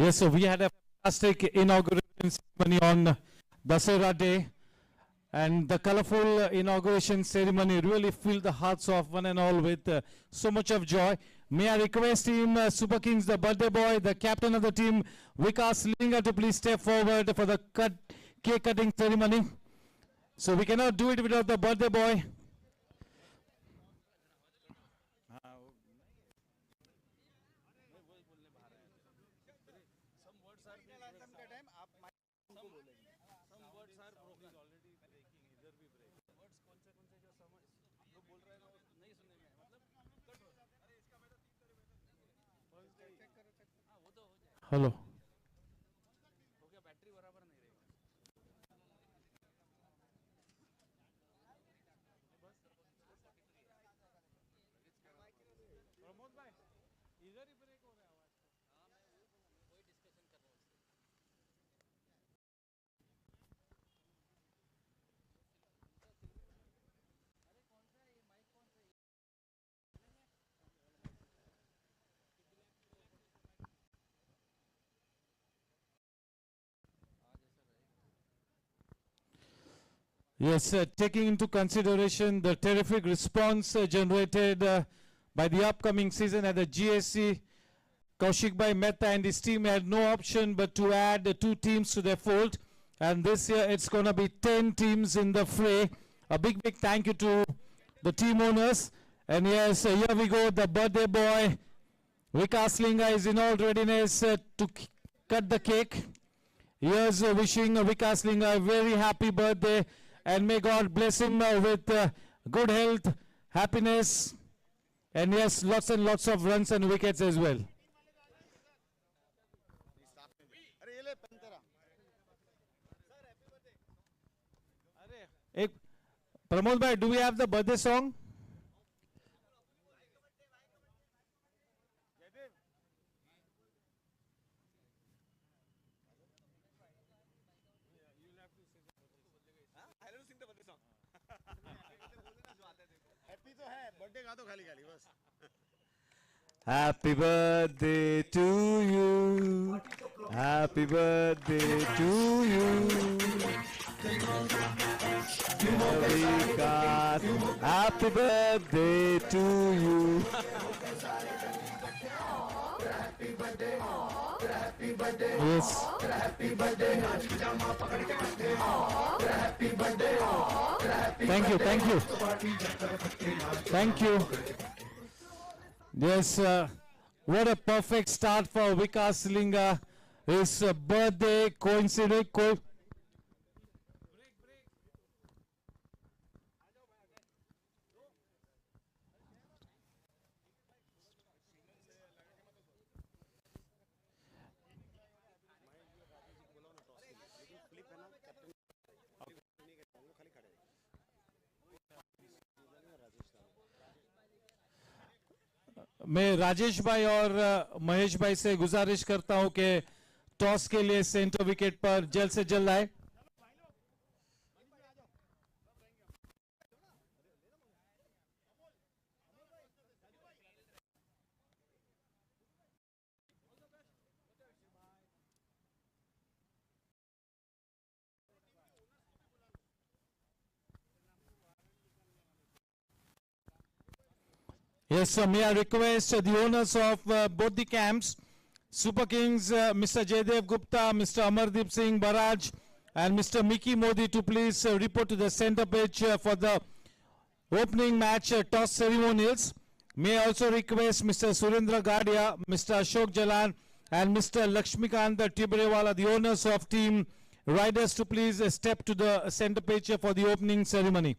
Yes, so we had a fantastic inauguration ceremony on Dasera Day, and the colorful inauguration ceremony really filled the hearts of one and all with so much of joy. May I request Team Super Kings, the birthday boy, the captain of the team, Vikas Linga, to please step forward for the cake cutting ceremony. So we cannot do it without the birthday boy. Hello. Yes, taking into consideration the terrific response generated by the upcoming season at the GSC, Kaushik Bhai Mehta and his team had no option but to add 2 teams to their fold. And this year it's going to be 10 teams in the fray. A big thank you to the team owners. And yes, here we go, the birthday boy, Vikas Linga, is in all readiness to cut the cake. Here's wishing Vikas Linga a very happy birthday. And may God bless him with good health, happiness, and yes, lots and lots of runs and wickets as well. Pramod bhai, do we have the birthday song? Happy birthday to you. Happy birthday to you. Happy birthday to you. Yes. Thank you, thank you. Thank you. Yes, what a perfect start for Vikas Linga. His birthday coincided. मैं राजेश भाई और महेश भाई से गुजारिश करता हूं कि toss के लिए सेंटर विकेट पर जल्द से जल्द आए. Yes, so may I request the owners of both the camps, Super Kings, Mr. Jaydev Gupta, Mr. Amardeep Singh Baraj, and Mr. Mickey Modi to please report to the center pitch for the opening match toss ceremonials. May I also request Mr. Surendra Gadia, Mr. Ashok Jalan, and Mr. Lakshmikant Tibrewala, the owners of Team Riders, to please step to the center pitch for the opening ceremony.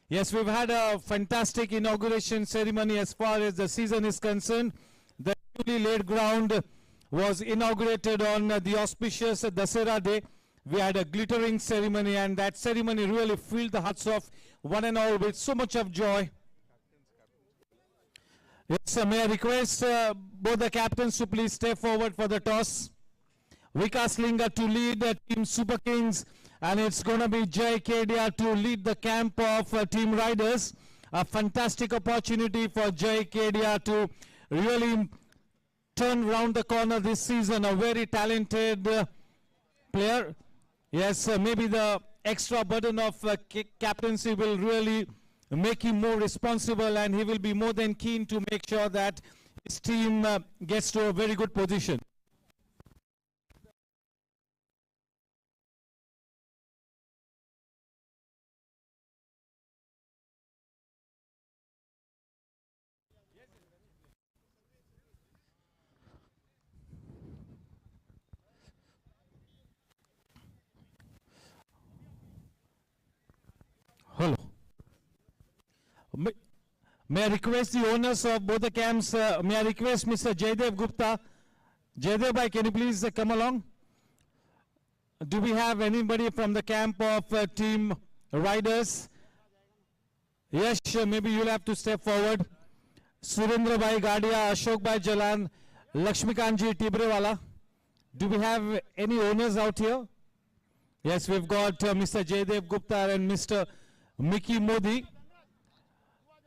Yes, we've had a fantastic inauguration ceremony as far as the season is concerned. The newly laid ground was inaugurated on the auspicious Dasera Day. We had a glittering ceremony, and that ceremony really filled the hearts of one and all with so much of joy. Yes, may I request both the captains to please step forward for the toss. Vikas Linga to lead Team Super Kings, and it's going to be Jai Kedia to lead the camp of Team Riders. A fantastic opportunity for Jai Kedia to really turn round the corner this season. A very talented player. Yes, maybe the extra burden of captaincy will really make him more responsible, and he will be more than keen to make sure that his team gets to a very good position. Hello. May I request the owners of both the camps, may I request Mr. Jaydev Gupta. Jaydev bhai, can you please come along? Do we have anybody from the camp of team riders? Yes, maybe you'll have to step forward. Surendra bhai Gadia, Ashok bhai Jalan, Lakshmikant ji Tibrewala. Do we have any owners out here? Yes, we've got Mr. Jaydev Gupta and Mr. Mickey Modi,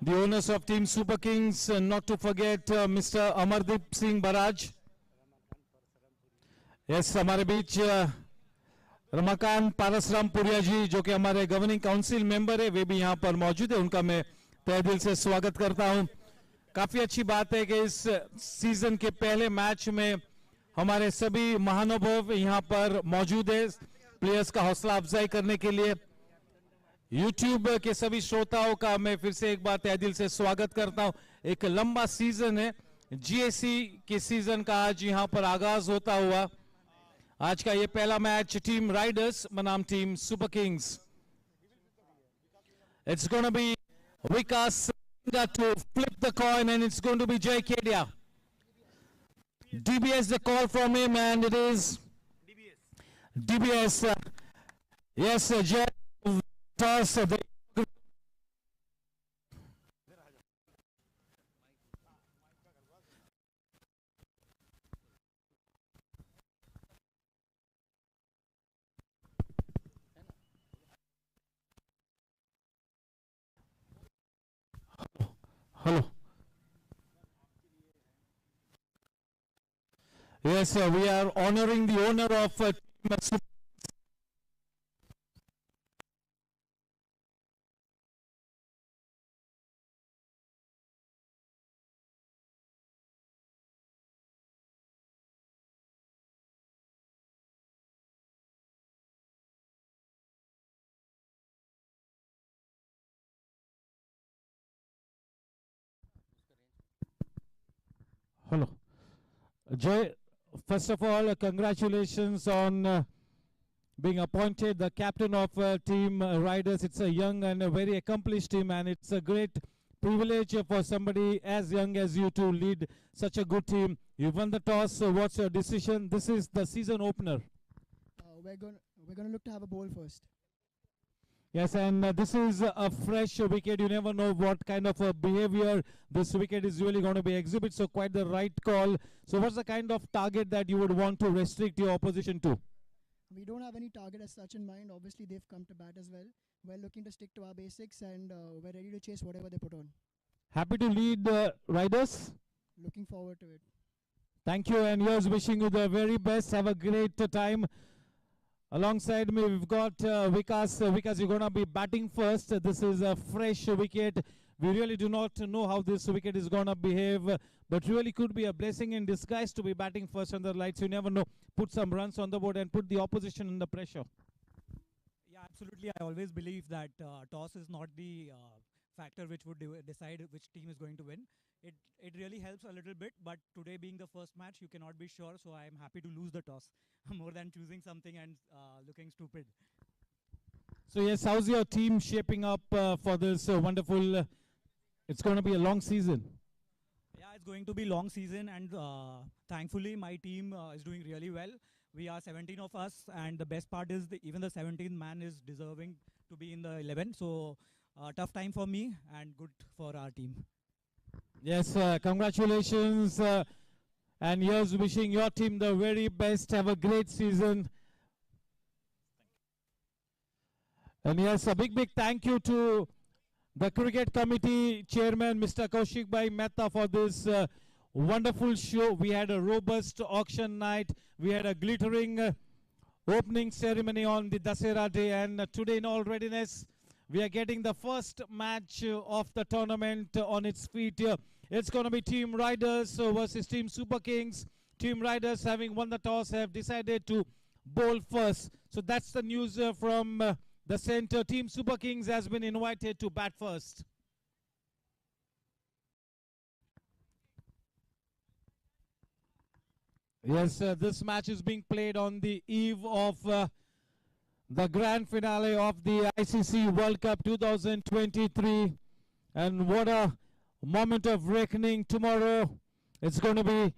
the owners of Team Super Kings, not to forget Mr. Amardeep Singh Baraj. Yes, हमारे बीच रमाकांत पारसराम पुरिया जी जो कि हमारे governing council member है, वे भी यहाँ पर मौजूद है। उनका मैं तहे दिल से स्वागत करता हूँ। काफी अच्छी बात है कि इस सीजन के पहले मैच में हमारे सभी महानुभाव यहाँ पर मौजूद है, प्लेयर्स का हौसला अफजाई करने के लिए। यूट्यूब के सभी श्रोताओं का मैं फिर से एक बार तहे दिल से स्वागत करता हूं। एक लंबा सीजन है, जीएससी के सीजन का आज यहां पर आगाज होता हुआ। आज का ये पहला मैच टीम राइडर्स बनाम team super Kings. It's gonna B Vikas to flip the coin, and it's going to be Jay Kedia. DBS the call from him, and it is DBS. Yes, Jay. Toss. Hello. Yes, we are honoring the owner of Team Hello. Jay, first of all, congratulations on being appointed the captain of Team Riders. It's a young and a very accomplished team, and it's a great privilege for somebody as young as you to lead such a good team. You won the toss, so what's your decision? This is the season opener. We're gonna look to have a bowl first. Yes, and this is a fresh wicket. You never know what kind of a behavior this wicket is really going to be exhibit. So quite the right call. So what's the kind of target that you would want to restrict your opposition to? We don't have any target as such in mind. Obviously, they've come to bat as well. We're looking to stick to our basics, and we're ready to chase whatever they put on. Happy to lead riders. Looking forward to it. Thank you, and here's wishing you the very best. Have a great time. Alongside me, we've got Vikas. Vikas, you're going to be batting first. This is a fresh wicket. We really do not know how this wicket is going to behave, but really could be a blessing in disguise to be batting first on the lights. You never know. Put some runs on the board and put the opposition under pressure. Yeah, absolutely. I always believe that toss is not the factor which would decide which team is going to win. It really helps a little bit, but today being the first match, you cannot be sure, so I am happy to lose the toss more than choosing something and looking stupid. So yes, how's your team shaping up for this wonderful, it's going to be a long season. Yeah, it's going to be long season, and thankfully my team is doing really well. We are 17 of us, and the best part is even the 17th man is deserving to be in the 11. So tough time for me and good for our team. Yes, congratulations, and here's wishing your team the very best. Have a great season. And yes, a big thank you to the cricket committee chairman, Mr. Kaushik Bhai Mehta, for this wonderful show. We had a robust auction night. We had a glittering opening ceremony on the Dasera day, and today in all readiness, we are getting the first match of the tournament on its feet. It's going to be Team Riders versus Team Super Kings. Team Riders, having won the toss, have decided to bowl first. So that's the news from the center. Team Super Kings has been invited to bat first. Yes, this match is being played on the eve of the grand finale of the ICC World Cup 2023. And what a moment of reckoning tomorrow. It's going to be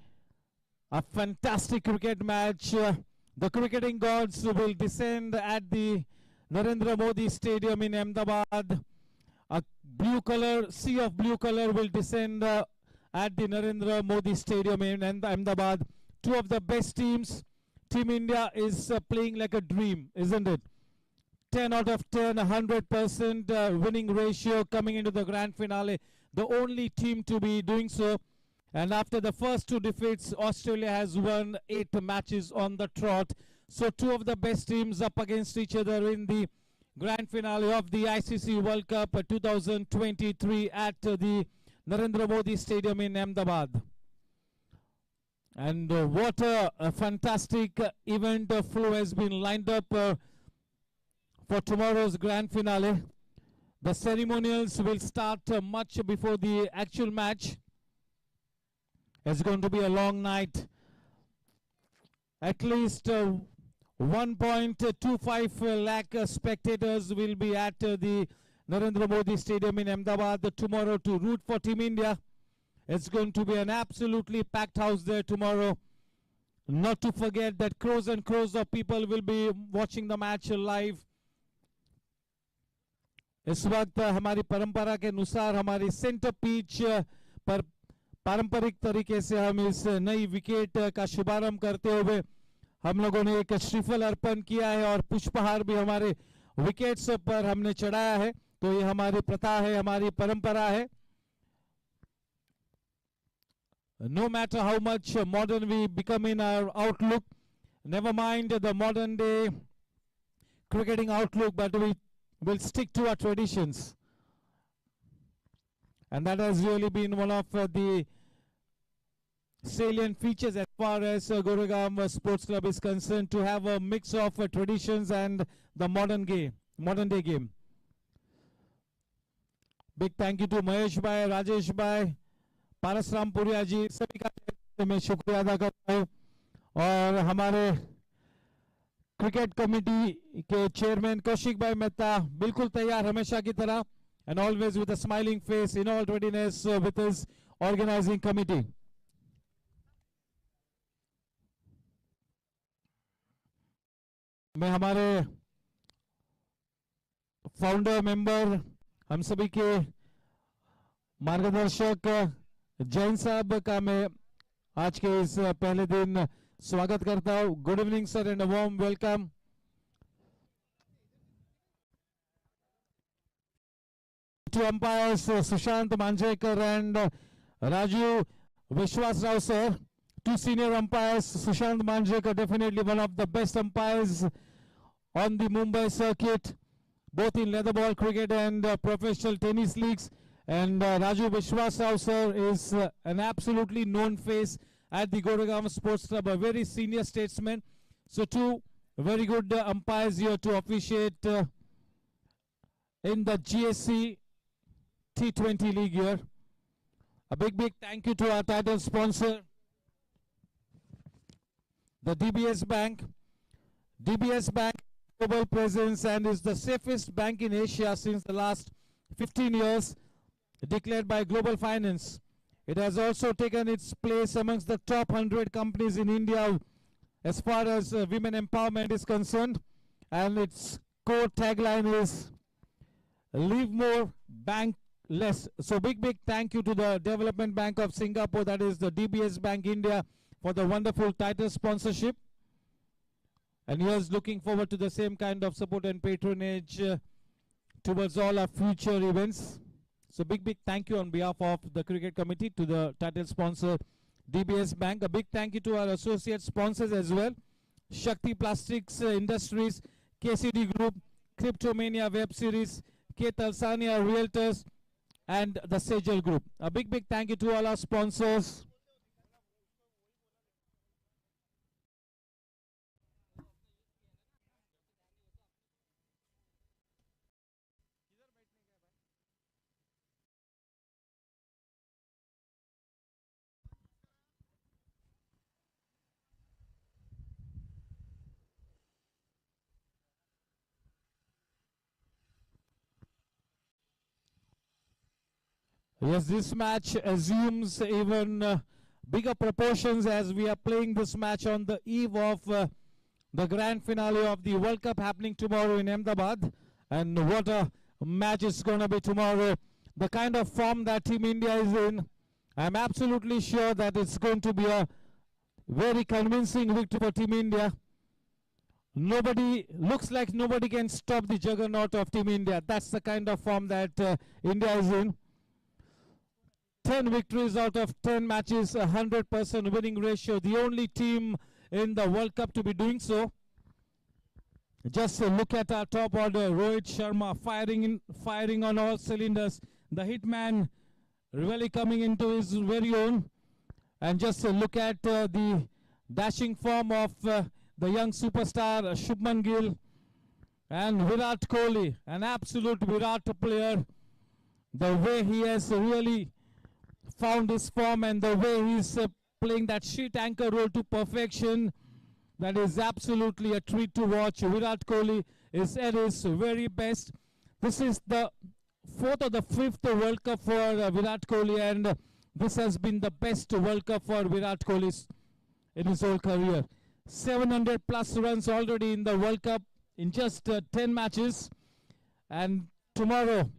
a fantastic cricket match. The cricketing gods will descend at the Narendra Modi Stadium in Ahmedabad. A blue color, sea of blue color will descend at the Narendra Modi Stadium in Ahmedabad. Two of the best teams. Team India is playing like a dream, isn't it? 10 out of 10, 100% winning ratio coming into the grand finale. The only team to be doing so. And after the first two defeats, Australia has won 8 matches on the trot. So two of the best teams up against each other in the grand finale of the ICC World Cup 2023 at the Narendra Modi Stadium in Ahmedabad. And what a fantastic event flow has been lined up for tomorrow's grand finale. The ceremonials will start much before the actual match. It's going to be a long night. At least 1.25 lakh spectators will be at the Narendra Modi Stadium in Ahmedabad tomorrow to root for Team India. It's going to be an absolutely packed house there tomorrow. Not to forget that crores and crores of people will be watching the match live. इस वक्त हमारी परंपरा के अनुसार हमारी centre pitch पर पारंपरिक तरीके से हम इस नई विकेट का शुभारंभ करते हुए हम लोगों ने एक श्रीफल अर्पण किया है और पुष्पहार भी हमारे विकेट्स पर हमने चढ़ाया है. तो ये हमारी प्रथा है, हमारी परंपरा है. No matter how much modern we become in our outlook, never mind the modern day cricketing outlook, but we will stick to our traditions. And that has really been one of the salient features as far as Goregaon Sports Club is concerned, to have a mix of traditions and the modern day game. Big thank you to Mahesh Bhai, Rajesh Bhai, पारस रामपुरिया जी, सभी का मैं शुक्रिया अदा करता हूँ. और हमारे cricket committee के चेयरमैन कौशिक भाई मेहता बिल्कुल तैयार हमेशा की तरह, and always with a smiling face, in all readiness with his organizing committee. मैं हमारे फाउंडर मेंबर, हम सभी के मार्गदर्शक जैन साहब का मैं आज के इस पहले दिन स्वागत करता हूं. Good evening sir and a warm welcome. To umpires Sushant Manjekar and Raju Vishwas Rao sir. Two senior umpires. Sushant Manjekar, definitely one of the best umpires on the Mumbai circuit, both in leather ball cricket and professional tennis leagues. And Raju Vishwas Rao sir is an absolutely known face at the Goregaon Sports Club, a very senior statesman. So two very good umpires here to officiate in the GSC T20 league here. A big thank you to our title sponsor, the DBS Bank. DBS Bank global presence and is the safest bank in Asia since the last 15 years, declared by Global Finance. It has also taken its place amongst the top 100 companies in India as far as women empowerment is concerned, and its core tagline is "Leave more, bank less." So big thank you to the Development Bank of Singapore, that is the DBS Bank India, for the wonderful title sponsorship. And here's looking forward to the same kind of support and patronage towards all our future events. So big thank you on behalf of the cricket committee to the title sponsor DBS Bank. A big thank you to our associate sponsors as well. Shakti Plastics Industries, KCD Group, Cryptomania Web Series, K. Talsania Realtors, and the Sejal Group. A big thank you to all our sponsors. Yes, this match assumes even bigger proportions as we are playing this match on the eve of the grand finale of the World Cup happening tomorrow in Ahmedabad. And what a match it's going to be tomorrow. The kind of form that Team India is in, I'm absolutely sure that it's going to be a very convincing victory for Team India. Looks like nobody can stop the juggernaut of Team India. That's the kind of form that India is in. 10 victories out of 10 matches, 100% winning ratio. The only team in the World Cup to be doing so. Just look at our top order. Rohit Sharma firing on all cylinders. The hitman really coming into his very own. And just look at the dashing form of the young superstar Shubman Gill and Virat Kohli, an absolute Virat player. The way he has really found his form and the way he's playing that sheet anchor role to perfection, that is absolutely a treat to watch. Virat Kohli is at his very best. This is the 4th or the 5th World Cup for Virat Kohli, and this has been the best World Cup for Virat Kohli in his whole career. 700 plus runs already in the World Cup in just 10 matches. And tomorrow,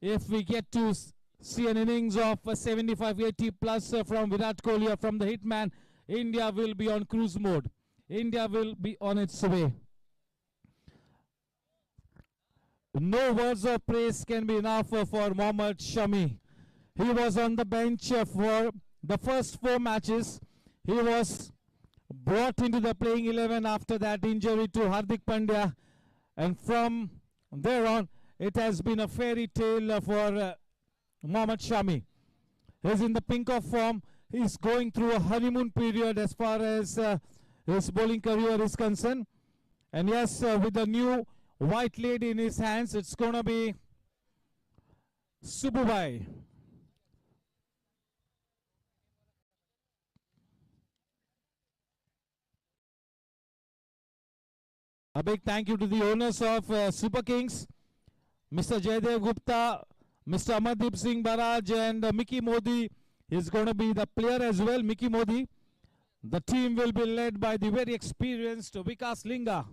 if we get to see an innings of 75-80 plus from Virat Kohli or from the hitman, India will be on cruise mode. India will be on its way. No words of praise can be enough for Mohammad Shami. He was on the bench for the first 4 matches. He was brought into the playing 11 after that injury to Hardik Pandya. And from there on, it has been a fairy tale for Mohammad Shami. He's in the pink of form. He's going through a honeymoon period as far as his bowling career is concerned. And yes, with the new white lead in his hands, it's going to be Sububai. A big thank you to the owners of Superkings, Mr. Jaydev Gupta, Mr. Amardeep Singh Baraj, and Mickey Modi is going to be the player as well, Mickey Modi. The team will be led by the very experienced Vikas Linga.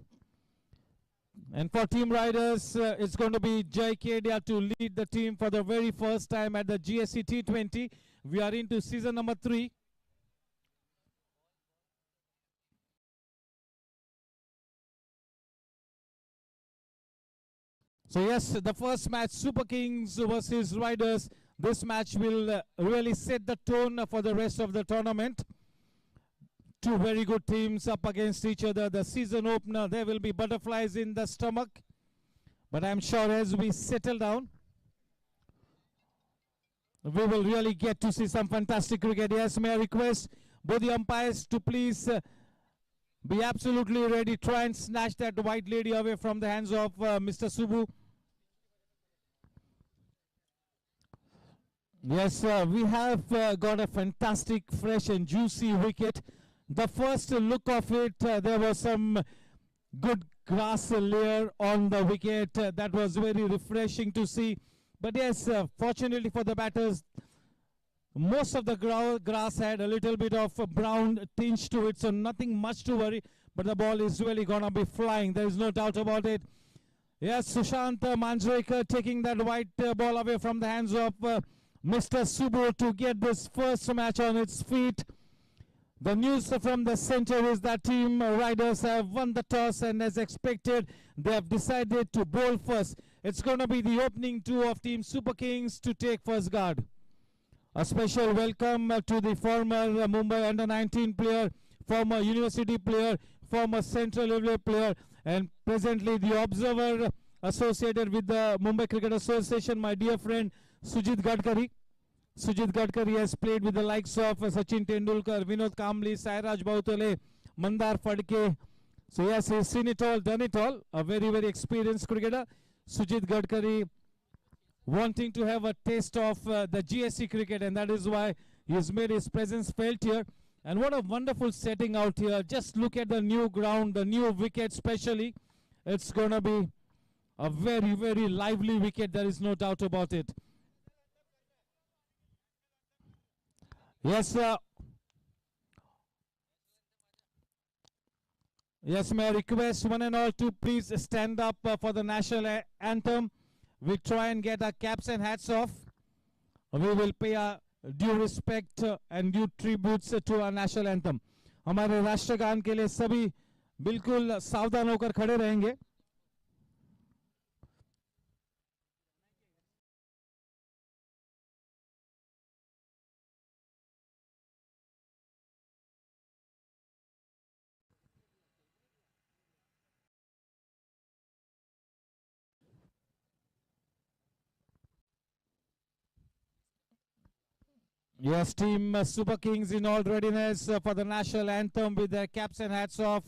And for team riders, it's going to be Jai Kedia to lead the team for the very first time at the GSC T20. We are into season number 3. So yes, the first match, Superkings versus Riders. This match will really set the tone for the rest of the tournament. Two very good teams up against each other. The season opener, there will be butterflies in the stomach. But I'm sure as we settle down, we will really get to see some fantastic cricket. Yes, may I request both the umpires to please be absolutely ready. Try and snatch that white lady away from the hands of Mr. Subu. Yes, we have got a fantastic, fresh and juicy wicket. The first look of it, there was some good grass layer on the wicket. That was very refreshing to see. But yes, fortunately for the batters, most of the grass had a little bit of a brown tinge to it, so nothing much to worry. But the ball is really going to be flying. There is no doubt about it. Yes, Sushant Manjrekar taking that white ball away from the hands of Mr. Subu to get this first match on its feet. The news from the center is that Team Riders have won the toss, and as expected, they have decided to bowl first. It's going to be the opening 2 of Team Superkings to take first guard. A special welcome to the former Mumbai Under-19 player, former University player, former Central Railway player, and presently the observer associated with the Mumbai Cricket Association, my dear friend Sujit Gadkari. Sujit Gadkari has played with the likes of Sachin Tendulkar, Vinod Kambli, Sairaj Bhautale, Mandar Fadke. So yes, he's seen it all, done it all. A very, very experienced cricketer. Sujit Gadkari wanting to have a taste of the GSC cricket, and that is why he has made his presence felt here. And what a wonderful setting out here. Just look at the new ground, the new wicket especially. It's going to be a very, very lively wicket. There is no doubt about it. Yes, yes, may I request one and all to please stand up for the national anthem. We try and get our caps and hats off. We will pay our due respect and due tributes to our national anthem. हमारे राष्ट्रगान के लिए सभी बिल्कुल सावधान होकर खड़े रहेंगे. Yes, team Super Kings in all readiness for the national anthem with their caps and hats off.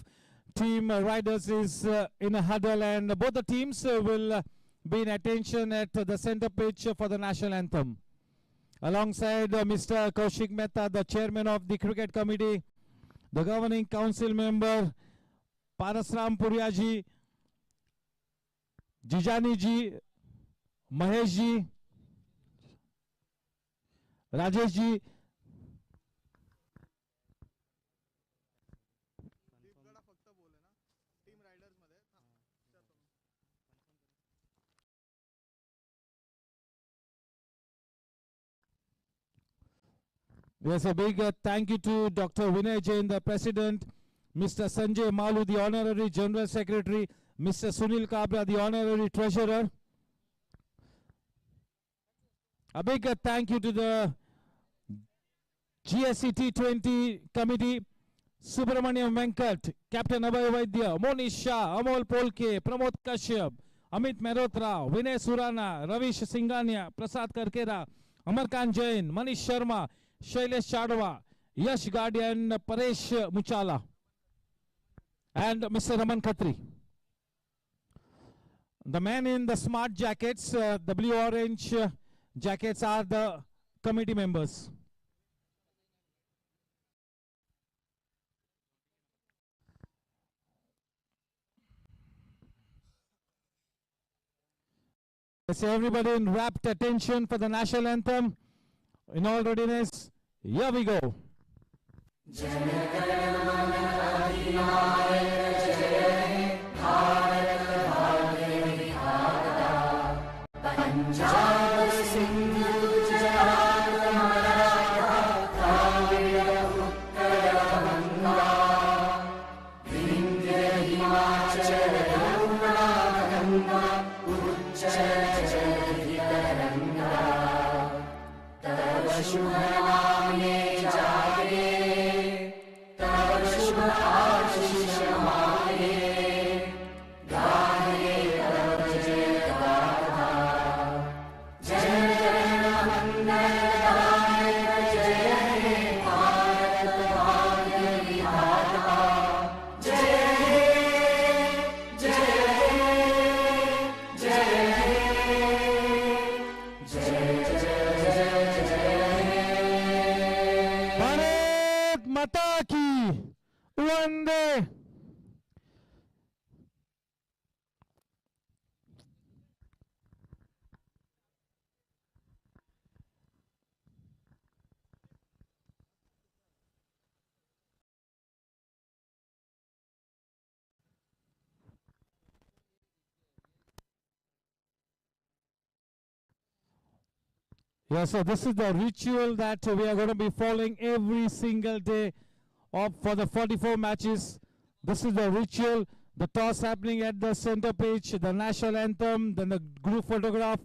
Team Riders is in a huddle, and both the teams will be in attention at the center pitch for the national anthem. Alongside Mr. Kaushik Mehta, the chairman of the cricket committee, the governing council member, Parasram Puria ji, Jijani ji, Mahesh ji, Rajesh ji. Yes, a big thank you to Dr. Vinay Jain, the president, Mr. Sanjay Malu, the honorary general secretary, Mr. Sunil Kabra, the honorary treasurer. A big thank you to the GSC T20 committee, Subramaniam Venkat, Captain Abhay Vaidya, Monish Shah, Amol Polke, Pramod Kashyap, Amit Mehrotra, Vinay Surana, Ravish Singhania, Prasad Karkera, Amarkan Jain, Manish Sharma, Shailesh Chadwa, Yash Guardian, Paresh Muchala, and Mr. Raman Khatri. The men in the smart jackets, the blue-orange jackets, are the committee members. Let's say everybody in rapt attention for the national anthem. In all readiness, here we go. Vande. Yeah, so this is the ritual that we are going to be following every single day for the 44 matches. This is the ritual, the toss happening at the center pitch, the national anthem, then the group photograph.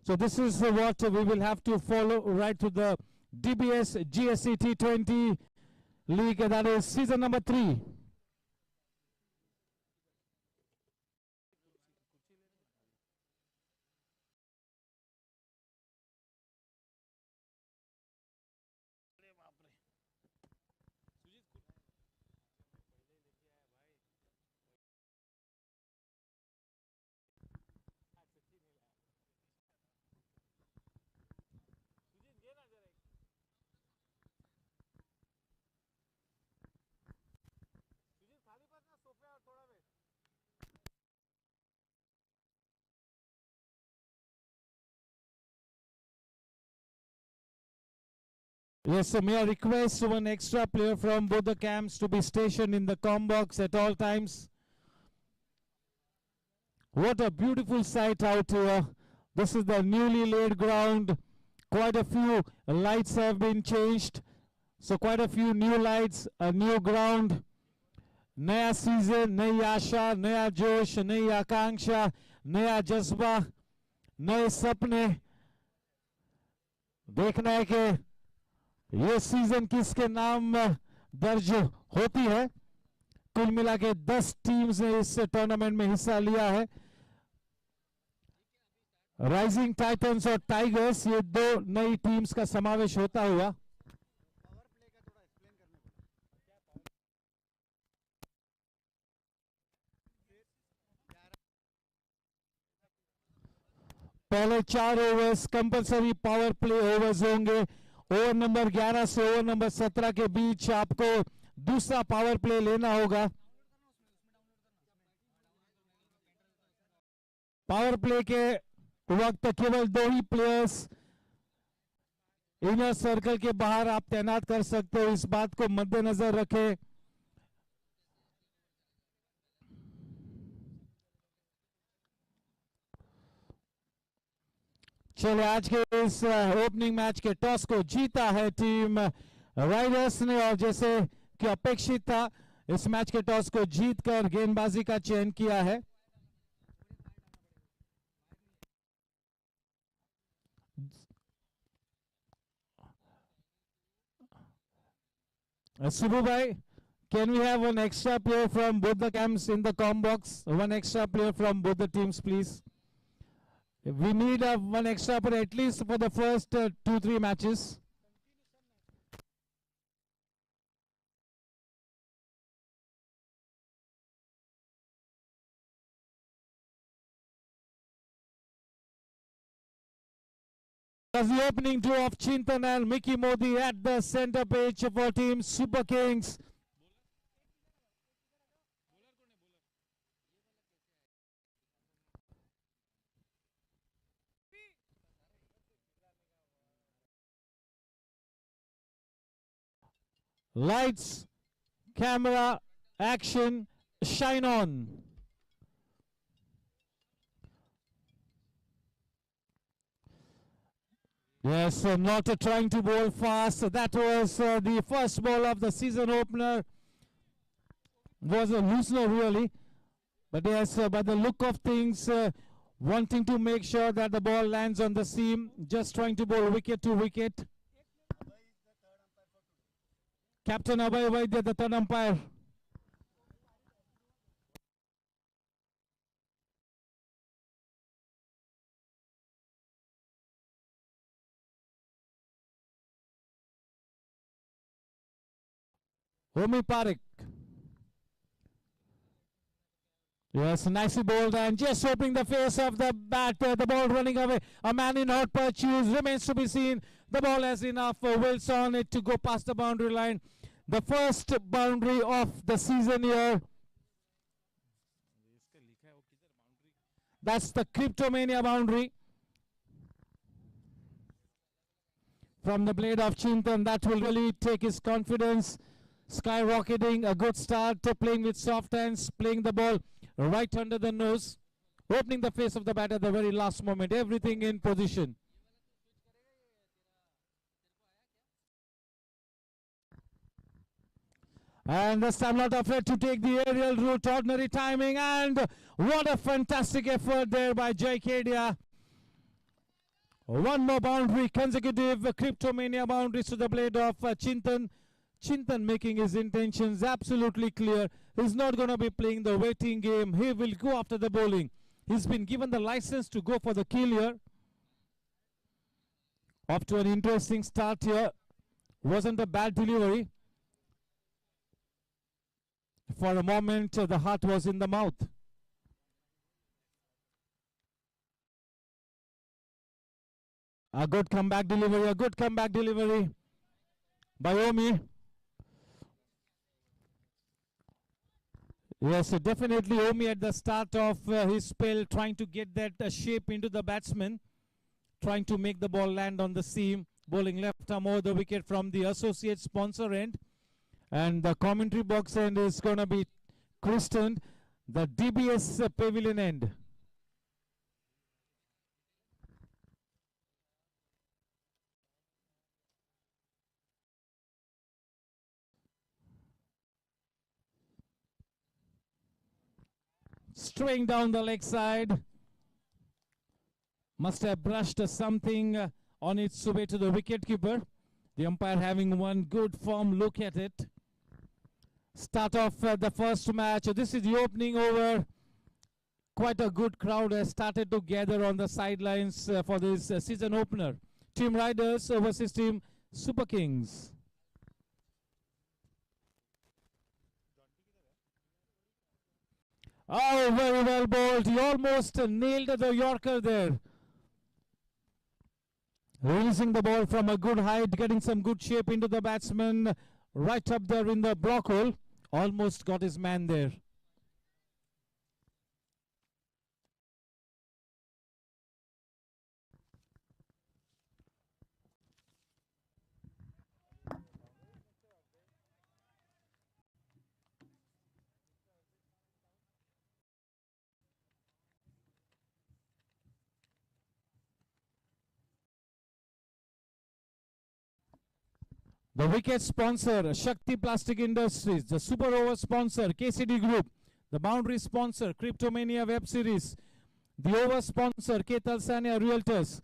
So this is what we will have to follow right to the DBS GSC T20 League, that is season number 3. Yes, so may I request one extra player from both the camps to be stationed in the comm box at all times. What a beautiful sight out here. This is the newly laid ground. Quite a few lights have been changed. So quite a few new lights, a new ground. नया season, नई आशा, नया जोश, नई आकांक्षा, नया जज्बा, नए सपने. देखना है कि ये सीजन किसके नाम दर्ज होती है. कुल मिला के 10 टीम्स ने इस टूर्नामेंट में हिस्सा लिया है. राइजिंग टाइटंस और टाइगर्स, ये 2 नई टीम्स का समावेश होता हुआ. पहले 4 overs compulsory power play overs होंगे. ओवर नंबर 11 से ओवर नंबर 17 के बीच आपको दूसरा पावर प्ले लेना होगा. पावर प्ले के वक्त केवल 2 ही प्लेयर्स इनर सर्कल के बाहर आप तैनात कर सकते हो. इस बात को मद्देनजर रखें. चले, आज के इस ओपनिंग मैच के टॉस को जीता है टीम राइडर्स ने, और जैसे कि अपेक्षित था इस मैच के टॉस को जीतकर गेंदबाजी का चयन किया है. Subbu bhai, can we have one extra player from both the camps in the comm box? One extra player from both the teams, please. We need one extra player at least for the first 2-3 matches. As the opening two of Chintan and Mickey Modi at the center page for team Superkings. Lights, camera, action, shine on. Yes, not trying to bowl fast. That was the first ball of the season opener. Was a loosener really. But yes, by the look of things, wanting to make sure that the ball lands on the seam. Just trying to bowl wicket to wicket. Captain Abhay Vaidya, the third umpire. Homi Parekh. Yes, nicely bowled and just opening the face of the bat. The ball running away. A man in hot pursuit remains to be seen. The ball has enough wills on it to go past the boundary line. The first boundary of the season here. That's the Cryptomania boundary. From the blade of Chintan, that will really take his confidence skyrocketing. A good start to playing with soft hands, playing the ball right under the nose, opening the face of the bat at the very last moment. Everything in position. And this time not afraid to take the aerial route, ordinary timing, and what a fantastic effort there by Jai Kedia. One more boundary, consecutive Cryptomania boundaries to the blade of Chintan. Chintan making his intentions absolutely clear. He's not going to be playing the waiting game. He will go after the bowling. He's been given the license to go for the kill here. Off to an interesting start here. Wasn't a bad delivery. For a moment, the heart was in the mouth. A good comeback delivery by Omi. Yes, so definitely Omi at the start of his spell trying to get that shape into the batsman, trying to make the ball land on the seam, bowling left arm over the wicket from the associate sponsor end. And the commentary box end is going to be christened the DBS Pavilion end. Straying down the leg side. Must have brushed something on its way to the wicketkeeper. The umpire having one good firm look at it. Start off the first match. This is the opening over. Quite a good crowd has started to gather on the sidelines for this season opener. Team Riders versus Team Superkings. Oh, very well bowled. He almost nailed the Yorker there. Releasing the ball from a good height, getting some good shape into the batsman. Right up there in the block hole. Almost got his man there. The wicket sponsor, Shakti Plastic Industries. The super over sponsor, KCD Group. The boundary sponsor, Cryptomania Web Series. The over sponsor, Ketal Sania Realtors.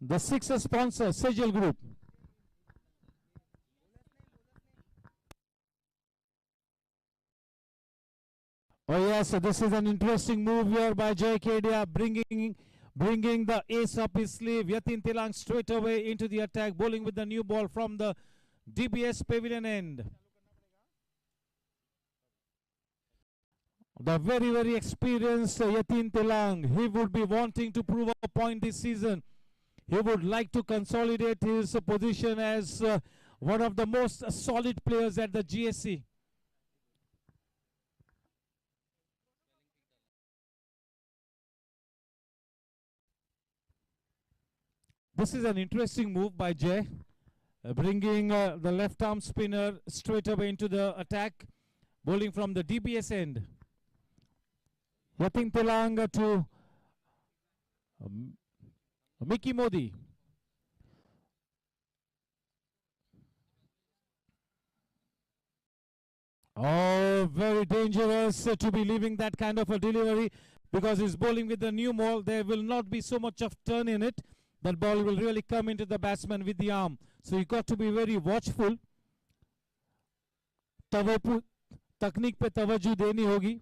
The sixer sponsor, Sejal Group. Oh yes, so this is an interesting move here by Jay Kedia, bringing the ace up his sleeve. Yatin Tilang straight away into the attack, bowling with the new ball from the DBS Pavilion end. The very, very experienced Yatin Tilang. He would be wanting to prove a point this season. He would like to consolidate his position as one of the most solid players at the GSC. This is an interesting move by Jay, bringing the left arm spinner straight away into the attack, bowling from the DBS end. Yatin Tilang to Mickey Modi. Oh, very dangerous to be leaving that kind of a delivery, because he's bowling with the new ball. There will not be so much of turn in it. That ball will really come into the batsman with the arm. So you got to be very watchful. तकनीक पे तवज्जो देनी होगी.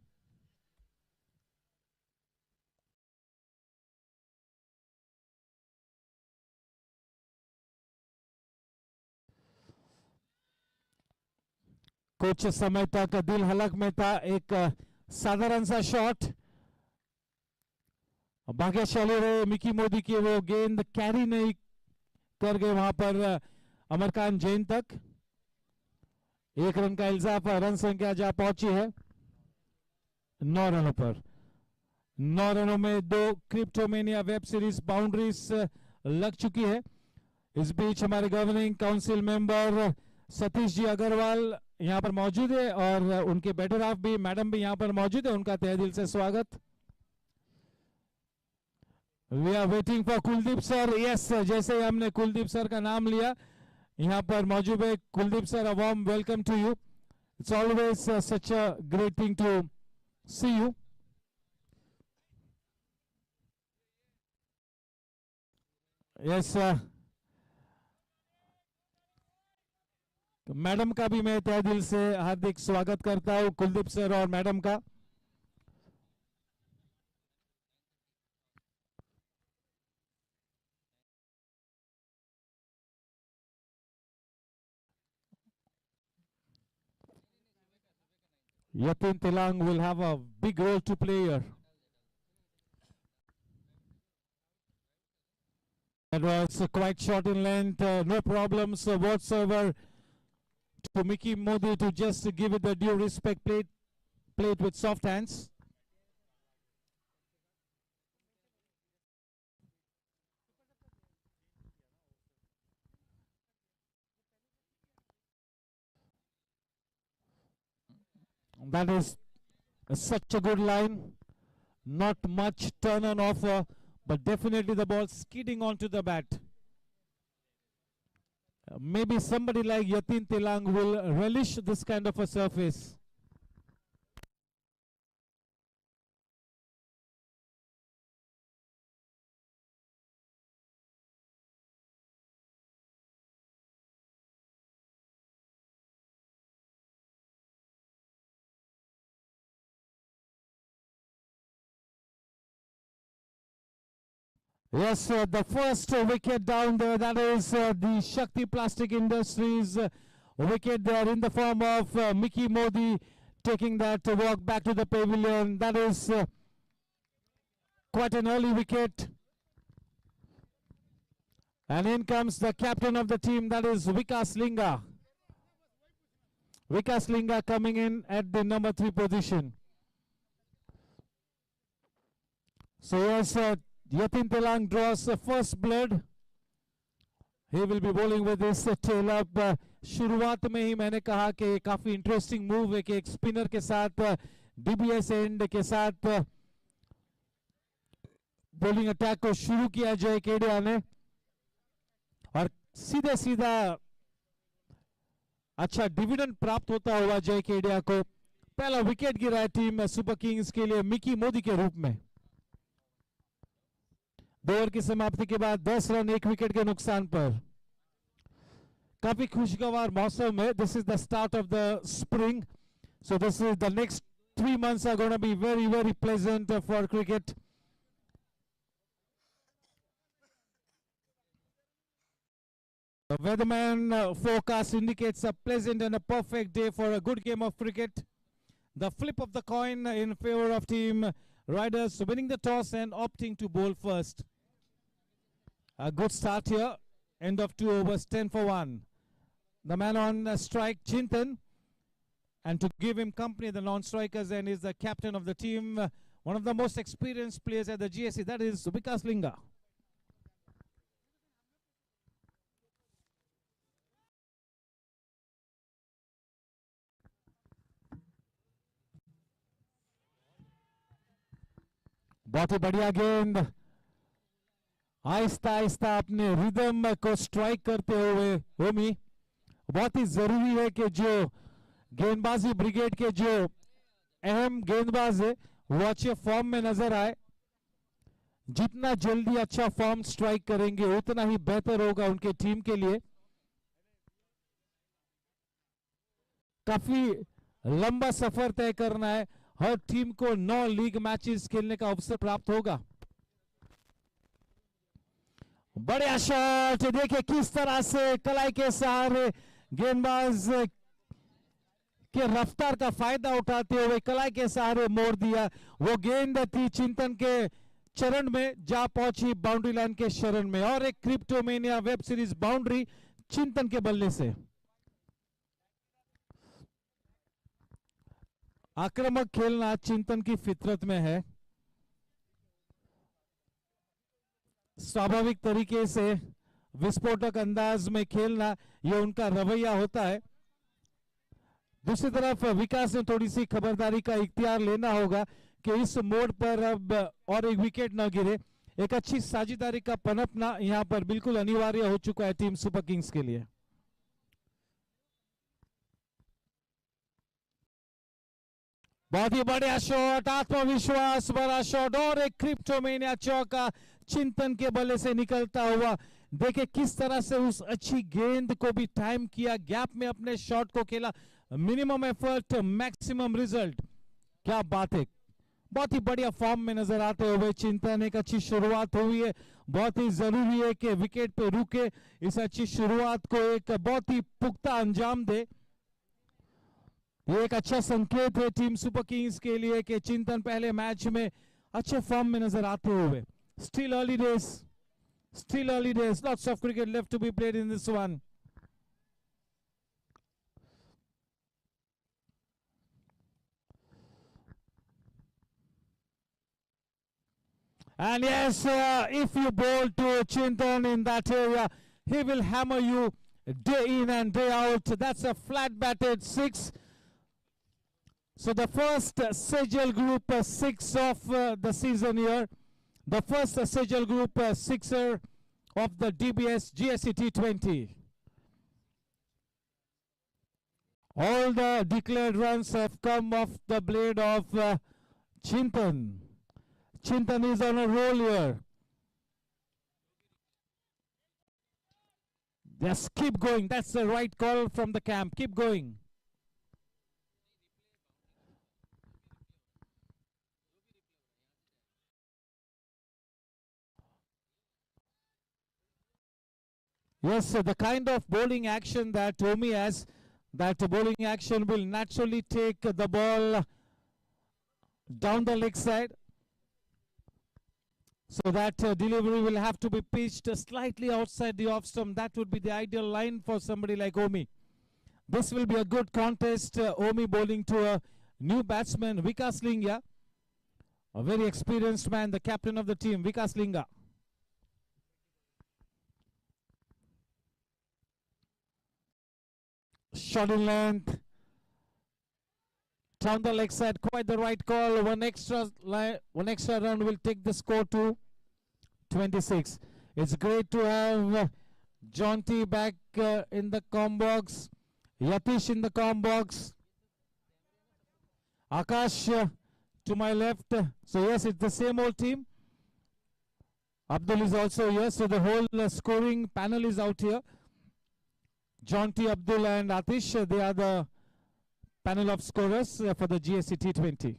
कुछ समय तक दिल हलक में था एक साधारण सा शॉट. भाग्यशाली रहे मिकी मोदी की, वो गेंद कैरी नहीं कर गए वहां पर अमरकांत जैन तक. 1 रन का इजाफा, रन संख्या जा पहुंची है 9 रनों पर. 9 रनों में 2 क्रिप्टोमेनिया वेब सीरीज बाउंड्रीज लग चुकी है. इस बीच हमारे governing council member Satish ji Agarwal यहाँ पर मौजूद है और उनके बेटर हाफ भी मैडम भी यहाँ पर मौजूद है. उनका तहे दिल से स्वागत. We are waiting for Kuldeep sir. Yes, जैसे ही हमने कुलदीप सर का नाम लिया, यहाँ पर मौजूद है Kuldeep sir. A warm welcome to you. It's always such a great thing to see you. Yes madam का भी मैं तहे दिल से हार्दिक स्वागत करता हूं, कुलदीप सर और मैडम का। Yatin Tilang will have a big role to play here. That was quite short in length, no problems whatsoever to Mickey Modi to just give it the due respect, play it with soft hands. That is such a good line. Not much turn on offer, but definitely the ball skidding onto the bat. Maybe somebody like Yatin Tilang will relish this kind of a surface. Yes, the first wicket down there, that is the Shakti Plastic Industries wicket there in the form of Mickey Modi taking that walk back to the pavilion. That is quite an early wicket. And in comes the captain of the team, that is Vikas Linga. Vikas Linga coming in at the number 3 position. So yes, Yatin Tilang draws first blood. He will be bowling with his tail up. शुरुआत में ही मैंने कहा कि काफी interesting move है कि एक spinner के साथ डीबीएस एंड के साथ बॉलिंग अटैक को शुरू किया जय केडिया ने और सीधे सीधा अच्छा डिविडेंड प्राप्त होता हुआ जय केडिया को। पहला विकेट गिरा है टीम सुपर किंग्स के लिए मिकी मोदी के रूप में। 2 ओवर की समाप्ति के बाद 10 रन 1 विकेट के नुकसान पर। काफी खुशगवार मौसम है। This is the start of the spring, so this is the next 3 months are going to be very, very pleasant for cricket. The weatherman forecast indicates a pleasant and a perfect day for a good game of cricket. The flip of the coin in favor of team Riders winning the toss and opting to bowl first. A good start here. End of 2 overs, 10 for 1. The man on strike, Chintan. And to give him company, the non-strikers, and is the captain of the team, one of the most experienced players at the GSC, that is Vikas Linga. बहुत ही बढ़िया गेंद, आहिस्ता आहिस्ता अपने rhythm को strike करते हुए होमी। बहुत ही जरूरी है कि जो गेंदबाजी ब्रिगेड के जो अहम गेंदबाज है वो अच्छे फॉर्म में नजर आए। जितना जल्दी अच्छा फॉर्म स्ट्राइक करेंगे उतना ही बेहतर होगा उनके टीम के लिए। काफी लंबा सफर तय करना है। हर टीम को 9 लीग मैचेस खेलने का अवसर प्राप्त होगा। बढ़िया शॉट, देखिए किस तरह से कलाई के सहारे गेंदबाज के रफ्तार का फायदा उठाते हुए कलाई के सहारे मोड़ दिया। वो गेंद थी चिंतन के चरण में, जा पहुंची बाउंड्री लाइन के शरण में, और एक क्रिप्टोमेनिया वेब सीरीज बाउंड्री चिंतन के बल्ले से। आक्रामक खेलना चिंतन की फितरत में है। स्वाभाविक तरीके से विस्फोटक अंदाज में खेलना यह उनका रवैया होता है। दूसरी तरफ विकास ने थोड़ी सी खबरदारी का इख्तियार लेना होगा कि इस मोड़ पर अब और एक विकेट न गिरे। एक अच्छी साझेदारी का पनपना यहां पर बिल्कुल अनिवार्य हो चुका है टीम सुपर किंग्स के लिए। बहुत ही बढ़िया शॉट, आत्मविश्वास भरा शॉट, और एक क्रिप्टोमेनिया चौका चिंतन के बल्ले से निकलता हुआ, देखे किस तरह से उस अच्छी गेंद को भी टाइम किया, गैप में अपने शॉट को खेला, मिनिमम एफर्ट मैक्सिमम रिजल्ट। क्या बात है, बहुत ही बढ़िया फॉर्म में नजर आते हुए चिंतन। एक अच्छी शुरुआत हुई है, बहुत ही जरूरी है कि विकेट पे रुके, इस अच्छी शुरुआत को एक बहुत ही पुख्ता अंजाम दे। ये एक अच्छा संकेत है टीम सुपर किंग्स के लिए कि चिंतन पहले मैच में अच्छे फॉर्म में नजर आते हुए। Still early days, lots of cricket left to be played in this one. And yes, if you bowl to Chintan in that area, he will hammer you day in and day out. That's a flat batted 6. So the first Sejal Group 6 of the season here. The first Sejal Group 6er of the DBS GSC T20. All the declared runs have come off the blade of Chintan. Chintan is on a roll here. Just keep going. That's the right call from the camp. Keep going. Yes, the kind of bowling action that Omi has, that bowling action will naturally take the ball down the leg side. So that delivery will have to be pitched slightly outside the off stump. That would be the ideal line for somebody like Omi. This will be a good contest. Omi bowling to a new batsman, Vikas Linga. A very experienced man, the captain of the team, Vikas Linga. Shot in length. Down the leg side, quite the right call. One extra run will take the score to 26. It's great to have John T back in the com box. Yatish in the com box. Akash to my left. So yes, it's the same old team. Abdul is also here. So the whole scoring panel is out here. John T, Abdul and Atish, they are the panel of scorers for the GSC T20.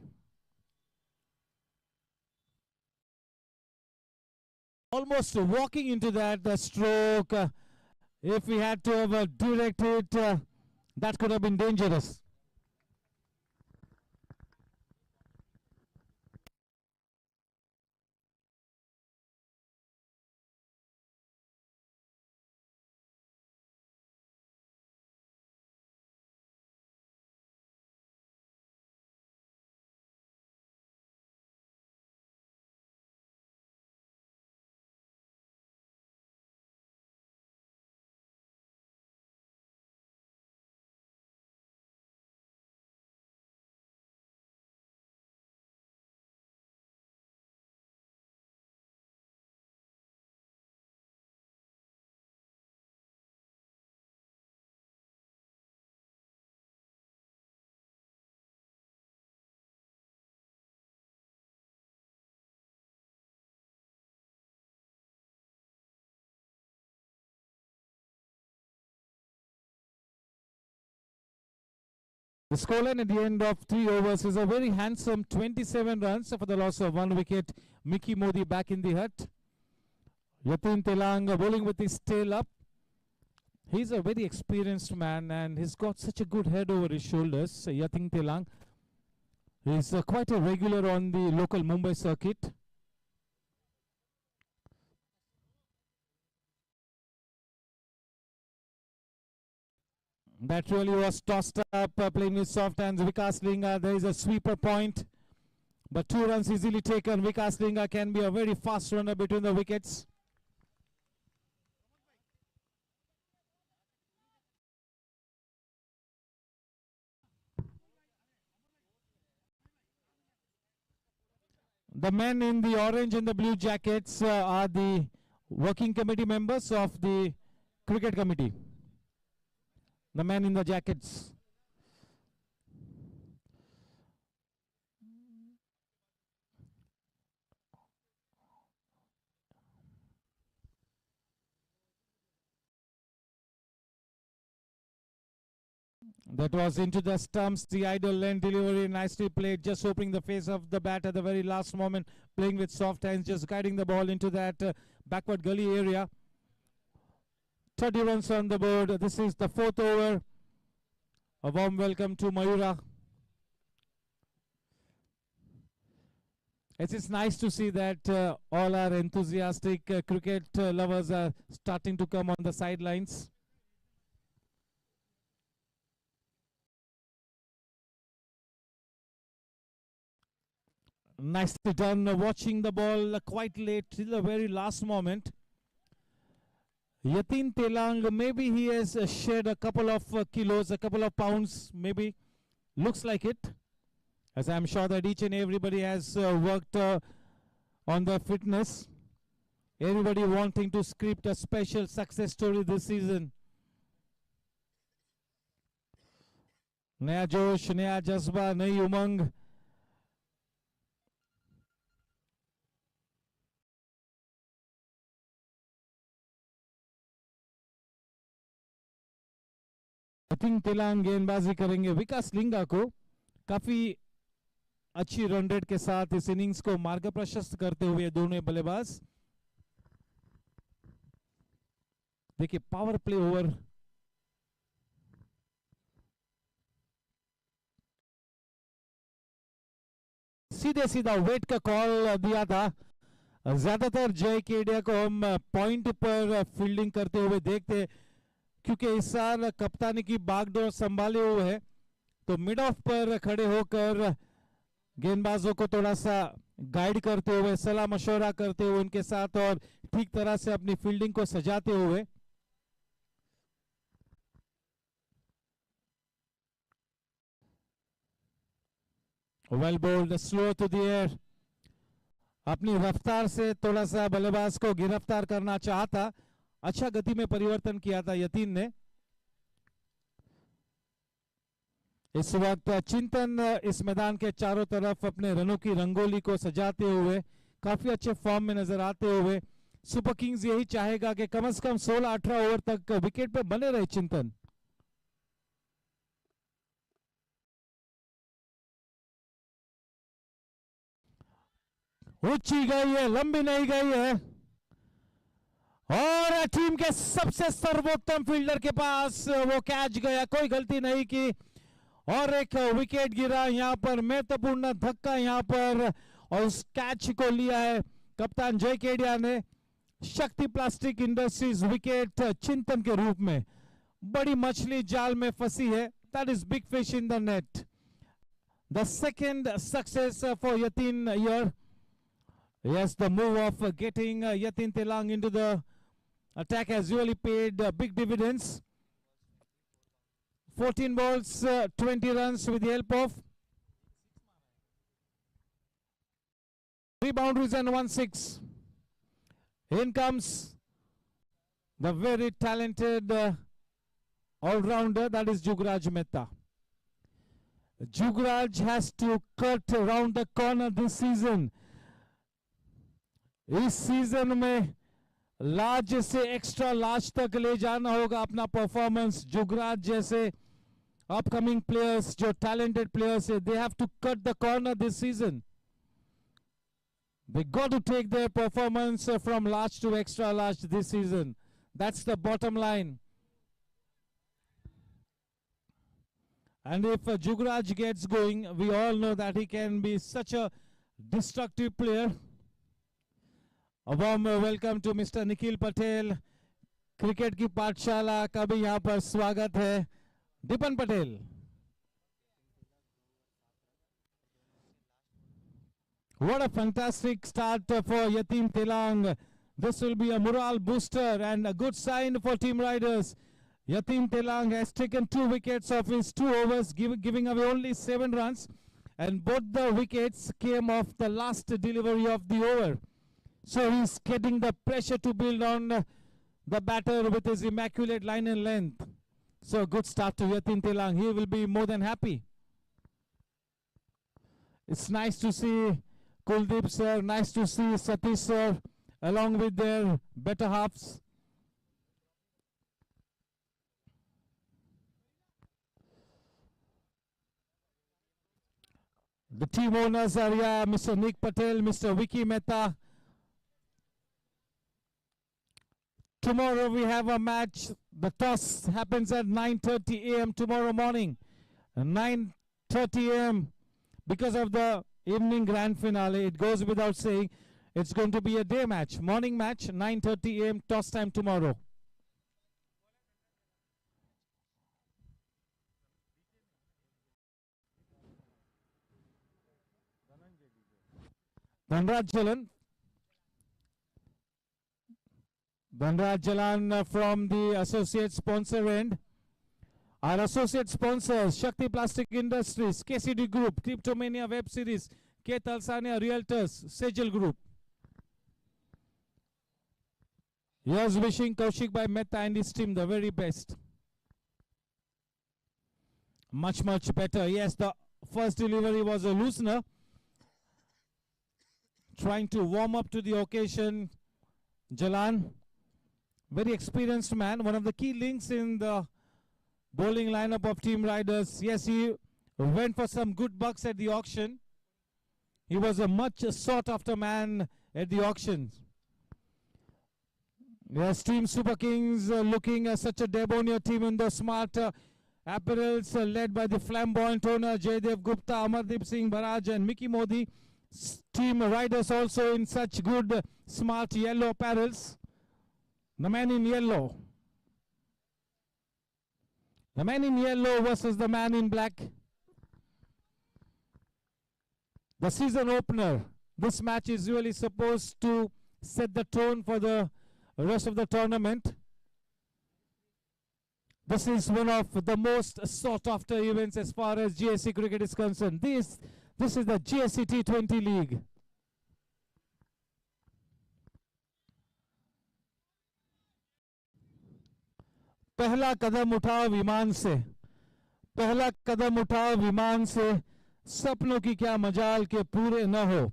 Almost walking into that stroke. If we had to have directed, that could have been dangerous. The scoreline at the end of 3 overs is a very handsome 27 runs for the loss of 1 wicket. Mickey Modi back in the hut. Yatin Telang bowling with his tail up. He's a very experienced man and he's got such a good head over his shoulders. Yatin Telang is quite a regular on the local Mumbai circuit. That really was tossed up, playing with soft hands. Vikas Linga, there is a sweeper point, but 2 runs easily taken. Vikas Linga can be a very fast runner between the wickets. The men in the orange and the blue jackets are the working committee members of the cricket committee. The men in the jackets. That was into the stumps. The idle length delivery nicely played. Just opening the face of the bat at the very last moment. Playing with soft hands. Just guiding the ball into that backward gully area. 30 runs on the board. This is the 4th over. A warm welcome to Mayura. It is nice to see that all our enthusiastic cricket lovers are starting to come on the sidelines. Nicely done, watching the ball quite late till the very last moment. Yatin Telang, maybe he has shed a couple of kilos, a couple of pounds, maybe. Looks like it. As I'm sure that each and everybody has worked on their fitness. Everybody wanting to script a special success story this season. Naya Josh, Naya Jazba, Naya Umang. Yatin Telang गेंदबाजी करेंगे. विकास लिंगा को काफी अच्छी run rate के साथ इस innings को मार्ग प्रशस्त करते हुए दोनों बल्लेबाज. देखिए पावर प्ले ओवर. सीधे सीधा वेट का कॉल दिया था. ज्यादातर जय केडिया को हम पॉइंट पर फील्डिंग करते हुए देखते, क्योंकि इस साल कप्तानी की बागडोर संभाले हुए है, तो मिड ऑफ पर खड़े होकर गेंदबाजों को थोड़ा सा गाइड करते हुए, सलाह मशवरा करते हुए उनके साथ और ठीक तरह से अपनी फील्डिंग को सजाते हुए. Well bowled, slow to the air. अपनी रफ्तार से थोड़ा सा बल्लेबाज को गिरफ्तार करना चाहता. अच्छा गति में परिवर्तन किया था यतीन ने. इस वक्त चिंतन इस मैदान के चारों तरफ अपने रनों की रंगोली को सजाते हुए काफी अच्छे फॉर्म में नजर आते हुए. सुपर किंग्स यही चाहेगा कि कम से कम 16-18 ओवर तक विकेट पे बने रहे चिंतन. ऊंची गई है, लंबी नहीं गई है, और टीम के सबसे सर्वोत्तम फील्डर के पास वो कैच गया. कोई गलती नहीं की और एक विकेट गिरा. यहां पर महत्वपूर्ण धक्का यहां पर, और उस कैच को लिया है कप्तान जय केडिया ने. शक्ति प्लास्टिक इंडस्ट्रीज विकेट चिंतन के रूप में. बड़ी मछली जाल में फंसी है. That is big fish in the net. The second success for Yatin here. Yes, the move of getting Yatin Telang into the attack has really paid big dividends. 14 balls, 20 runs with the help of 3 boundaries and 1 6. In comes the very talented all-rounder, that is Jugraj Mehta. Jugraj has to cut around the corner this season. इस season में large से extra large तक ले जाना होगा अपना performance. Jugraj जैसे upcoming players, जो टैलेंटेड प्लेयर्स है, they have to cut the corner this season. They got to take their performance from large to extra large this season. That's the bottom line. And if Jugraj gets going, we all know that he can be such a destructive player. A warm welcome to Mr. Nikhil Patel. Cricket की पाठशाला का भी यहाँ पर स्वागत है. दीपन Patel. What a fantastic start for Yatin Telang. This will be a morale booster and a good sign for Team Riders. Yatin Telang has taken 2 wickets of his 2 overs, giving away only 7 runs. And both the wickets came off the last delivery of the over. So he's getting the pressure to build on the batter with his immaculate line and length. So good start to Yatin Telang. He will be more than happy. It's nice to see Kuldeep sir, nice to see Satish sir, along with their better halves. The team owners are here, Mr. Nick Patel, Mr. Vicky Mehta. Tomorrow we have a match. The toss happens at 9:30 a.m. tomorrow morning. 9:30 a.m. because of the evening grand finale. It goes without saying it's going to be a day match. Morning match, 9:30 a.m. toss time tomorrow. Dhanraj Jalan from the associate sponsor end. Our associate sponsors, Shakti Plastic Industries, KCD Group, Cryptomania Web Series, K. Talsania Realtors, Sejal Group. Here's wishing Kaushik Bhai Mehta and his team the very best. Much better. Yes, the first delivery was a loosener. Trying to warm up to the occasion. Jalan, very experienced man, one of the key links in the bowling lineup of Team Riders. Yes, he went for some good bucks at the auction. He was a much sought after man at the auction. Yes, Team Superkings looking such a debonair team in the smart apparels led by the flamboyant owner Jaydev Gupta, Amardeep Singh Baraj and Mickey Modi. Team Riders also in such good smart yellow apparels. The man in yellow. The man in yellow versus the man in black. The season opener. This match is really supposed to set the tone for the rest of the tournament. This is one of the most sought after events as far as GSC cricket is concerned. This is the GSC T20 League. पहला कदम उठाओ विमान से, पहला कदम उठाओ विमान से, सपनों की क्या मजाल के पूरे न हो.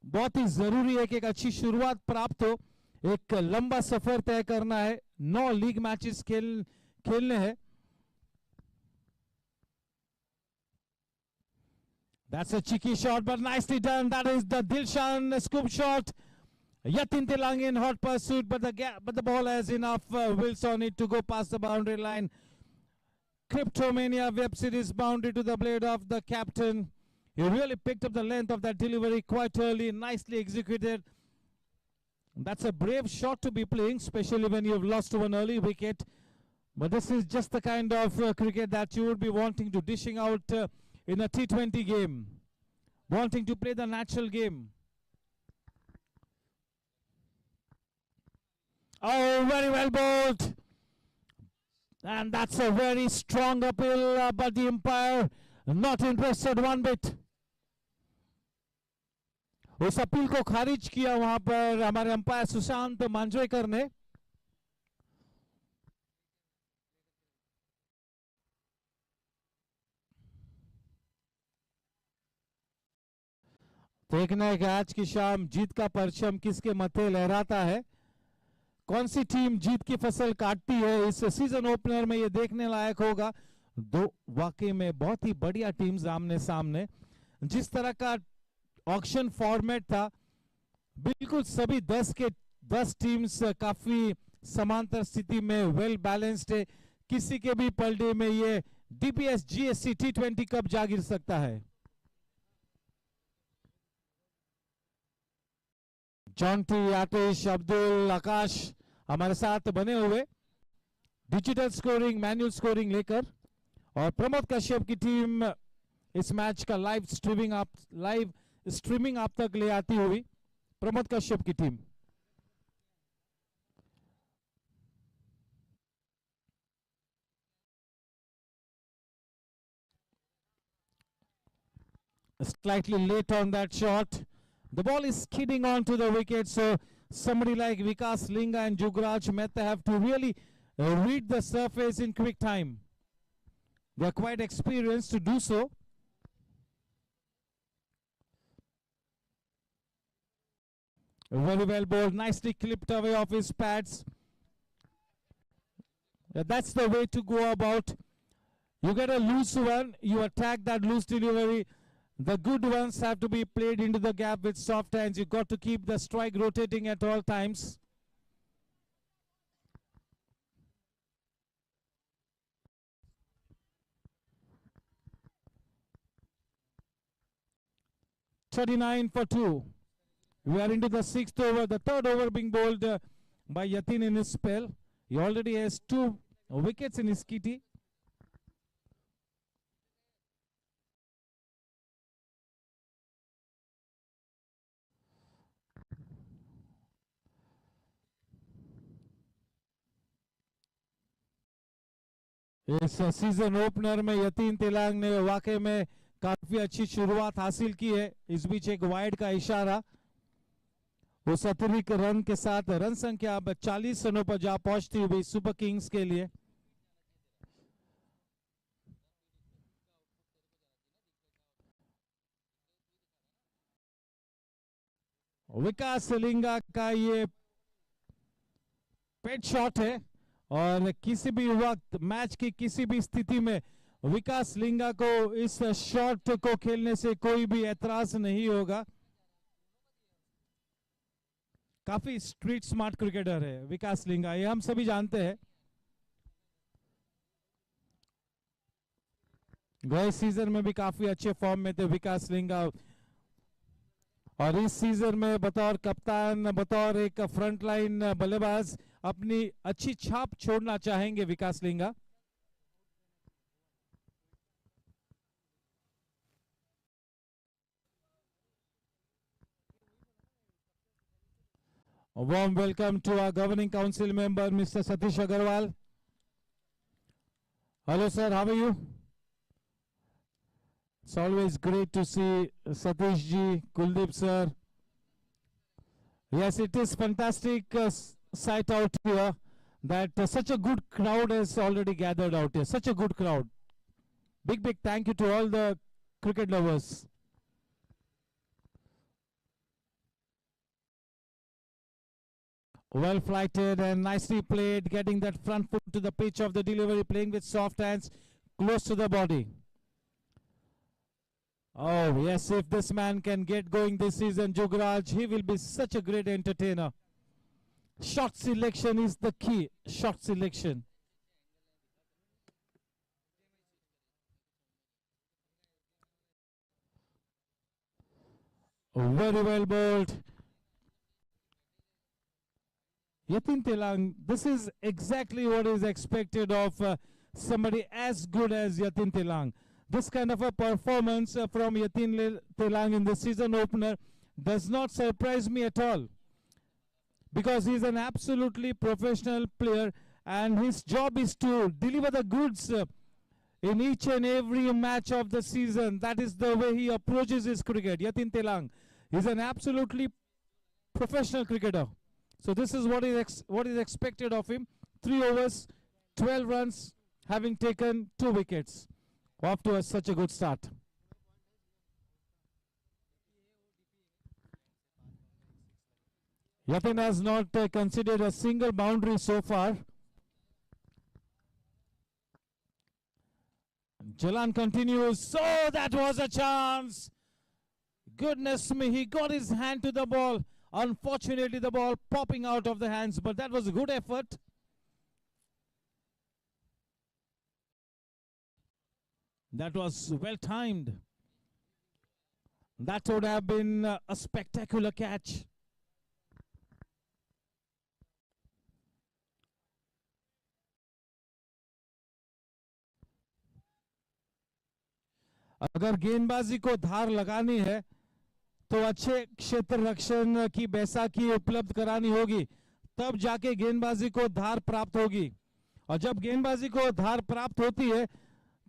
बहुत ही जरूरी है कि एक अच्छी शुरुआत प्राप्त हो. एक लंबा सफर तय करना है. 9 लीग मैचेस खेलने हैं. That's a cheeky shot, but nicely done. That is the Dilshan scoop shot. Yatin Tilang in hot pursuit, but the ball has enough wheels on it to go past the boundary line. Cryptomania Web Series boundary to the blade of the captain. He really picked up the length of that delivery quite early, nicely executed. That's a brave shot to be playing, especially when you have lost to an early wicket. But this is just the kind of cricket that you would be wanting to dishing out in a T20 game. Wanting to play the natural game. Oh, very well bowled. And that's a very strong appeal, but the umpire not interested one bit. उस appeal को खारिज किया वहां पर हमारे umpire Sushant Manjrekar ने. देखना है कि आज की शाम जीत का परचम किसके मथे लहराता है. कौन सी टीम जीत की फसल काटती है. इस सीजन ओपनर में ये देखने लायक होगा. दो वाकई में बहुत ही बढ़िया टीम्स आमने सामने. जिस तरह का ऑक्शन फॉर्मेट था, बिल्कुल सभी 10 के 10 टीम्स काफी समांतर स्थिति में वेल बैलेंस्ड है. किसी के भी पलड़े में ये डीपीएस जीएससी T20 कप जा गिर सकता है. जॉन्टी, आतिश, अब्दुल, आकाश हमारे साथ बने हुए डिजिटल स्कोरिंग, मैनुअल स्कोरिंग लेकर, और प्रमोद कश्यप की टीम इस मैच का लाइव स्ट्रीमिंग आप तक ले आती हुई. प्रमोद कश्यप की team. Slightly late on that shot. The ball is skidding onto the wicket, so somebody like Vikas Linga and Jugraj Mehta have to really read the surface in quick time. They are quite experienced to do so. Very well bowled, nicely clipped away off his pads. That's the way to go about. You get a loose one, you attack that loose delivery, The good ones have to be played into the gap with soft hands. You got to keep the strike rotating at all times. "39 for 2. We are into the 6th over. The 3rd over being bowled by Yatin in his spell. He already has 2 wickets in his kitty. इस season opener में यतीन तिलांग ने वाकई में काफी अच्छी शुरुआत हासिल की है। इस बीच एक वाइड का इशारा, उस अतिरिक्त रन के साथ रन संख्या अब 40 रनों पर जा पहुंचती हुई सुपर किंग्स के लिए। विकास लिंगा का ये पेट शॉट है और किसी भी वक्त मैच की किसी भी स्थिति में विकास लिंगा को इस शॉट को खेलने से कोई भी एतराज नहीं होगा। काफी स्ट्रीट स्मार्ट क्रिकेटर है विकास लिंगा, ये हम सभी जानते हैं। गए सीजन में भी काफी अच्छे फॉर्म में थे विकास लिंगा और इस सीजन में बतौर कप्तान, बतौर एक फ्रंट लाइन बल्लेबाज अपनी अच्छी छाप छोड़ना चाहेंगे विकास लिंगा। A warm welcome to our governing council member, Mr. Satish Agarwal. Hello, sir. How are you? It's always great to see Satish ji, Kuldeep sir. Yes, it is fantastic sight out here that such a good crowd has already gathered out here. Such a good crowd. Big thank you to all the cricket lovers. Well flighted and nicely played, getting that front foot to the pitch of the delivery, playing with soft hands close to the body. Oh yes, if this man can get going this season, Jugraj, he will be such a great entertainer. Shot selection is the key. Shot selection. Very well bowled. Yatin Tilang, this is exactly what is expected of somebody as good as Yatin Tilang. This kind of a performance from Yatin Tilang in the season opener does not surprise me at all, because he's an absolutely professional player and his job is to deliver the goods in each and every match of the season. That is the way he approaches his cricket. Yatin Tilang is an absolutely professional cricketer. So this is what is expected of him. 3 overs, 12 runs, having taken 2 wickets. Off to such a good start. Yatin has not considered a single boundary so far. Jalan continues. So that was a chance. Goodness me, he got his hand to the ball. Unfortunately, the ball popping out of the hands, but that was a good effort. That was well timed. That would have been a spectacular catch. अगर गेंदबाजी को धार लगानी है तो अच्छे क्षेत्र रक्षण की बैसाखी उपलब्ध करानी होगी, तब जाके गेंदबाजी को धार प्राप्त होगी। और जब गेंदबाजी को धार प्राप्त होती है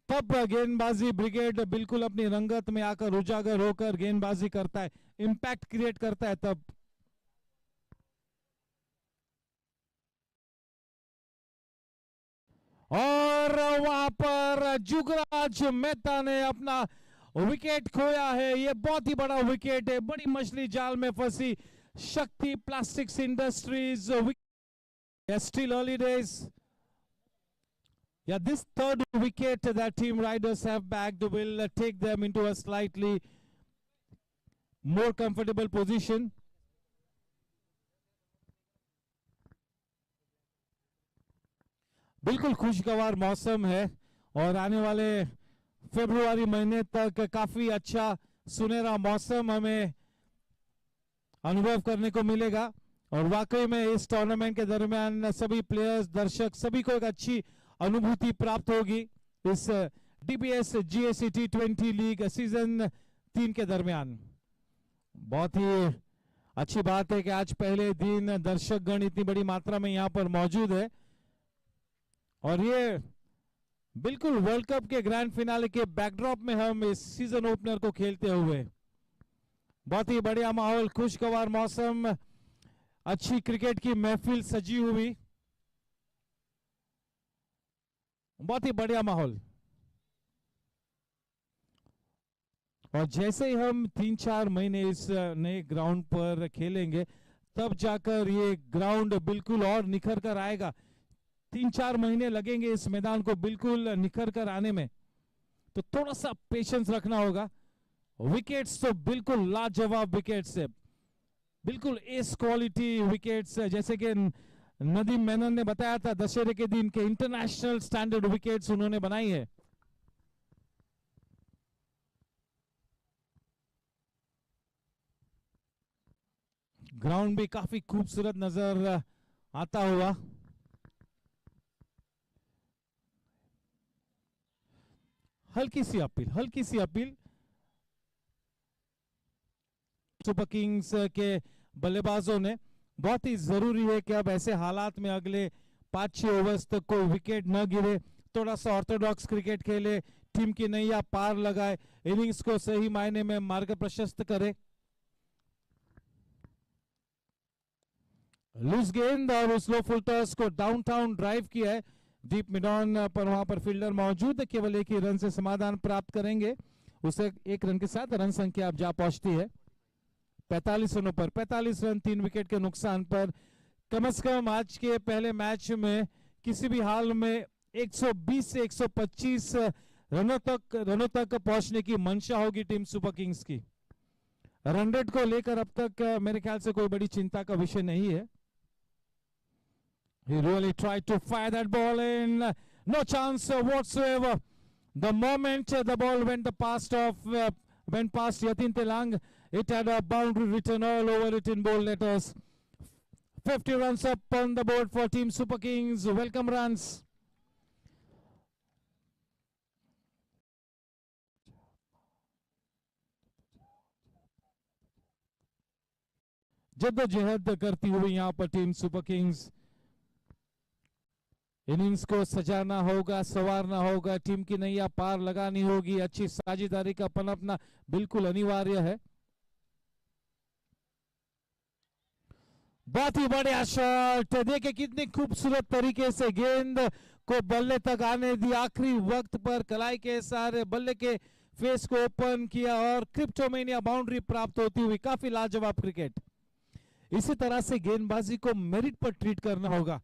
तब गेंदबाजी ब्रिगेड बिल्कुल अपनी रंगत में आकर उजागर होकर गेंदबाजी करता है, इंपैक्ट क्रिएट करता है तब। और वहां पर जुगराज मेहता ने अपना विकेट खोया है। ये बहुत ही बड़ा विकेट है, बड़ी मछली जाल में फंसी शक्ति plastics industries. Still early days, Yeah, this third wicket that Team Riders have bagged will take them into a slightly more comfortable position. बिल्कुल खुशगवार मौसम है और आने वाले फरवरी महीने तक काफी अच्छा सुनहरा मौसम हमें अनुभव करने को मिलेगा और वाकई में इस टूर्नामेंट के दरमियान सभी प्लेयर्स दर्शक सभी को एक अच्छी अनुभूति प्राप्त होगी इस DPS GSC T20 league season 3 के दरमियान। बहुत ही अच्छी बात है कि आज पहले दिन दर्शकगण इतनी बड़ी मात्रा में यहाँ पर मौजूद है और ये बिल्कुल वर्ल्ड कप के ग्रैंड फिनाले के बैकड्रॉप में हम इस सीजन ओपनर को खेलते हुए बहुत ही बढ़िया माहौल, खुशगवार मौसम, अच्छी क्रिकेट की महफिल सजी हुई, बहुत ही बढ़िया माहौल। और जैसे ही हम 3-4 महीने इस नए ग्राउंड पर खेलेंगे तब जाकर ये ग्राउंड बिल्कुल और निखर कर आएगा। 3-4 महीने लगेंगे इस मैदान को बिल्कुल निखर कर आने में, तो थोड़ा सा पेशेंस रखना होगा। विकेट्स तो बिल्कुल लाजवाब विकेट्स है, बिल्कुल एस क्वालिटी विकेट्स, जैसे कि नदीम मेनन ने बताया था दशहरे के दिन के इंटरनेशनल स्टैंडर्ड विकेट्स उन्होंने बनाई है। ग्राउंड भी काफी खूबसूरत नजर आता हुआ। हल्की सी अपील सुपर किंग्स के बल्लेबाजों ने, बहुत ही जरूरी है कि अब ऐसे हालात में अगले 5-6 ओवर्स तक कोई विकेट न गिरे, थोड़ा सा ऑर्थोडॉक्स क्रिकेट खेले, टीम की नैया पार लगाए, इनिंग्स को सही मायने में मार्ग प्रशस्त करे। लूज गेंद और स्लो फुल टॉस को डाउनटाउन ड्राइव किया है, डीप मिडॉन पर वहां पर फील्डर मौजूद है, केवल एक ही रन से समाधान प्राप्त करेंगे, उसे एक रन के साथ रन संख्या अब जा पहुंचती है 45 रनों पर। 45 रन 3 विकेट के नुकसान पर कम से कम आज के पहले मैच में किसी भी हाल में 120 से 125 रनों तक पहुंचने की मंशा होगी टीम सुपर किंग्स की। रन रेट को लेकर अब तक मेरे ख्याल से कोई बड़ी चिंता का विषय नहीं है। He really tried to fire that ball in, no chance whatsoever. The moment the ball went past Yatin Telang, it had a boundary written all over it in bold letters. 50 runs up on the board for Team Super Kings. Welcome runs. जद्दोजहद करती हुई यहाँ पर team super Kings, innings को सजाना होगा, संवारना होगा, team की नैया पार लगानी होगी, अच्छी साझेदारी का पनपना बिल्कुल अनिवार्य है। बहुत ही बढ़िया शॉट, देखिए कितनी खूबसूरत तरीके से गेंद को बल्ले तक आने दी, आखिरी वक्त पर कलाई के सहारे बल्ले के फेस को ओपन किया और क्रिप्टोमेनिया बाउंड्री प्राप्त होती हुई, काफी लाजवाब क्रिकेट। इसी तरह से गेंदबाजी को मेरिट पर ट्रीट करना होगा,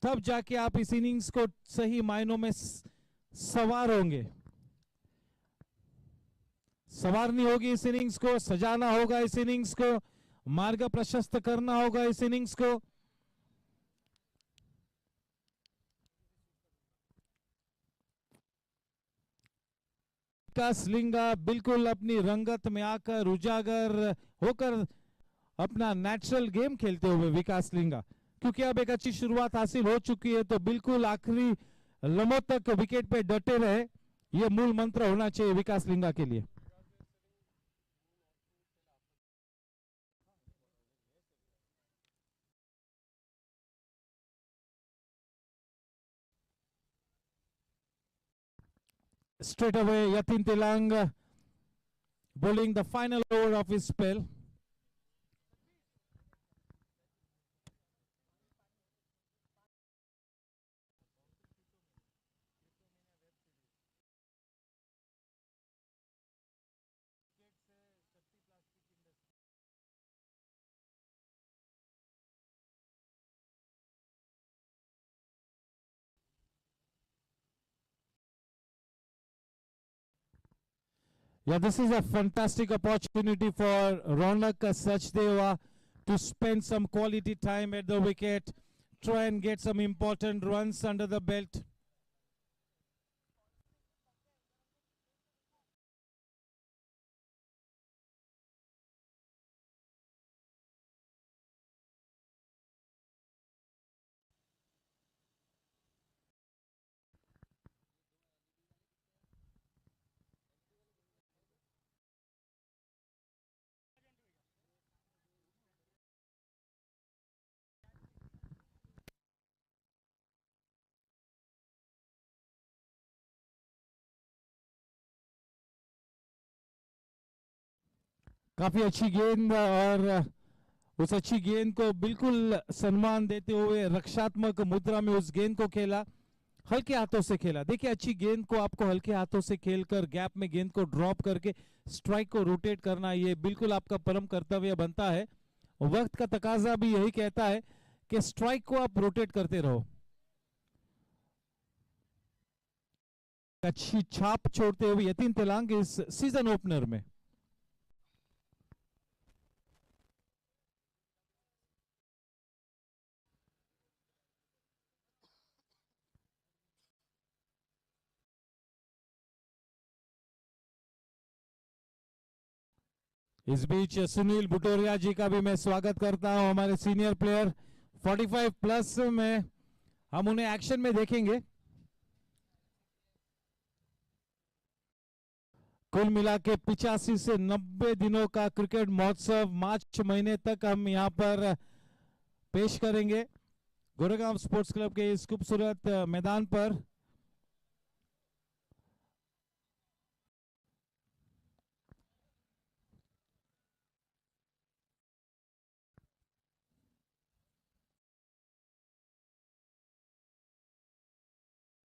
तब जाके आप इस इनिंग्स को सही मायनों में संवारोगे। संवारनी होगी इस इनिंग्स को, सजाना होगा इस इनिंग्स को, मार्ग प्रशस्त करना होगा इस इनिंग्स को। विकास लिंगा बिल्कुल अपनी रंगत में आकर उजागर होकर अपना नेचुरल गेम खेलते हुए विकास लिंगा, क्योंकि अब एक अच्छी शुरुआत हासिल हो चुकी है तो बिल्कुल आखिरी लम्हों तक विकेट पे डटे रहे, ये मूल मंत्र होना चाहिए विकास लिंगा के लिए। Straight away, Yatin Tilang bowling the final over of his spell. Yeah, this is a fantastic opportunity for Ronak Sachdeva to spend some quality time at the wicket, try and get some important runs under the belt. काफी अच्छी गेंद और उस अच्छी गेंद को बिल्कुल सम्मान देते हुए रक्षात्मक मुद्रा में उस गेंद को खेला, हल्के हाथों से खेला. देखिए, अच्छी गेंद को आपको हल्के हाथों से खेलकर गैप में गेंद को ड्रॉप करके स्ट्राइक को रोटेट करना, ये बिल्कुल आपका परम कर्तव्य बनता है. वक्त का तकाजा भी यही कहता है कि स्ट्राइक को आप रोटेट करते रहो. अच्छी छाप छोड़ते हुए यतीन तेलांग इस सीजन ओपनर में. इस बीच सुनील बुटोरिया जी का भी मैं स्वागत करता हूं, हमारे सीनियर प्लेयर. 45 प्लस में हम उन्हें एक्शन में देखेंगे. कुल मिला के 85 से 90 दिनों का क्रिकेट महोत्सव मार्च महीने तक हम यहां पर पेश करेंगे गोरेगांव स्पोर्ट्स क्लब के इस खूबसूरत मैदान पर.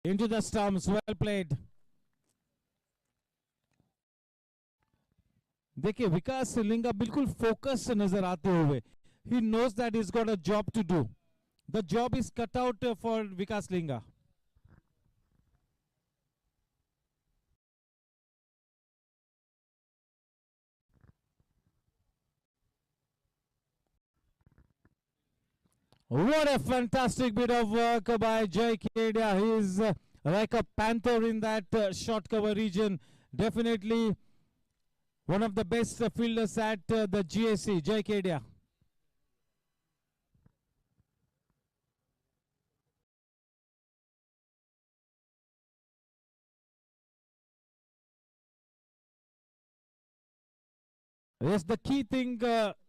Into the stumps, well played. देखिए, विकास लिंगा बिल्कुल फोकस नजर आते हुए. He knows that he's got a job to do. The job is cut out for Vikas Linga. What a fantastic bit of work by Jai Kedia. He is like a panther in that short cover region. Definitely one of the best fielders at the GSC, Jai Kedia. Yes, the key thing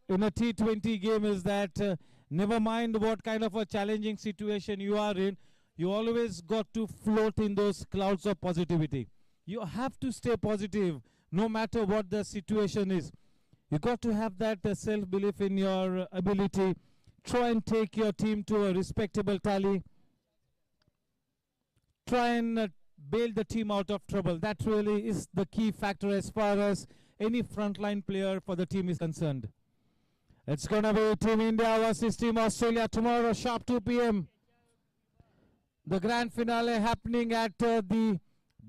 in a T20 game is that never mind what kind of a challenging situation you are in, you always got to float in those clouds of positivity. You have to stay positive no matter what the situation is. You got to have that self-belief in your ability. Try and take your team to a respectable tally. Try and bail the team out of trouble. That really is the key factor as far as any frontline player for the team is concerned. It's going to be Team India versus Team Australia tomorrow, sharp 2 p.m. The grand finale happening at the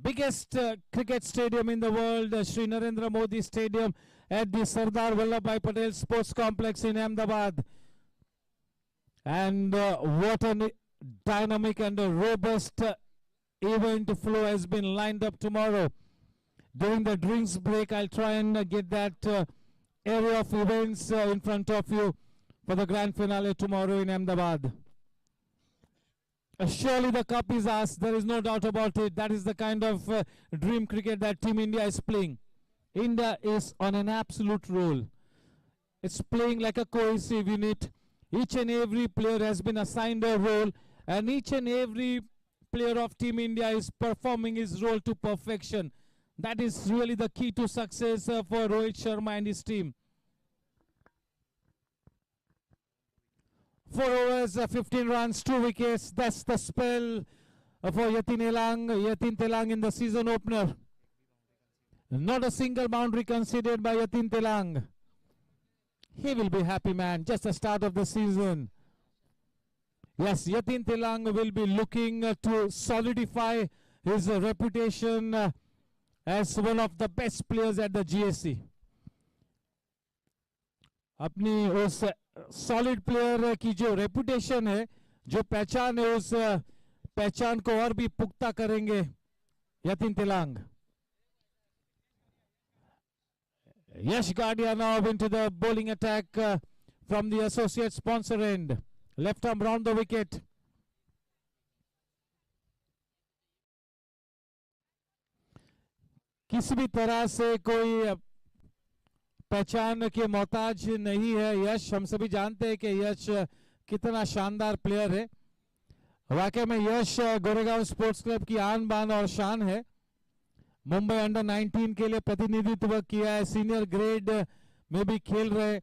biggest cricket stadium in the world, Shri Narendra Modi Stadium at the Sardar Vallabhbhai Patel Sports Complex in Ahmedabad. And what a dynamic and a robust event flow has been lined up tomorrow. During the drinks break, I'll try and get that area of events in front of you for the grand finale tomorrow in Ahmedabad. Surely the cup is ours, there is no doubt about it. That is the kind of dream cricket that Team India is playing. India is on an absolute roll. It's playing like a cohesive unit. Each and every player has been assigned a role, and each and every player of Team India is performing his role to perfection. That is really the key to success for Rohit Sharma and his team. 4 overs, 15 runs, 2 wickets. That's the spell for Yatin Telang in the season opener. Not a single boundary conceded by Yatin Telang. He will be happy, man. Just the start of the season. Yes, Yatin Telang will be looking to solidify his reputation as one of the best players at the GSC. अपनी उस solid player की जो reputation है, जो पहचान है, उस पहचान को और भी पुख्ता करेंगे Yatin तिलांग. Yash Gadia now into the bowling attack from the associate sponsor end. Left arm round the wicket. किसी भी तरह से कोई पहचान के मोहताज नहीं है यश. हम सभी जानते हैं कि यश कितना शानदार प्लेयर है. वाकई में यश गोरेगांव स्पोर्ट्स क्लब की आन बान और शान है. मुंबई अंडर 19 के लिए प्रतिनिधित्व किया है. सीनियर ग्रेड में भी खेल रहे.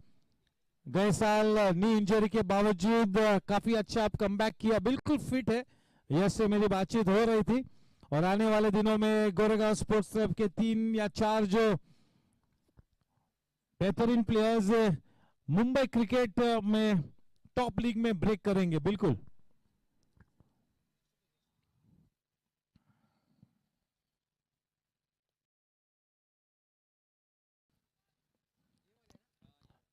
गए साल नी इंजरी के बावजूद काफी अच्छा अब कमबैक किया. बिल्कुल फिट है. यश से मेरी बातचीत हो रही थी और आने वाले दिनों में गोरेगांव स्पोर्ट्स क्लब के 3 या 4 जो बेहतरीन प्लेयर्स मुंबई क्रिकेट में टॉप लीग में ब्रेक करेंगे. बिल्कुल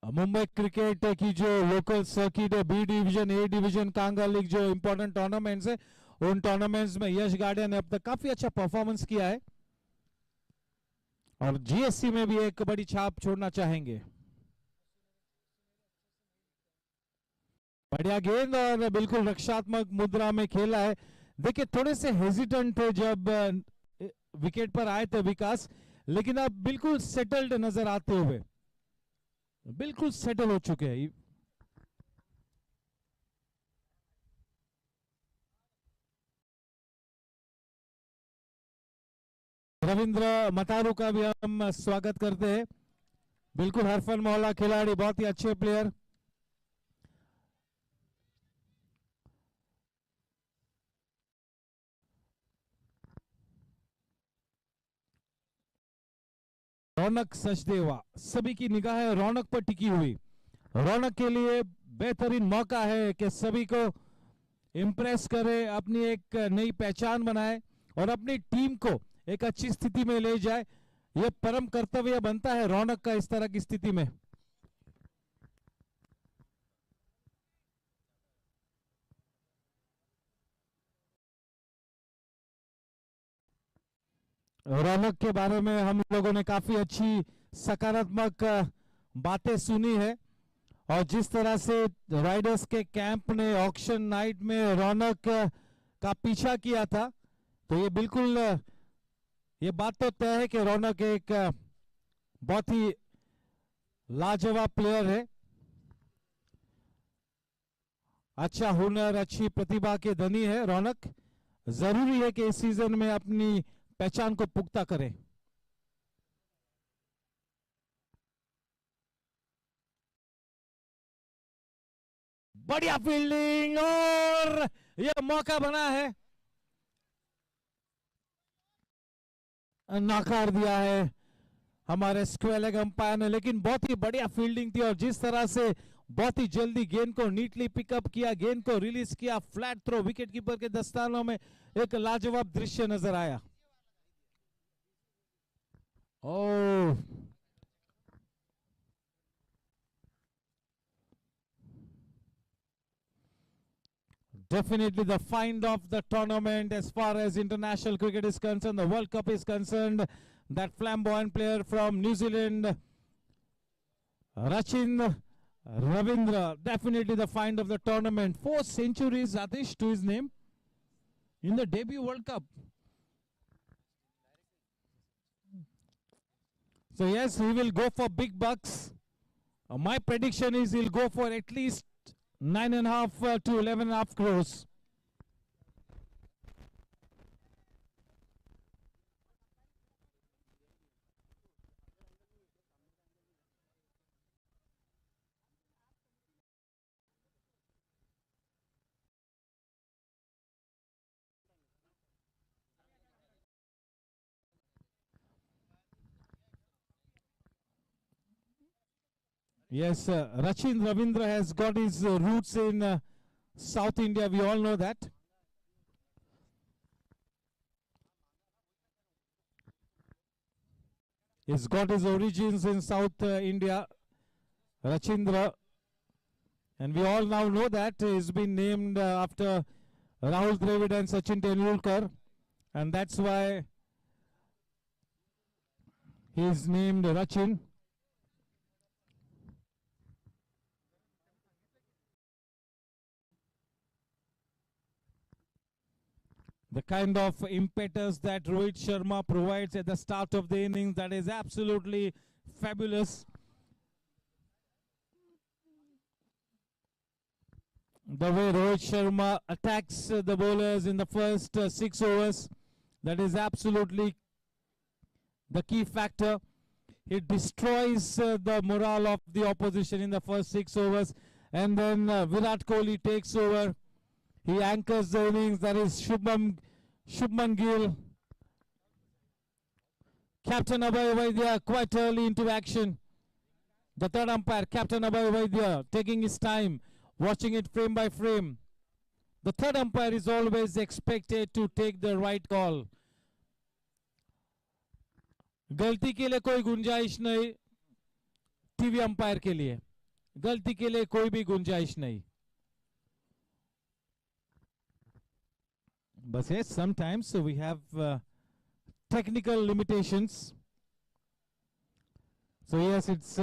मुंबई क्रिकेट की जो लोकल सर्किट है, B division, A division, Kanga league, जो इंपॉर्टेंट टूर्नामेंट्स है, उन टूर्नामेंट्स में यश गार्डिया ने अब तक काफी अच्छा परफॉर्मेंस किया है और जीएससी में भी एक बड़ी छाप छोड़ना चाहेंगे. बढ़िया गेंद और बिल्कुल रक्षात्मक मुद्रा में खेला है. देखिए थोड़े से हेजिटेंट थे जब विकेट पर आए थे विकास, लेकिन अब बिल्कुल सेटल्ड नजर आते हुए, बिल्कुल सेटल हो चुके हैं. रविंद्र मतारू का भी हम स्वागत करते हैं. बिल्कुल हरफन मोहल्ला खिलाड़ी, बहुत ही अच्छे प्लेयर. रौनक सचदेवा, सभी की निगाहें रौनक पर टिकी हुई. रौनक के लिए बेहतरीन मौका है कि सभी को इम्प्रेस करे, अपनी एक नई पहचान बनाए और अपनी टीम को एक अच्छी स्थिति में ले जाए. यह परम कर्तव्य बनता है रौनक का इस तरह की स्थिति में. रौनक के बारे में हम लोगों ने काफी अच्छी सकारात्मक बातें सुनी है और जिस तरह से राइडर्स के कैंप ने ऑक्शन नाइट में रौनक का पीछा किया था, तो ये बिल्कुल ये बात तो तय है कि रौनक एक बहुत ही लाजवाब प्लेयर है. अच्छा हुनर, अच्छी प्रतिभा के धनी है रौनक. जरूरी है कि इस सीजन में अपनी पहचान को पुख्ता करें. बढ़िया फील्डिंग और यह मौका बना है, नकार दिया है हमारे स्क्वायर लेग अंपायर ने, लेकिन बहुत ही बढ़िया फील्डिंग थी और जिस तरह से बहुत ही जल्दी गेंद को नीटली पिकअप किया, गेंद को रिलीज किया, फ्लैट थ्रो, विकेट कीपर के दस्तानों में एक लाजवाब दृश्य नजर आया. Oh, definitely the find of the tournament as far as international cricket is concerned, the World Cup is concerned. That flamboyant player from New Zealand, Rachin Ravindra, definitely the find of the tournament. 4 centuries, Atish, to his name in the debut World Cup. So yes, he will go for big bucks. My prediction is he'll go for at least 9.5 to 11.5 crores. Yes, Rachin Ravindra has got his roots in South India. We all know that. He's got his origins in South India, Rachindra. And we all now know that he's been named after Rahul Dravid and Sachin Tendulkar. And that's why he's named Rachin. The kind of impetus that Rohit Sharma provides at the start of the innings, that is absolutely fabulous. The way Rohit Sharma attacks the bowlers in the first 6 overs, that is absolutely the key factor. He destroys the morale of the opposition in the first 6 overs, and then Virat Kohli takes over. He anchors the innings. That is Shubman Gill. Captain Abhay Vaidya quite early into action. The third umpire, Captain Abhay Vaidya, taking his time, watching it frame by frame. The third umpire is always expected to take the right call. गलती के लिए कोई गुंजाइश नहीं TV umpire के लिए, गलती के लिए कोई भी गुंजाइश नहीं. But yes, sometimes we have technical limitations. So yes, it's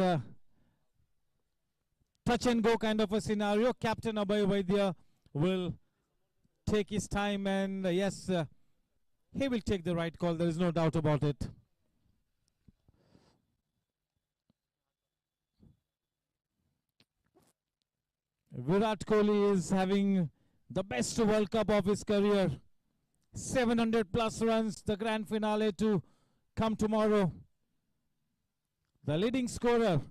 touch and go kind of a scenario. Captain Abhay Vaidya will take his time, and yes, he will take the right call. There is no doubt about it. Virat Kohli is having the best World Cup of his career. 700 plus runs, the grand finale to come tomorrow. The leading scorer.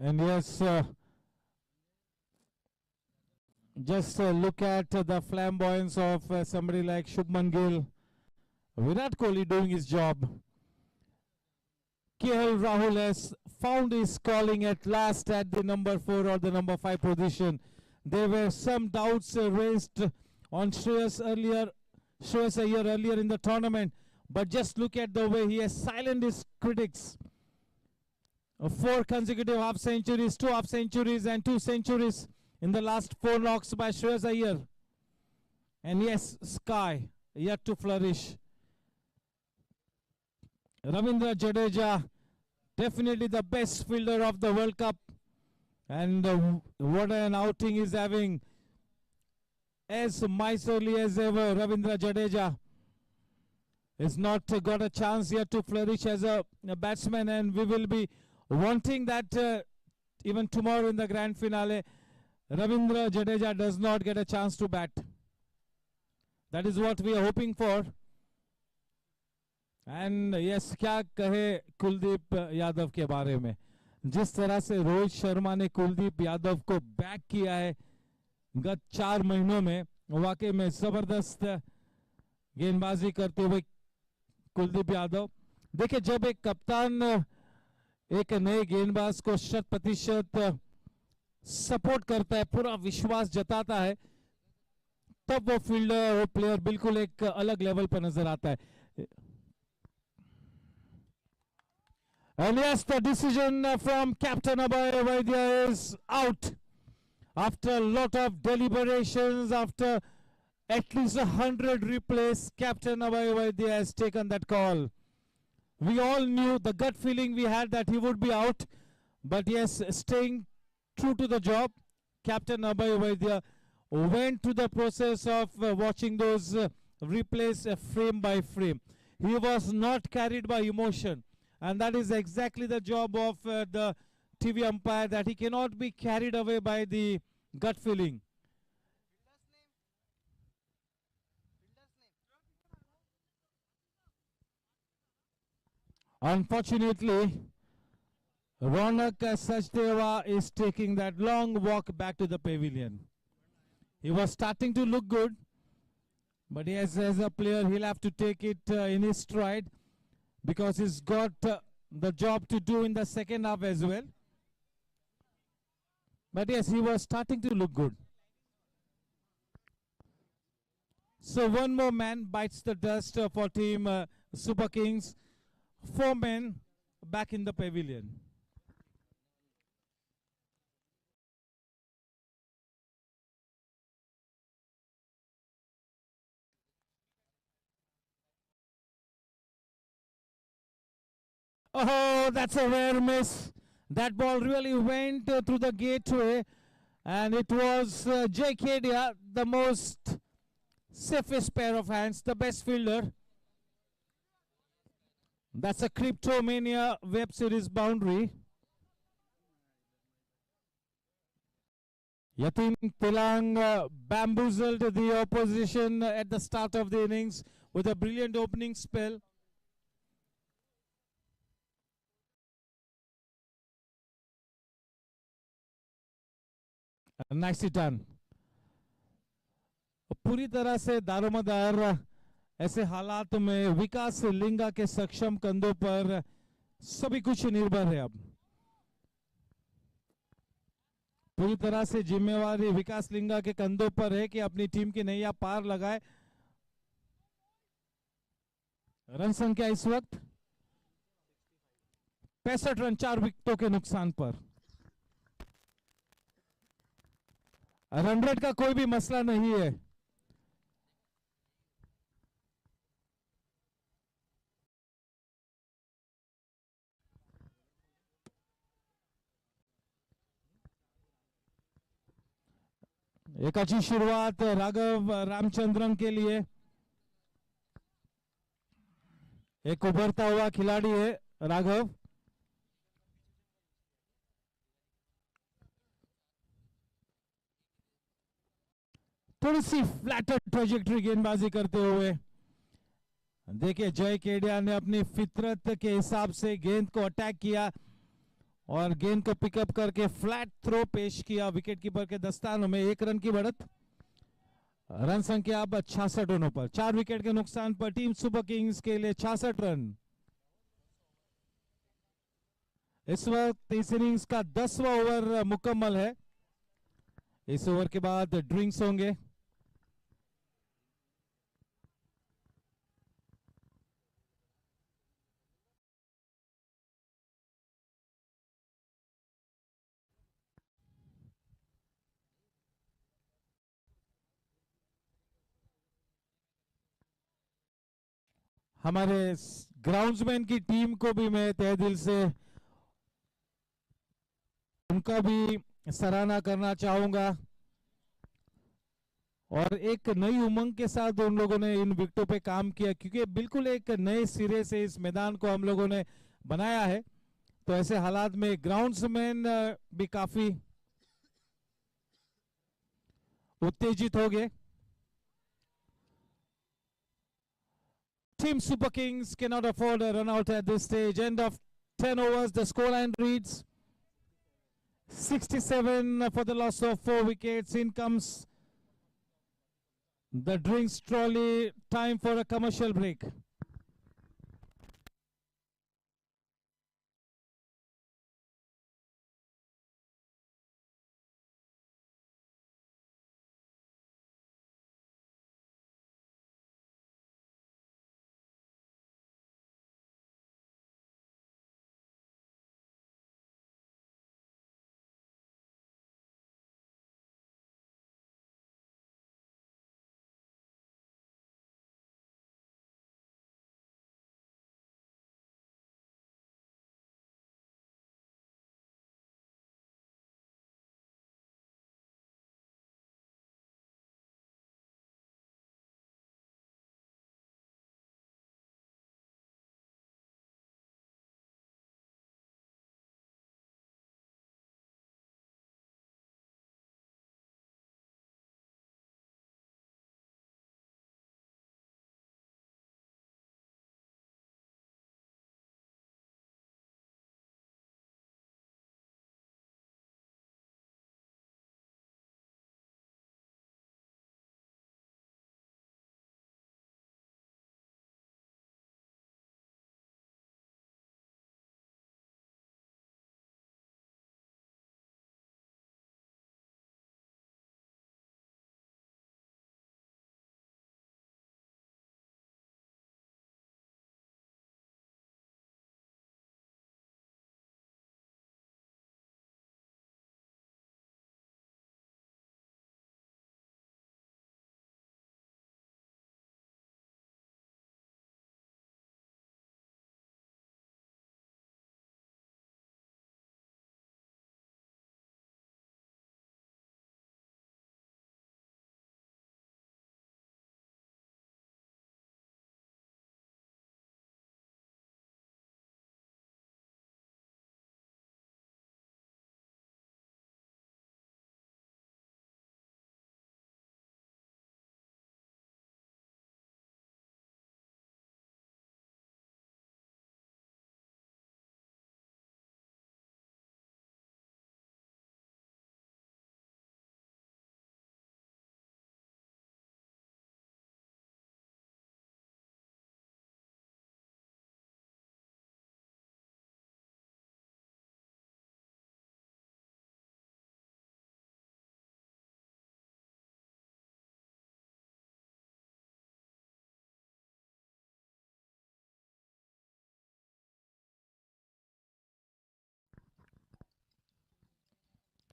And yes, just look at the flamboyance of somebody like Shubman Gill. Virat Kohli doing his job. KL Rahul has found his calling at last at the number 4 or the number 5 position. There were some doubts raised on Shreyas Iyer earlier in the tournament, but just look at the way he has silenced his critics. 4 consecutive half centuries, 2 half centuries, and 2 centuries in the last 4 knocks by Shreyas Iyer. And yes, Sky yet to flourish. Ravindra Jadeja, definitely the best fielder of the World Cup. And what an outing he's having. As miserly as ever, Ravindra Jadeja has not got a chance yet to flourish as a batsman, and we will be wanting that even tomorrow in the grand finale, Ravindra Jadeja does not get a chance to bat. That is what we are hoping for. And yes, क्या कहे कुलदीप यादव के बारे में, जिस तरह से रोहित शर्मा ने कुलदीप यादव को बैक किया है गत 4 महीनों में, वाकई में जबरदस्त गेंदबाजी करते हुए कुलदीप यादव. देखिए, जब एक कप्तान एक नए गेंदबाज को 100% सपोर्ट करता है, पूरा विश्वास जताता है, तब वो फील्डर, वो प्लेयर बिल्कुल एक अलग लेवल पर नजर आता है. And yes, the decision from Captain Abhay Vaidya is out. After a lot of deliberations, after at least 100 replays, Captain Abhay Vaidya has taken that call. We all knew, the gut feeling we had, that he would be out. But yes, staying true to the job, Captain Abhay Vaidya went to the process of watching those replays frame by frame. He was not carried by emotion. And that is exactly the job of the TV umpire, that he cannot be carried away by the gut feeling. Unfortunately, Ronak Sachdeva is taking that long walk back to the pavilion. He was starting to look good, but yes, as a player, he'll have to take it in his stride because he's got the job to do in the second half as well. But yes, he was starting to look good. So one more man bites the dust for team Super Kings. 4 men back in the pavilion. Oh, that's a rare miss. That ball really went through the gateway, and it was Jay Kedia, the most safest pair of hands, the best fielder. That's a Cryptomania web series boundary. Yatin Tilang bamboozled the opposition at the start of the innings with a brilliant opening spell. Nicely done. पूरी तरह से दारोमदार ऐसे हालात में विकास लिंगा के सक्षम कंधों पर सभी कुछ निर्भर है। अब पूरी तरह से जिम्मेवारी विकास लिंगा के कंधों पर है कि अपनी टीम की नैया पार लगाए। रन संख्या इस वक्त 65 रन 4 विकेटों के नुकसान पर। रन रेट का कोई भी मसला नहीं है। एक अच्छी शुरुआत राघव रामचंद्रन के लिए। एक उभरता हुआ खिलाड़ी है राघव। थोड़ी सी फ्लैटर ट्रेजेक्टरी गेंदबाजी करते हुए देखिए जय केडिया ने अपनी फितरत के हिसाब से गेंद को अटैक किया और गेंद को पिकअप करके फ्लैट थ्रो पेश किया विकेट कीपर के दस्तानों में। 1 रन की बढ़त। रन संख्या अब 66 रनों पर। 4 विकेट के नुकसान पर टीम सुपर किंग्स के लिए 66 रन। इस वक्त इस इनिंग्स का 10वां ओवर मुकम्मल है। इस ओवर के बाद ड्रिंक्स होंगे। हमारे ग्राउंड्समैन की टीम को भी मैं तहे दिल से उनका भी सराहना करना चाहूंगा और एक नई उमंग के साथ उन लोगों ने इन विकेटों पे काम किया क्योंकि बिल्कुल एक नए सिरे से इस मैदान को हम लोगों ने बनाया है। तो ऐसे हालात में ग्राउंड्समैन भी काफी उत्तेजित हो गए। Team Super Kings cannot afford a run out at this stage. End of 10 overs. The scoreline reads 67 for the loss of 4 wickets. In comes the drinks trolley. Time for a commercial break.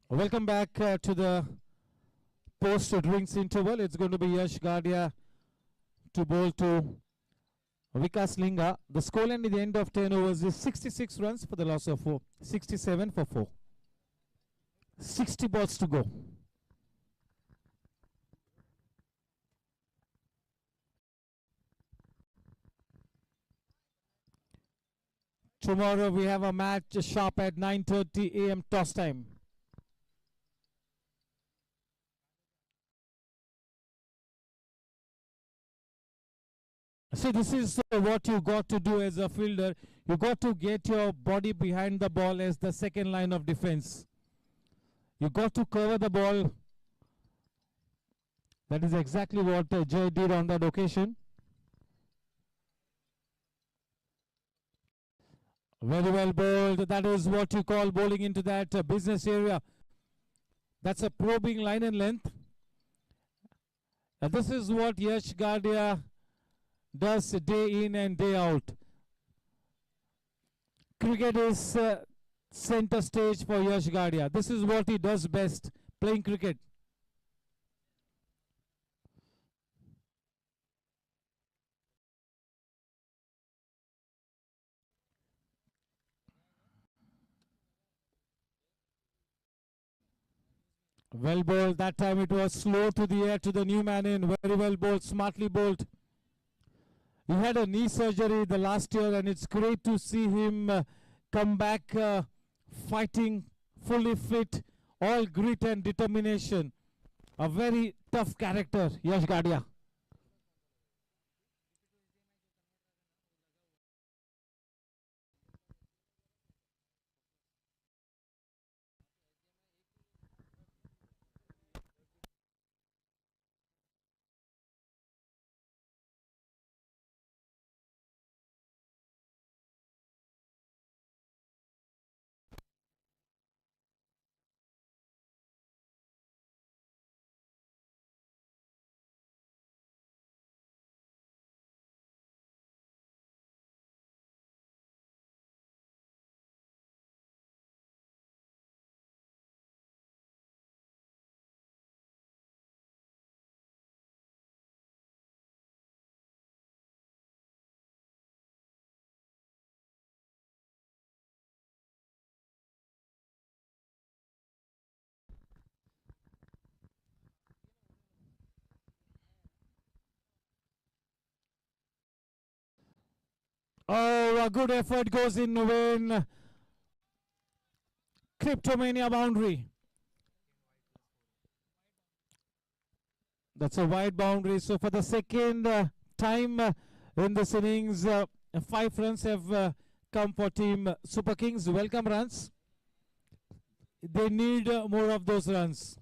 Welcome back to the post-drinks interval. It's going to be Yash Gadia to bowl to Vikas Linga. The scoreline at the end of 10 overs is 66 runs for the loss of 4. 67 for 4. 60 balls to go. Tomorrow we have a match sharp at 9:30 a.m. toss time. So this is what you got to do as a fielder. You got to get your body behind the ball as the second line of defense. You got to cover the ball. That is exactly what Jay did on that occasion. Very well bowled. That is what you call bowling into that business area. That's a probing line and length. And this is what Yash Gadia does day in and day out. Cricket is center stage for Yash Gadia. This is what he does best, playing cricket. Well bowled. That time it was slow to the air to the new man in. Very well bowled, smartly bowled. He had a knee surgery the last year, and it's great to see him come back fighting, fully fit, all grit and determination. A very tough character, Yash Gadia. Oh, a good effort goes in win. Cryptomania boundary. That's a wide boundary. So for the second time in this innings, 5 runs have come for team Superkings. Welcome runs. They need more of those runs.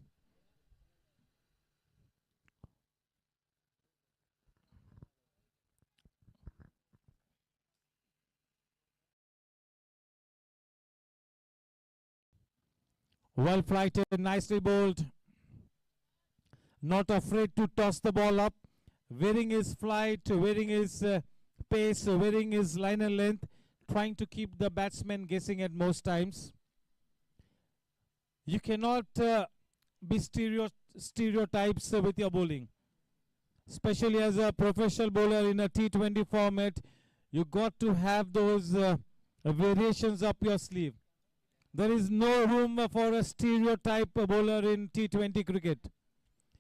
Well flighted, nicely bowled. Not afraid to toss the ball up. Wearing his flight, wearing his pace, wearing his line and length. Trying to keep the batsman guessing at most times. You cannot be stereotypes with your bowling. Especially as a professional bowler in a T20 format, you got to have those variations up your sleeve. There is no room for a stereotype bowler in T20 cricket.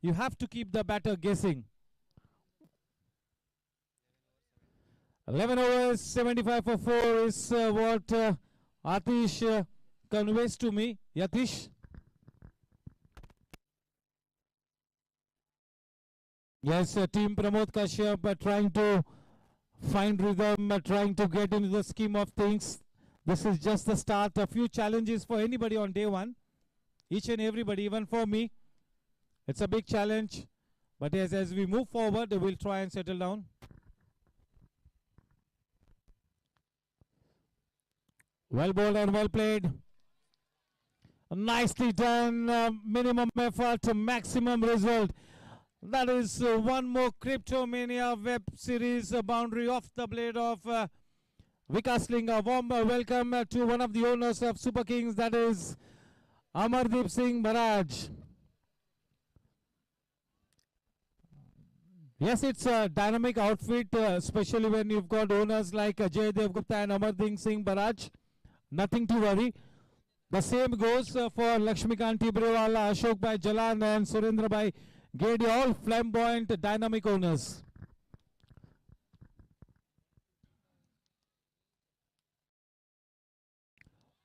You have to keep the batter guessing. 11 overs, 75 for 4 is what Atish conveys to me. Yatish? Yes, team Pramod Kashyap trying to find rhythm, trying to get into the scheme of things. This is just the start. A few challenges for anybody on day one. Each and everybody, even for me. It's a big challenge. But yes, as we move forward, we'll try and settle down. Well bowled and well played. Nicely done. Minimum effort, maximum result. That is one more Cryptomania web series boundary off the blade of Vikas Linga. Warm welcome to one of the owners of Superkings. That is Amardeep Singh Maharaj. Yes, it's a dynamic outfit, especially when you've got owners like Ajay Devgupta and Amardeep Singh Baraj. Nothing to worry. The same goes for Lakshmikant Tibrewala, Ashok Bhai Jalan and Surendra Bhai Gedi, all flamboyant, dynamic owners.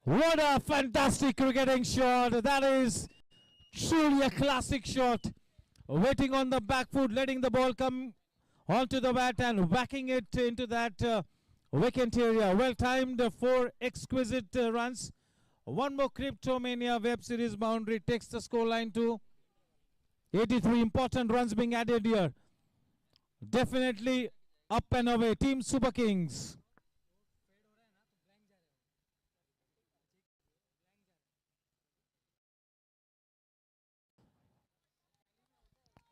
What a fantastic cricketing shot. That is truly a classic shot. Waiting on the back foot, letting the ball come onto the bat and whacking it into that vacant area. Well timed, 4 exquisite runs. One more Cryptomania Web Series boundary takes the scoreline to 83. Important runs being added here. Definitely up and away. Team Super Kings.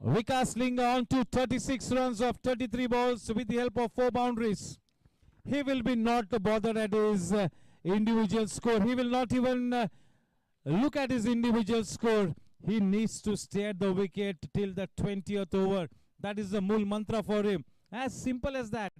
Vikas Linga on to 36 runs of 33 balls with the help of 4 boundaries. He will be not bothered at his individual score. He will not even look at his individual score. He needs to stay at the wicket till the 20th over. That is the Mool mantra for him. As simple as that.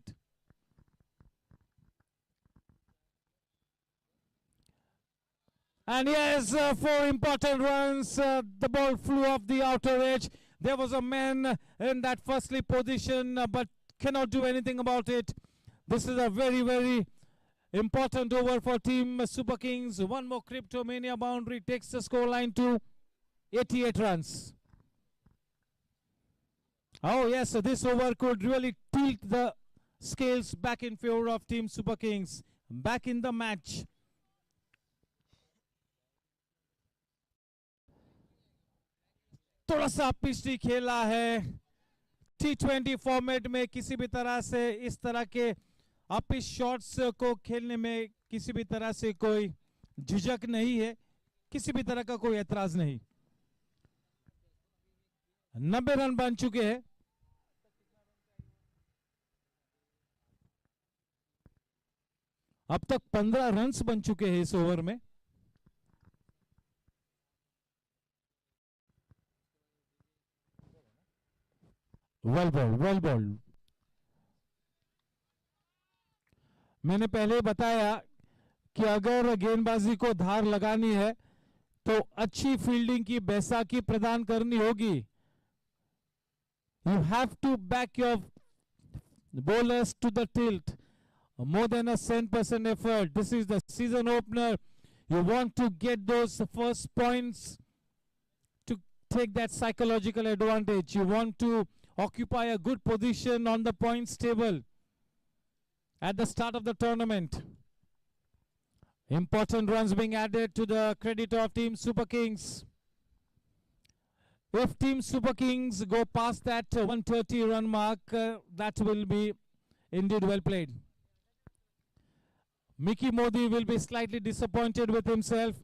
And yes, 4 important runs. The ball flew off the outer edge. There was a man in that first slip position, but cannot do anything about it. This is a very, very important over for Team Super Kings. One more Cryptomania boundary takes the scoreline to 88 runs. Oh yes, so this over could really tilt the scales back in favor of Team Super Kings. Back in the match. थोड़ा सा पिछली खेला है T20 format में किसी भी तरह से इस तरह के अपिच शॉट्स को खेलने में किसी भी तरह से कोई झिझक नहीं है, किसी भी तरह का कोई एतराज नहीं. 90 रन बन चुके हैं. अब तक 15 रन्स बन चुके हैं इस ओवर में. Well bowled, well bowled. मैंने पहले बताया कि अगर गेंदबाजी को धार लगानी है तो अच्छी फील्डिंग की बैसाखी प्रदान करनी होगी. You have to back your bowlers to the tilt more than a 100% effort. This is the season opener. You want to get those first points to take that psychological advantage. You want to occupy a good position on the points table at the start of the tournament. Important runs being added to the credit of Team Super Kings. If Team Super Kings go past that 130 run mark, that will be indeed well played. Mickey Modi will be slightly disappointed with himself.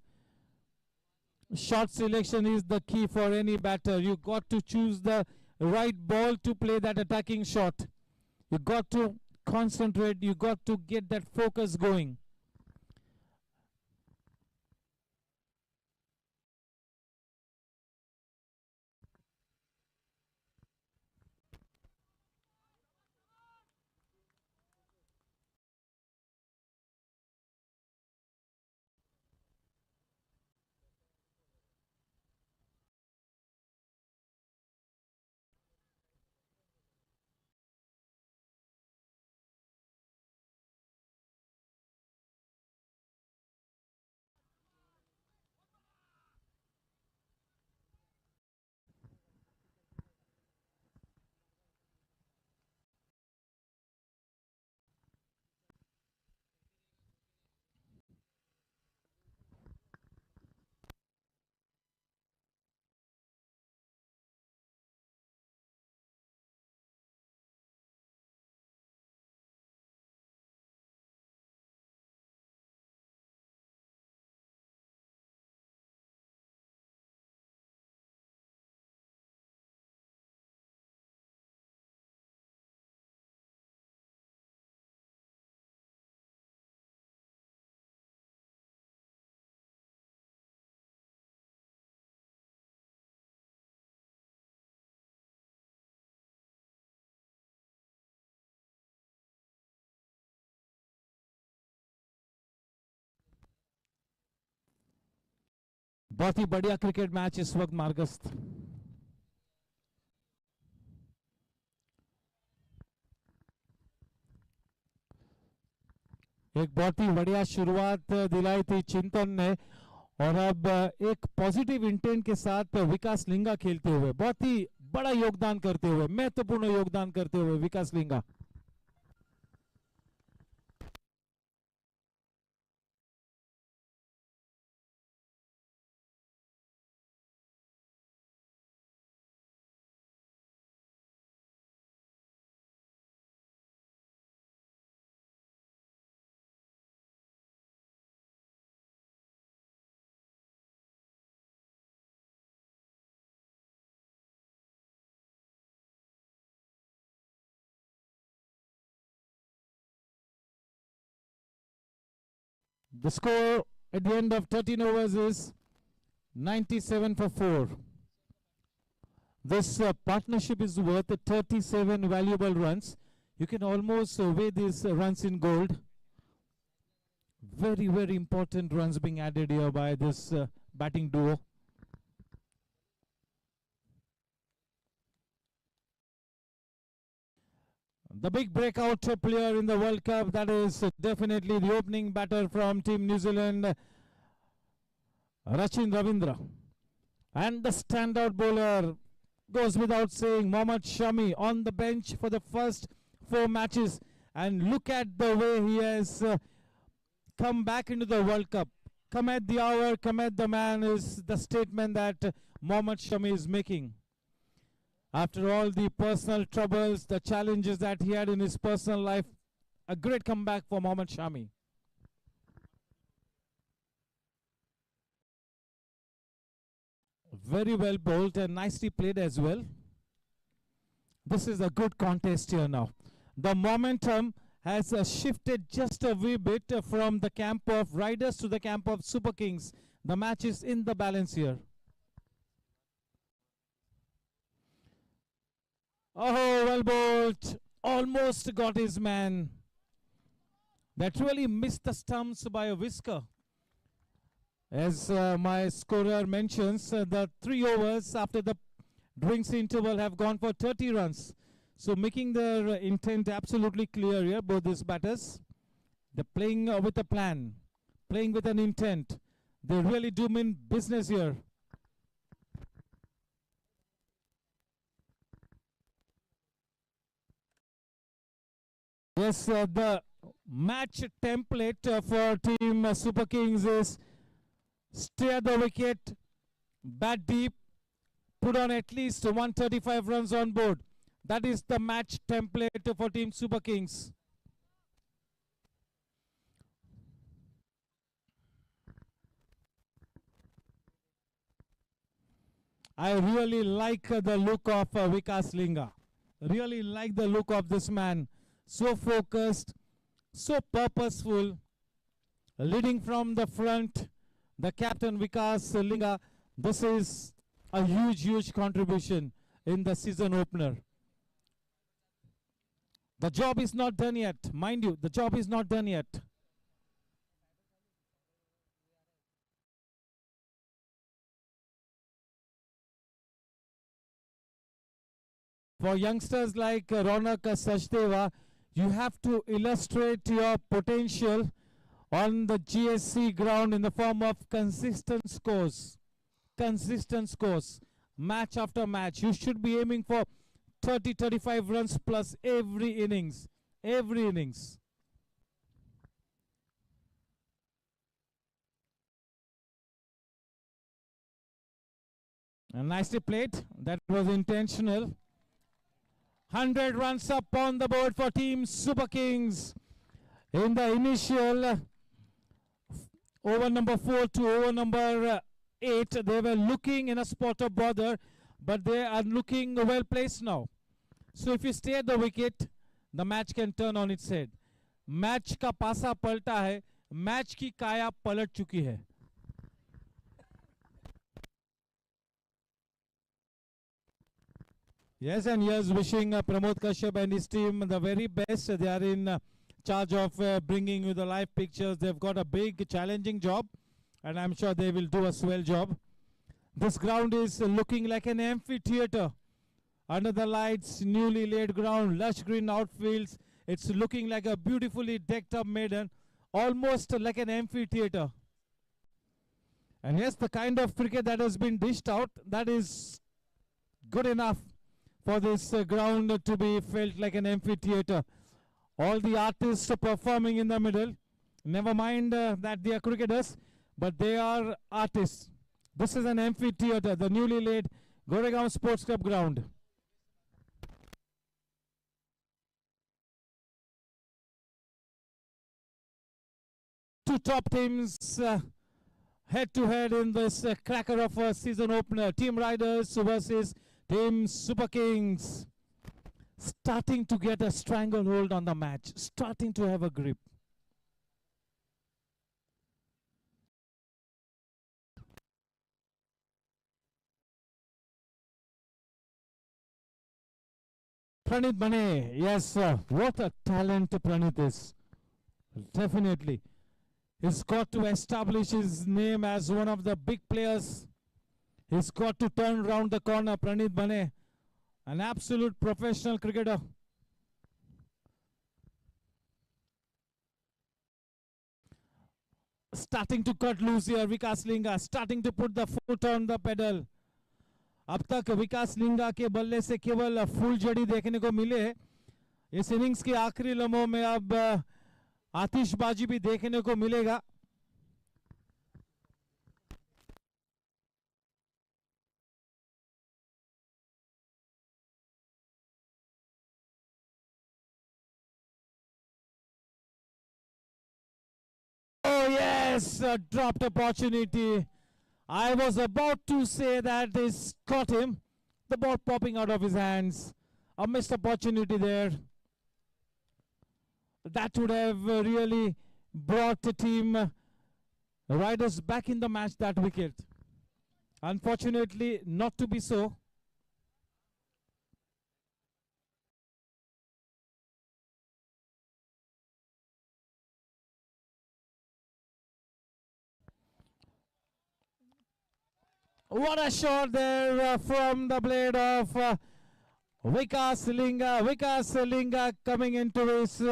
Shot selection is the key for any batter. You got to choose the right ball to play that attacking shot. You got to concentrate. You got to get that focus going. बहुत ही बढ़िया cricket match इस वक्त मार्गस्थ। एक बहुत ही बढ़िया शुरुआत दिलाई थी चिंतन ने, और अब एक पॉजिटिव इंटेंट के साथ विकास लिंगा खेलते हुए, बहुत ही बड़ा योगदान करते हुए, महत्वपूर्ण योगदान करते हुए विकास लिंगा। The score at the end of 13 overs is 97 for 4. This partnership is worth 37 valuable runs. You can almost weigh these runs in gold. Very, very important runs being added here by this batting duo. The big breakout player in the World Cup, that is definitely the opening batter from Team New Zealand, Rachin Ravindra. And the standout bowler goes without saying, Mohammad Shami on the bench for the first 4 matches. And look at the way he has come back into the World Cup. Come at the hour, come at the man is the statement that Mohammad Shami is making. After all the personal troubles, the challenges that he had in his personal life, a great comeback for Mohammad Shami. Very well bowled and nicely played as well. This is a good contest here now. The momentum has shifted just a wee bit from the camp of Riders to the camp of Super Kings. The match is in the balance here. Oh, well bowled. Almost got his man. That really missed the stumps by a whisker. As my scorer mentions, the 3 overs after the drinks interval have gone for 30 runs. So making their intent absolutely clear here, both these batters. They're playing with a plan, playing with an intent. They really do mean business here. Yes, the match template for Team Super Kings is stay at the wicket, bat deep, put on at least 135 runs on board. That is the match template for Team Super Kings. I really like the look of Vikas Linga. Really like the look of this man. So focused, so purposeful, leading from the front, the captain Vikas Linga. This is a huge, huge contribution in the season opener. The job is not done yet. Mind you, the job is not done yet. For youngsters like Ronak Sachdeva, you have to illustrate your potential on the GSC ground in the form of consistent scores. Consistent scores, match after match. You should be aiming for 30-35 runs plus every innings. Every innings. And nicely played. That was intentional. 100 runs up on the board for Team Super Kings. In the initial over number 4 to over number 8, they were looking in a spot of bother, but they are looking well placed now. So if you stay at the wicket, the match can turn on its head. Match का पासा पलटा है, match की काया पलट चुकी है. Yes, and here's wishing Pramod Kashyap and his team the very best. They are in charge of bringing you the live pictures. They've got a big, challenging job, and I'm sure they will do a swell job. This ground is looking like an amphitheater. Under the lights, newly laid ground, lush green outfields. It's looking like a beautifully decked up maiden, almost like an amphitheater. And yes, the kind of cricket that has been dished out, that is good enough for this ground to be felt like an amphitheater. All the artists are performing in the middle. Never mind that they are cricketers, but they are artists. This is an amphitheater, the newly laid Goregaon Sports Club ground. Two top teams head to head in this cracker of a season opener. Team Riders versus Team Superkings. Starting to get a stranglehold on the match, starting to have a grip. Pranit Bane, yes, what a talent Pranit is. Definitely. He's got to establish his name as one of the big players. He's got to turn around the corner. Pranit Bane, an absolute professional cricketer. Starting to cut loose here, Vikas Linga, starting to put the foot on the pedal. अब तक विकास लिंगा के बल्ले से केवल फूल जड़ी देखने को मिले। इस इनिंग्स के आखिरी लम्हों में अब आतिशबाजी भी देखने को मिलेगा। Oh yes, a dropped opportunity. I was about to say that he's caught him. The ball popping out of his hands. A missed opportunity there. That would have really brought the team Riders back in the match, that wicket. Unfortunately, not to be so. What a shot there from the blade of Vikas Linga. Vikas Linga coming into his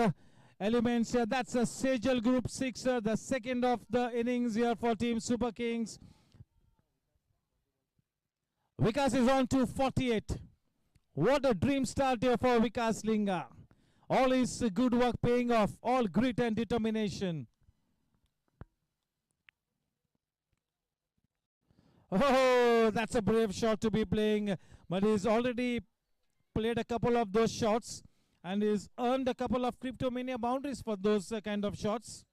elements here. That's a Sejal Group sixer, the second of the innings here for Team Superkings. Vikas is on to 48. What a dream start here for Vikas Linga. All his good work paying off, all grit and determination. Oh, that's a brave shot to be playing, but he's already played a couple of those shots and he's earned a couple of Cryptomania boundaries for those kind of shots.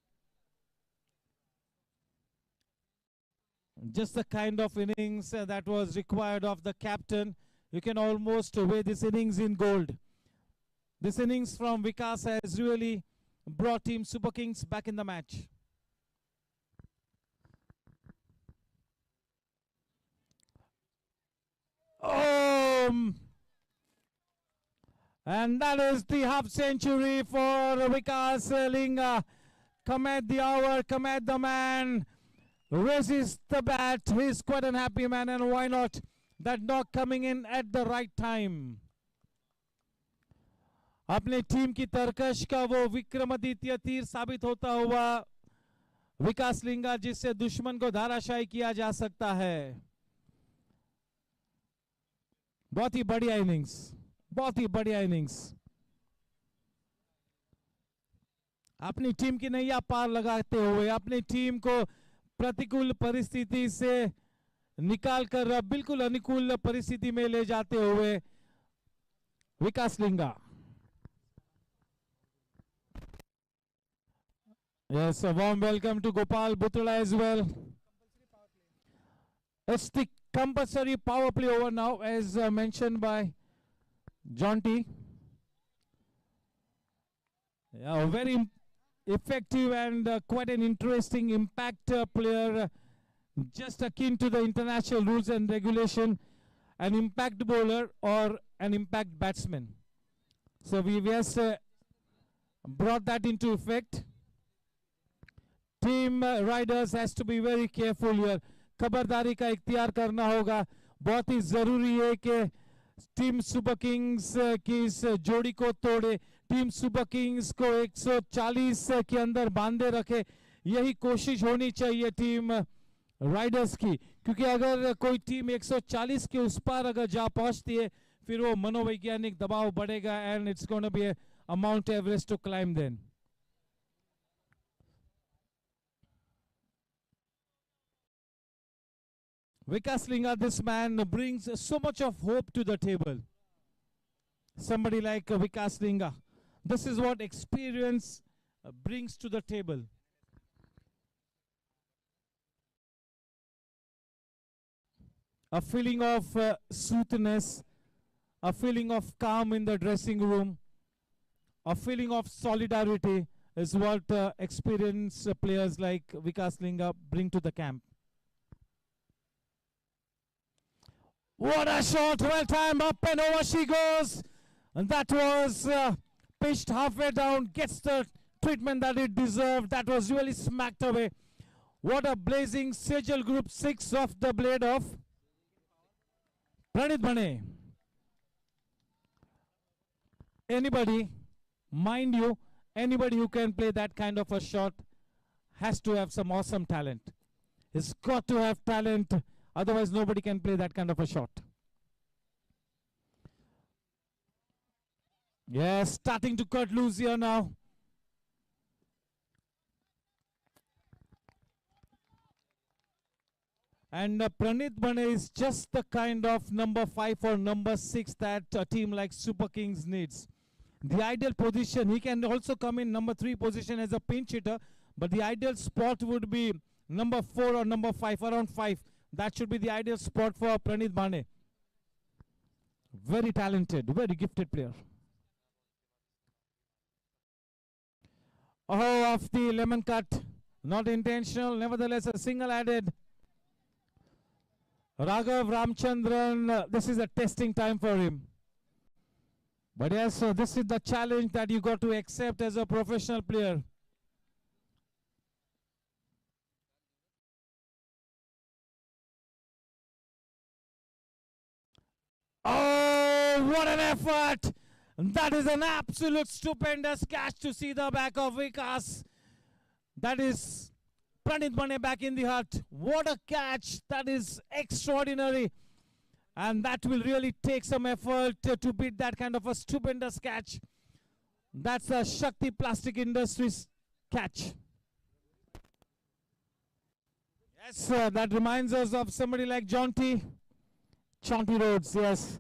Just the kind of innings that was required of the captain. You can almost weigh this innings in gold. This innings from Vikas has really brought Team Superkings back in the match. And that is the half century for Vikas Linga. Come at the hour, come at the man. Raises the bat. He's quite an happy man, and why not? That knock coming in at the right time. अपने team की तरकश का वो विक्रमादित्य तीर साबित होता हुआ विकास लिंगा, जिससे दुश्मन को धाराशायी किया जा सकता है। बहुत ही बढ़िया इनिंग्स, बहुत ही बढ़िया इनिंग्स। अपनी टीम की नैया पार लगाते हुए, अपनी टीम को प्रतिकूल परिस्थिति से निकालकर बिल्कुल अनुकूल परिस्थिति में ले जाते हुए विकास लिंगा। Yes, a warm welcome to Gopal Butula as well. It's the compulsory power play over now, as mentioned by John T. Yeah, very effective and quite an interesting impact player, just akin to the international rules and regulation, an impact bowler or an impact batsman. So we just brought that into effect. Team Riders has to be very careful here. खबरदारी का इख्तियार करना होगा। बहुत ही जरूरी है कि team super Kings की इस जोड़ी को तोड़े, टीम सुपर किंग्स को 140 के अंदर बांधे रखे। यही कोशिश होनी चाहिए टीम राइडर्स की, क्योंकि अगर कोई टीम 140 के उस पार अगर जा पहुंचती है, फिर वो मनोवैज्ञानिक दबाव बढ़ेगा and it's gonna be a Mount Everest to climb then. Vikas Linga, this man brings so much of hope to the table. Somebody like Vikas Linga. This is what experience brings to the table. A feeling of soothness, a feeling of calm in the dressing room, a feeling of solidarity is what experienced players like Vikas Linga bring to the camp. What a shot, well timed, up and over she goes. And that was pitched halfway down, gets the treatment that it deserved. That was really smacked away. What a blazing Sejal Group 6 off the blade of Pranit Bane. Anybody, mind you, anybody who can play that kind of a shot has to have some awesome talent. He's got to have talent. Otherwise, nobody can play that kind of a shot. Yes, starting to cut loose here now. And Pranit Bane is just the kind of number 5 or number 6 that a team like Super Kings needs. The ideal position, he can also come in number 3 position as a pinch hitter, but the ideal spot would be number 4 or number 5, around 5. That should be the ideal spot for Pranit Bane. Very talented, very gifted player. Oh, off the lemon cut. Not intentional, nevertheless a single added. Raghav Ramchandran, this is a testing time for him. But yes, so this is the challenge that you got to accept as a professional player. Oh, what an effort! That is an absolute stupendous catch to see the back of Vikas. That is Pranit Bane back in the hut. What a catch! That is extraordinary. And that will really take some effort to beat that kind of a stupendous catch. That's a Shakti Plastic Industries catch. Yes, that reminds us of somebody like Jaunty Rhodes, yes.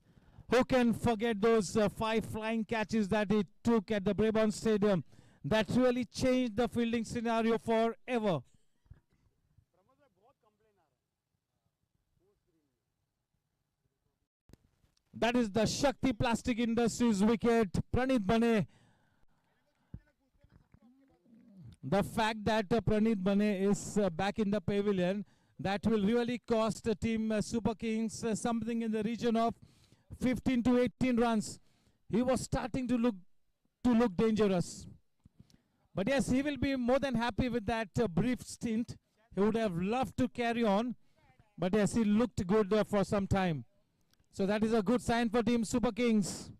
Who can forget those 5 flying catches that he took at the Brabourne Stadium? That really changed the fielding scenario forever. That is the Shakti Plastic Industries wicket. Pranit Bane. The fact that Pranit Bane is back in the pavilion, that will really cost the team Super Kings something in the region of 15 to 18 runs. He was starting to look dangerous. But yes, he will be more than happy with that brief stint. He would have loved to carry on. But yes, he looked good for some time. So that is a good sign for team Super Kings.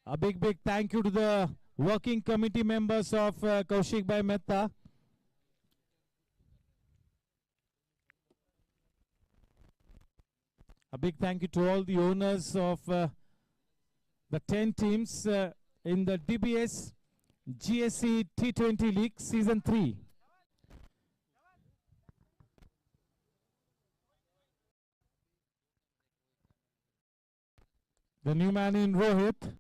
A big thank you to the working committee members of Kaushik Bhai Mehta. A big thank you to all the owners of the 10 teams in the DBS GSC T20 League Season 3. The new man in Rohit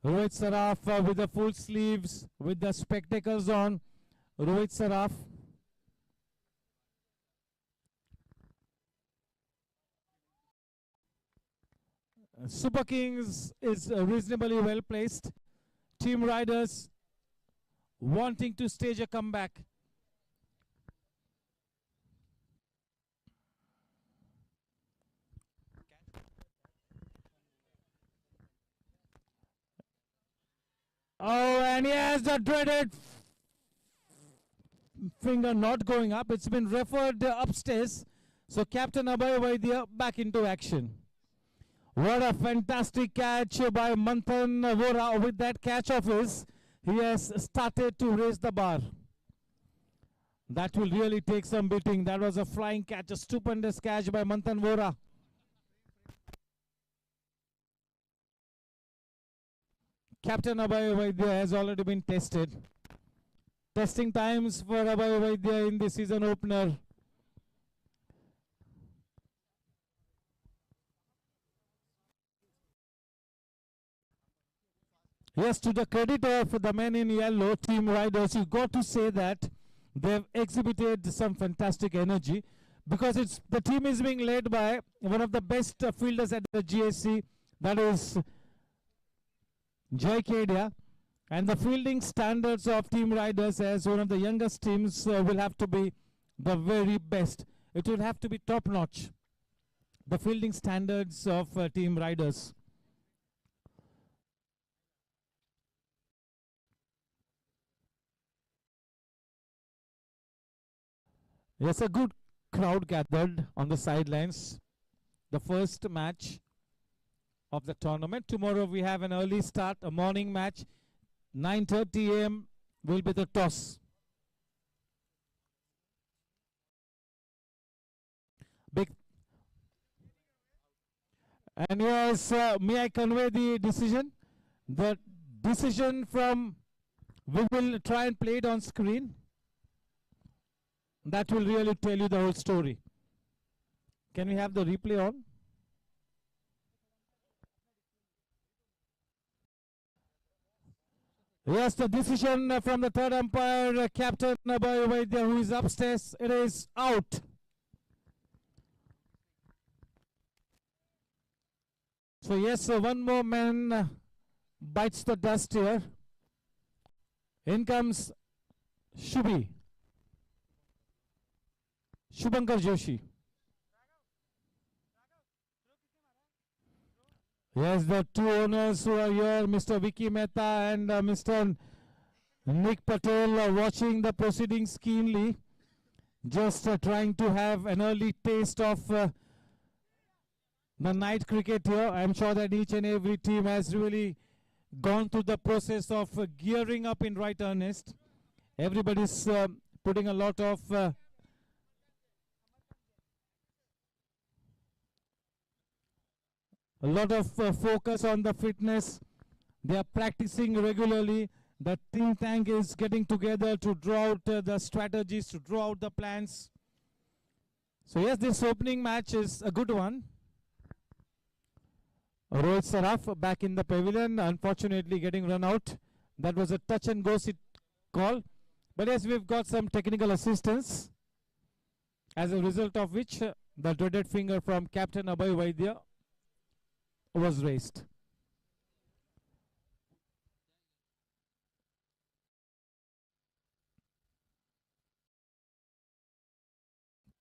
Saraf with the full sleeves, with the spectacles on. Rohit Saraf. Super Kings is reasonably well placed. Team Riders wanting to stage a comeback. Oh, and yes, the dreaded finger not going up. It's been referred upstairs. So Captain Abhay Vaidya back into action. What a fantastic catch by Manthan Vora. With that catch of his, he has started to raise the bar. That will really take some beating. That was a flying catch, a stupendous catch by Manthan Vora. Captain Abhay Vaidya has already been tested. Testing times for Abhay Vaidya in the season opener. Yes, to the credit of the men in yellow, Team Riders, you got to say that they've exhibited some fantastic energy because the team is being led by one of the best fielders at the GSC, that is Jai Kedia. And the fielding standards of Team Riders as one of the youngest teams will have to be the very best. It will have to be top notch. The fielding standards of Team Riders. Yes, a good crowd gathered on the sidelines. The first match of the tournament. Tomorrow we have an early start, a morning match. 9:30 a.m. will be the toss. Big. And yes, may I convey the decision? The decision from, we will try and play it on screen. That will really tell you the whole story. Can we have the replay on? Yes, the decision from the third umpire, Captain Abhay Vaidya, who is upstairs. It is out. So yes, one more man bites the dust here. In comes Shubhankar Joshi. Yes, the two owners who are here, Mr. Vicky Mehta and Mr. Nick Patel, are watching the proceedings keenly, just trying to have an early taste of the night cricket here. I'm sure that each and every team has really gone through the process of gearing up in right earnest. Everybody's putting a lot of focus on the fitness. They are practicing regularly. The think tank is getting together to draw out the strategies, to draw out the plans. So yes, this opening match is a good one. Rohit Saraf back in the pavilion, unfortunately getting run out. That was a touch and go sit call. But yes, we've got some technical assistance, as a result of which the dreaded finger from Captain Abhay Vaidya was raised.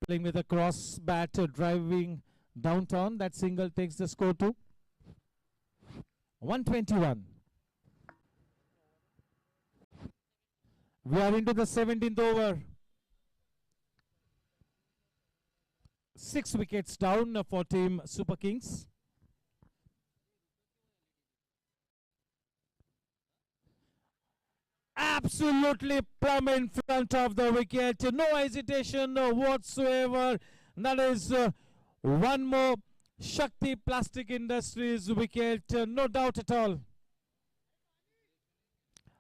Playing with a cross bat, driving downtown. That single takes the score to 121. We are into the 17th over. 6 wickets down for Team Superkings. Absolutely plumb in front of the wicket. No hesitation whatsoever. That is one more Shakti Plastic Industries wicket. No doubt at all.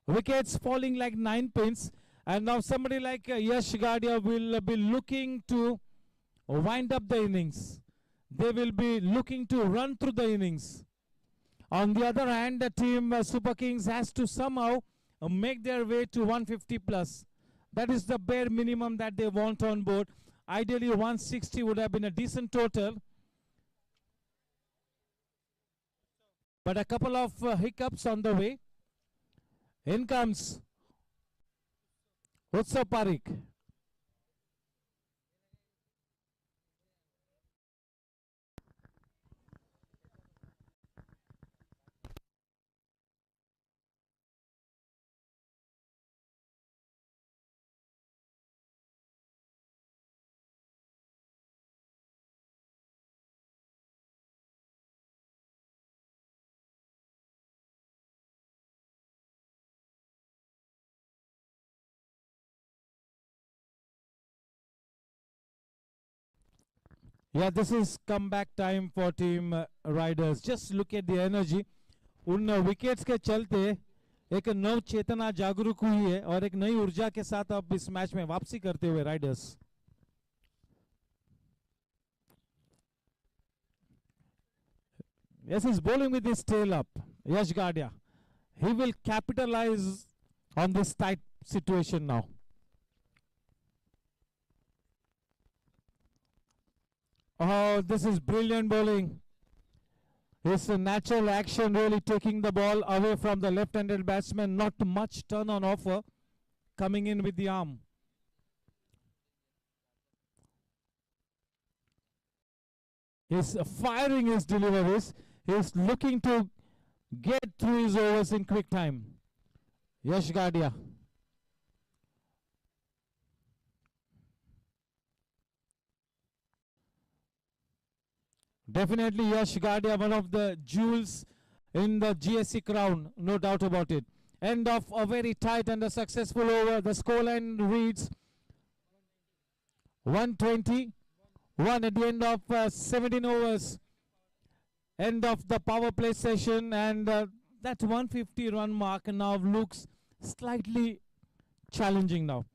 Wickets falling like 9 pins. And now somebody like Yash Gadia will be looking to wind up the innings. They will be looking to run through the innings. On the other hand, the team Superkings has to somehow make their way to 150 plus. That is the bare minimum that they want on board. Ideally 160 would have been a decent total. But a couple of hiccups on the way. In comes Utsav Parikh. Yeah, this is comeback time for team Riders. Just look at the energy. उन wickets के चलते एक नव चेतना जागरूक हुई है और एक नई ऊर्जा के साथ अब इस मैच में वापसी करते हुए Riders. Yes, he's bowling with his tail up. Yash Gadia. He will capitalize on this tight situation now. Oh, this is brilliant bowling. His natural action really taking the ball away from the left-handed batsman. Not much turn on offer. Coming in with the arm. He's firing his deliveries. He's looking to get through his overs in quick time. Yash Gadia. Definitely Yash Gadia, one of the jewels in the GSC crown, no doubt about it. End of a very tight and a successful over. The scoreline reads 121 at the end of 17 overs. End of the power play session, and that 150 run mark now looks slightly challenging now.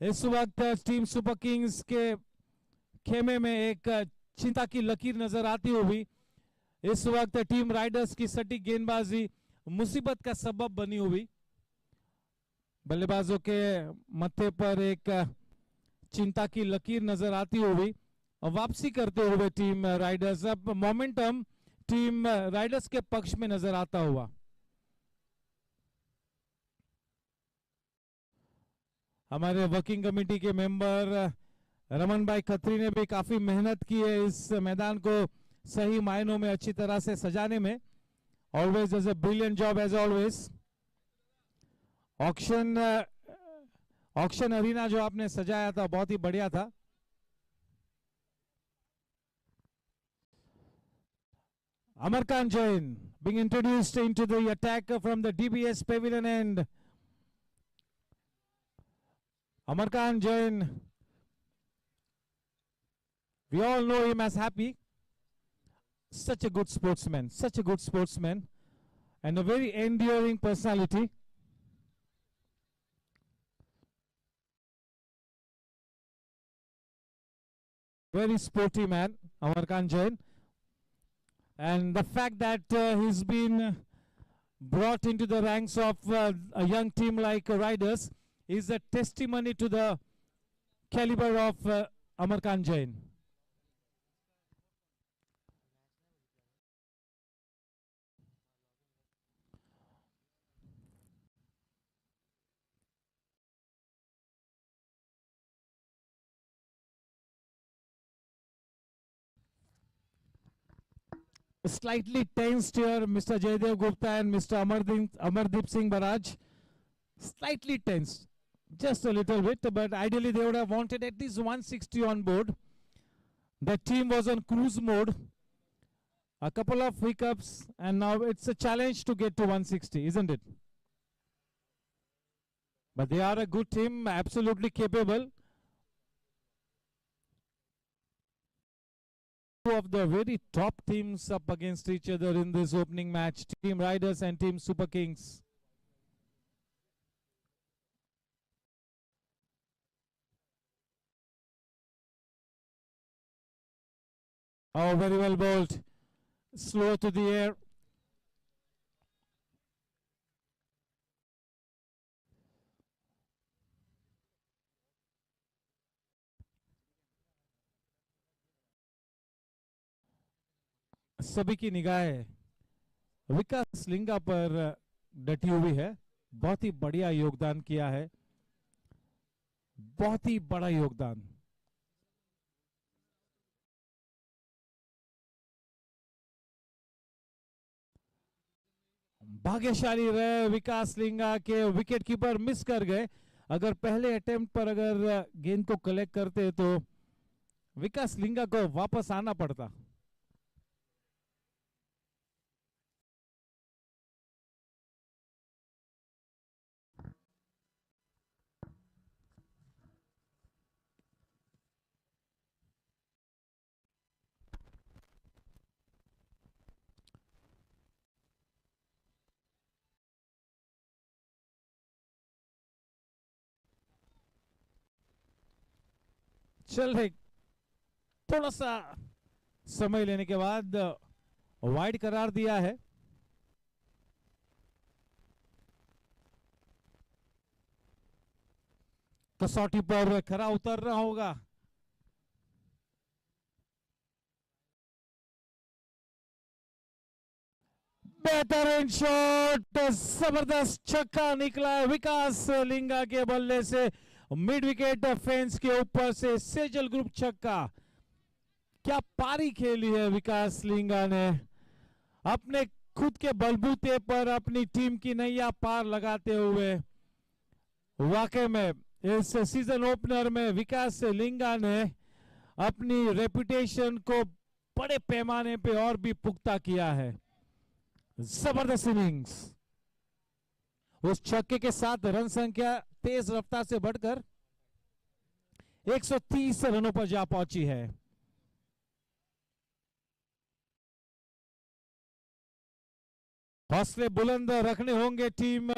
इस वक्त team super Kings के खेमे में एक चिंता की लकीर नजर आती हुई इस वक्त टीम राइडर्स की सटीक गेंदबाजी मुसीबत का सबब बनी हुई. बल्लेबाजों के मत्थे पर एक चिंता की लकीर नजर आती हुई वापसी करते हुए टीम राइडर्स. अब मोमेंटम टीम राइडर्स के पक्ष में नजर आता हुआ. हमारे वर्किंग कमेटी के मेंबर रमन भाई खत्री ने भी काफी मेहनत की है इस मैदान को सही मायनों में अच्छी तरह से सजाने में. Always does a brilliant job as always. Auction arena जो आपने सजाया था बहुत ही बढ़िया था. Amarkan Jain being introduced into the attack from the DBS pavilion end. Amarkan Jain, we all know him as Happy. Such a good sportsman, and a very enduring personality. Very sporty man, Amarkan Jain. And the fact that he's been brought into the ranks of a young team like Riders is a testimony to the caliber of Amarkan Jain. Slightly tensed here, Mr. Jaydev Gupta and Mr. Amardeep Singh Baraj. Slightly tensed, just a little bit, but ideally they would have wanted at least 160 on board. The team was on cruise mode. A couple of hiccups, and now it's a challenge to get to 160, isn't it? But they are a good team, absolutely capable. Two of the very top teams up against each other in this opening match, Team Riders and Team Super Kings. Oh, very well bowled. Slow to the air. सभी की निगाहें विकास लिंगा पर डटी हुई है. बहुत ही बढ़िया योगदान किया है, बहुत ही बड़ा योगदान. भाग्यशाली रहे विकास लिंगा के विकेट कीपर मिस कर गए. अगर पहले अटेम्प्ट पर अगर गेंद को कलेक्ट करते तो विकास लिंगा को वापस आना पड़ता. चल रहे थोड़ा सा समय लेने के बाद वाइड करार दिया है। कसौटी पर खरा उतरना होगा। बेहतरीन शॉट, जबरदस्त छक्का निकला है विकास लिंगा के बल्ले से, मिड विकेट फेंस के ऊपर से सेजल ग्रुप छक्का। क्या पारी खेली है विकास लिंगा ने, अपने खुद के बलबूते पर अपनी टीम की नैया पार लगाते हुए। वाकई में इस सीजन ओपनर में विकास लिंगा ने अपनी रेपुटेशन को बड़े पैमाने पे और भी पुख्ता किया है। जबरदस्त इनिंग्स, उस छक्के के साथ रन संख्या तेज रफ्तार से बढ़कर 130 रनों पर जा पहुंची है। हौसले बुलंद रखने होंगे टीम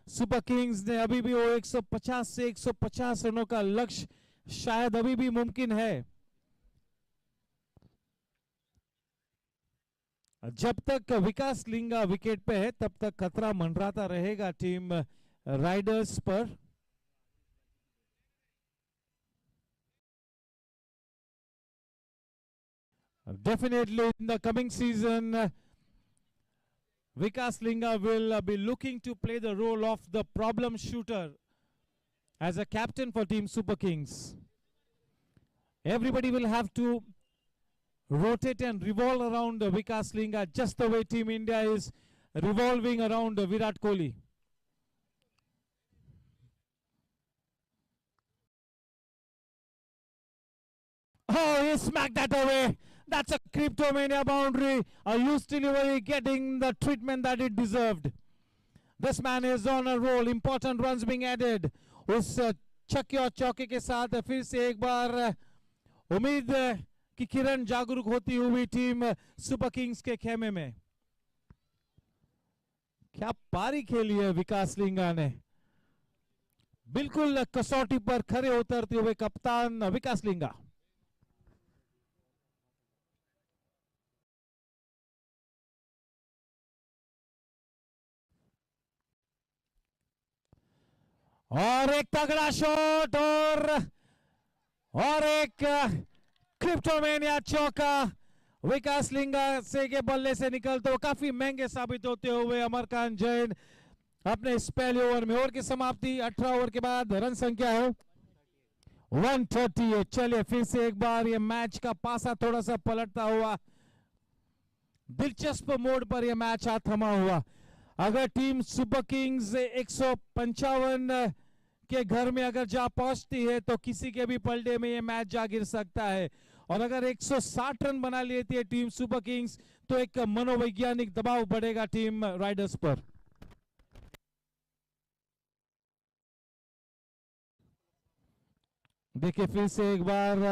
सुपर किंग्स ने। अभी भी वो 150 से 150 रनों का लक्ष्य शायद अभी भी मुमकिन है। जब तक विकास लिंगा विकेट पे है तब तक खतरा मंडराता रहेगा टीम राइडर्स पर। Definitely in the coming season, Vikas Linga will be looking to play the role of the problem shooter as a captain for Team Super Kings. Everybody will have to rotate and revolve around Vikas Linga just the way Team India is revolving around Virat Kohli. Oh, he smacked that away. That's a Cryptomania boundary. A loose delivery getting the treatment that it deserved. This man is on a roll. Important runs being added. उस छक्के और चौके के साथ फिर से एक बार उम्मीद की किरण जागरूक होती हुई टीम सुपर किंग्स के खेमे में। क्या पारी खेली है विकास लिंगा ने, बिल्कुल कसौटी पर खरे उतरते हुए कप्तान विकास लिंगा। और एक तगड़ा शॉट और एक क्रिप्टोमेनिया चौका विकास लिंगा से के बल्ले से निकलते हुए काफी महंगे साबित होते हुए अमरकांत जैन अपने इस पहले ओवर में। ओवर की समाप्ति 18 ओवर के बाद रन संख्या है 138। चलिए फिर से एक बार ये मैच का पासा थोड़ा सा पलटता हुआ, दिलचस्प मोड़ पर यह मैच हाथ थमा हुआ। अगर टीम सुपर किंग्स 155 के घर में अगर जा पहुंचती है तो किसी के भी पलड़े में ये मैच जा गिर सकता है। और अगर 160 रन बना लेती है टीम सुपर किंग्स तो एक मनोवैज्ञानिक दबाव बढ़ेगा टीम राइडर्स पर। देखिए फिर से एक बार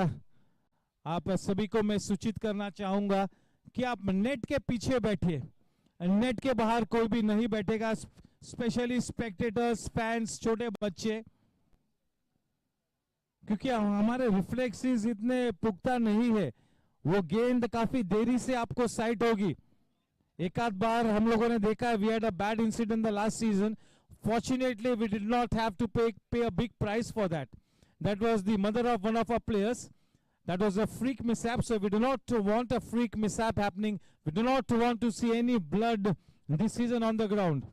आप सभी को मैं सूचित करना चाहूंगा कि आप नेट के पीछे बैठिए, नेट के बाहर कोई भी नहीं बैठेगा, स्पेशली स्पेक्टेटर्स, फैंस, छोटे बच्चे, क्योंकि हमारे रिफ्लेक्सेस इतने पुख्ता नहीं है। वो गेंद काफी देरी से आपको साइट होगी। एक आध बार हम लोगों ने देखा है, we had a bad incident the last season, fortunately we did not have to pay a big price for that. That was the mother of one of our players. That was a freak mishap, so we do not want a freak mishap happening. We do not want to see any blood this season on the ground.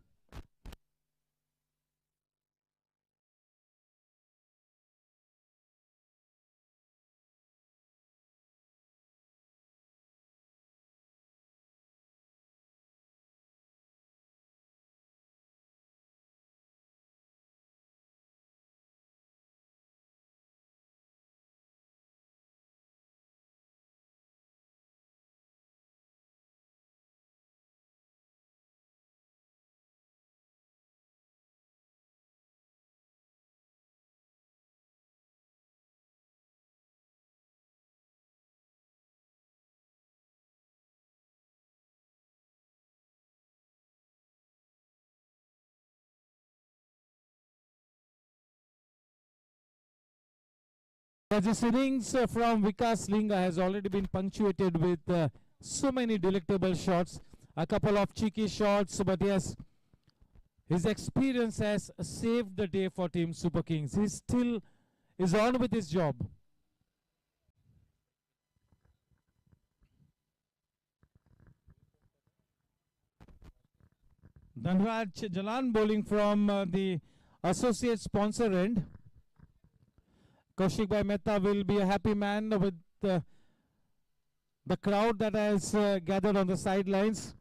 This innings from Vikas Linga has already been punctuated with so many delectable shots, a couple of cheeky shots, but yes, his experience has saved the day for Team Super Kings. He still is on with his job. Dhanraj Jalan bowling from the associate sponsor end. Kaushik Bhai Mehta will be a happy man with the crowd that has gathered on the sidelines.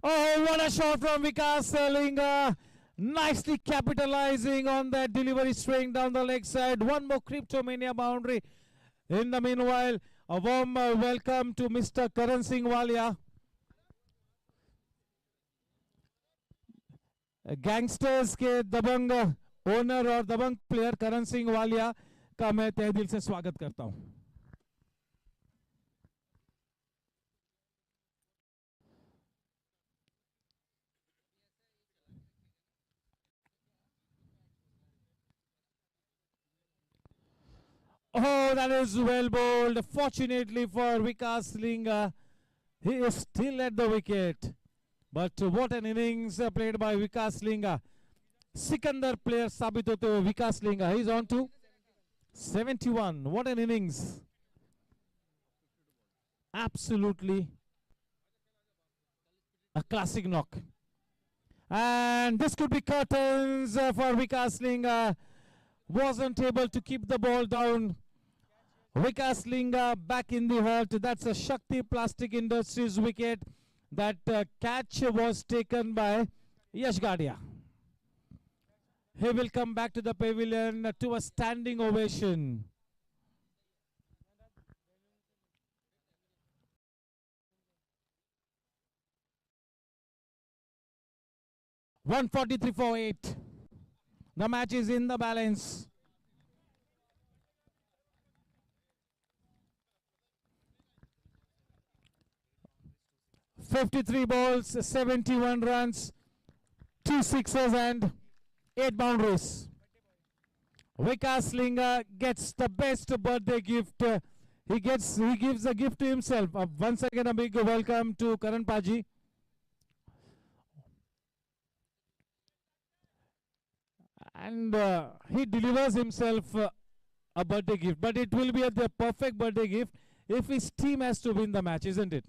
Oh, what a shot from Vikas Linga. Nicely capitalizing on that delivery string down the leg side. One more Cryptomania boundary. In the meanwhile, a warm welcome to Mr. Karan Singh Walia. Gangsters के दबंग owner और दबंग player Karan Singh Walia का मैं तहे दिल से स्वागत करता हूं. Oh, that is well bowled. Fortunately for Vikas Linga, he is still at the wicket. But what an innings played by Vikas Linga. Sikandar player sabit hote hue Vikas Linga. He's on to 71. What an innings. Absolutely a classic knock. And this could be curtains for Vikas Linga. Wasn't able to keep the ball down. Vikas Linga back in the hurt. That's a Shakti Plastic Industries wicket. That catch was taken by Yash Gadia. He will come back to the pavilion to a standing ovation. (143 for 8). The match is in the balance. (53 balls, 71 runs, 2 sixes and 8 boundaries). Vikas Linga gets the best birthday gift. He gives a gift to himself. Once again, a big welcome to Karan Paji. And he delivers himself a birthday gift. But it will be the perfect birthday gift if his team has to win the match, isn't it?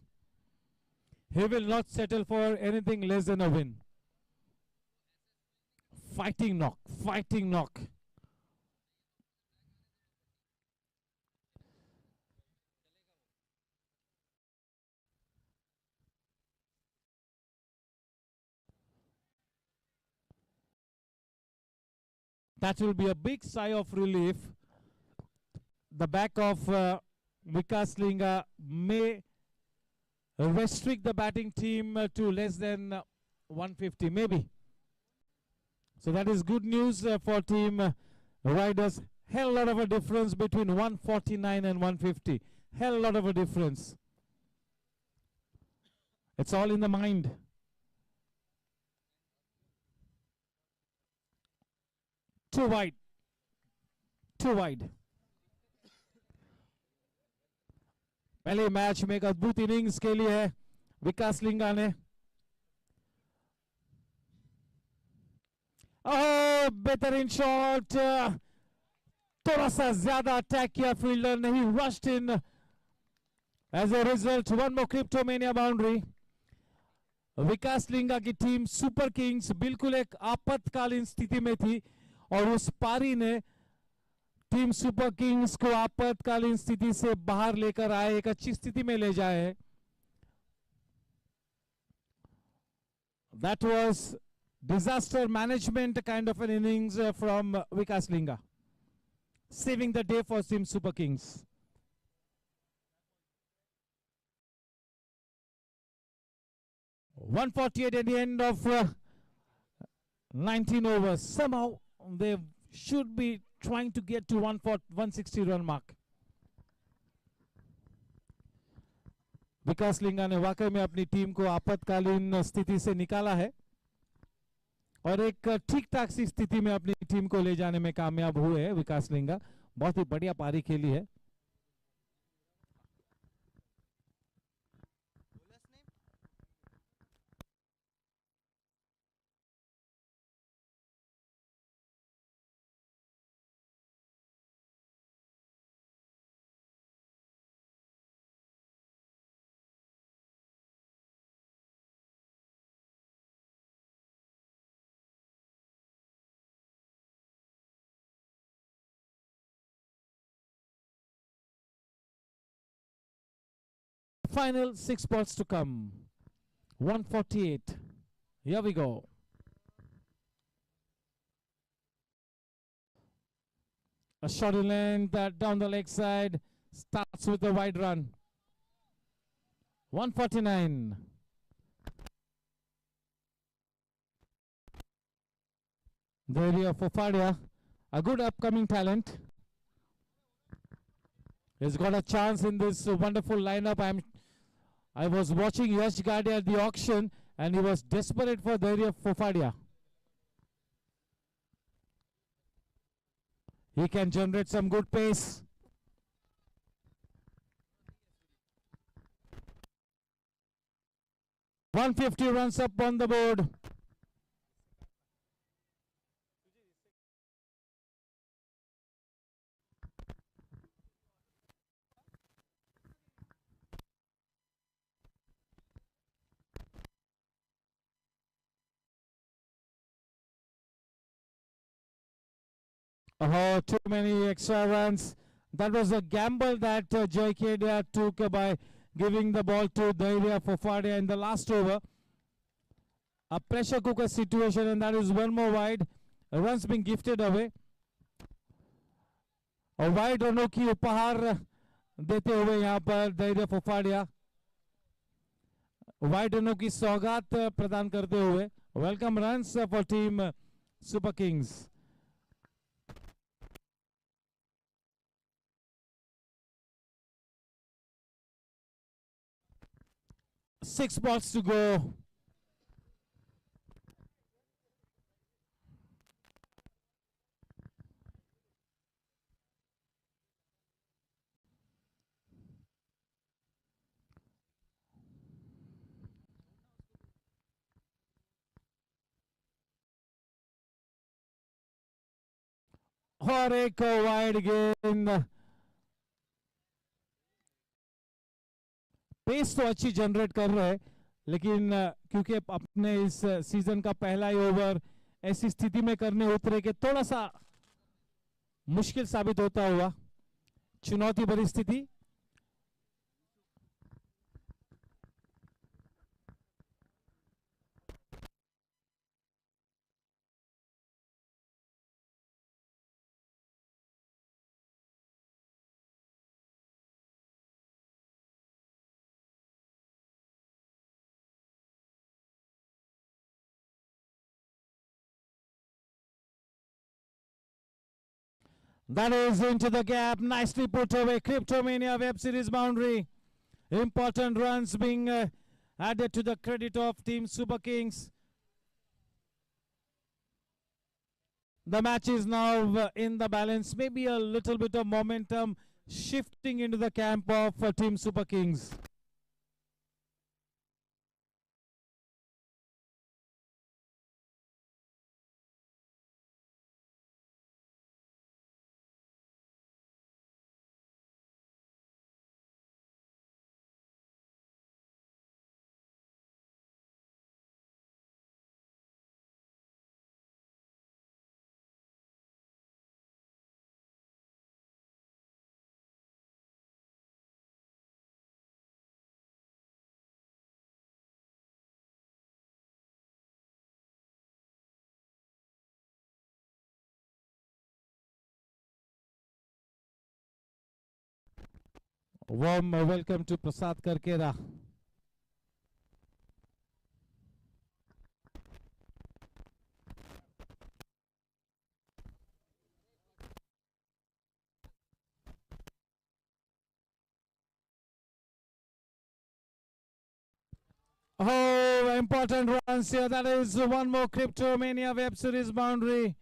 He will not settle for anything less than a win. Fighting knock, fighting knock. That will be a big sigh of relief. The back of Vikas Linga may restrict the batting team to less than 150, maybe. So that is good news for team riders. Hell lot of a difference between 149 and 150. Hell lot of a difference. It's all in the mind. Too wide. Too wide. पहले match में एक अद्भुत innings के लिए है विकास लिंगा ने. ओह, बेहतरीन shot. थोड़ा सा ज्यादा अटैक किया फील्डर ने. He rushed in. As a result one more Cryptomania boundary. Vikas Linga की टीम सुपर किंग्स बिल्कुल एक आपातकालीन स्थिति में थी और उस पारी ने टीम सुपर किंग्स को आपातकालीन स्थिति से बाहर लेकर आए, एक अच्छी स्थिति में ले जाए. That was disaster management kind of an innings from Vikas Linga, saving the day for Team Super Kings. (148) at the end of 19 overs. Somehow they should be trying to get to 160 run mark. विकास लिंगा ने वाकई में अपनी team को आपातकालीन स्थिति से निकाला है. और एक ठीक ठाक सी स्थिति में अपनी टीम को ले जाने में कामयाब हुए हैं विकास लिंगा। बहुत ही बढ़िया पारी खेली है। Final 6 balls to come. 148. Here we go. A shot in length down the leg side. Starts with a wide run. 149. The area for Fadia. A good upcoming talent. He's got a chance in this wonderful lineup. I was watching Yash Gadia at the auction and he was desperate for the area for Fadia. He can generate some good pace. .150 runs up on the board. Oh, too many extra runs. That was a gamble that Jai Kedia took by giving the ball to Dhairya Fofadia in the last over. A pressure cooker situation, and that is one more wide. Runs being gifted away. A wide अनोखी उपहार देते हुए यहाँ पर धैर्य फोफाडिया wide अनोखी सौगात प्रदान करते हुए welcome runs for team super Kings. Six balls to go. और एक वाइड गेंद. पेस तो अच्छी जनरेट कर रहे हैं लेकिन क्योंकि अपने इस सीजन का पहला ही ओवर ऐसी स्थिति में करने उतरे के थोड़ा सा मुश्किल साबित होता हुआ. चुनौती भरी स्थिति. That is into the gap. Nicely put away. Cryptomania Web Series boundary. Important runs being added to the credit of Team Super Kings. The match is now in the balance. Maybe a little bit of momentum shifting into the camp of Team Super Kings. Warm welcome to Prasad Karkera. Oh, important runs here. That is one more Cryptomania Web Series boundary.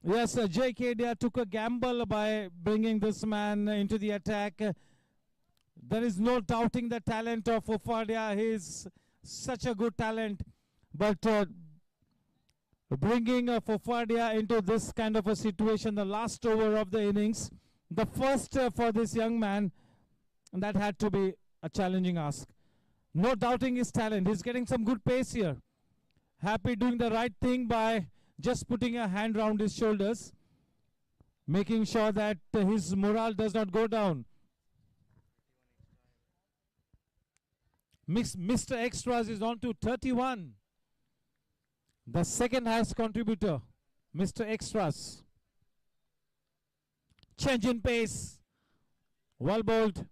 Yes, JK took a gamble by bringing this man into the attack. There is no doubting the talent of Fofana. He is such a good talent. But bringing Fofana into this kind of a situation, the last over of the innings, the first for this young man, that had to be a challenging ask. No doubting his talent. He's getting some good pace here. Happy doing the right thing by just putting a hand around his shoulders, making sure that his morale does not go down. Mr. Extras is on to 31. The second highest contributor, Mr. Extras. Change in pace. Well bowled.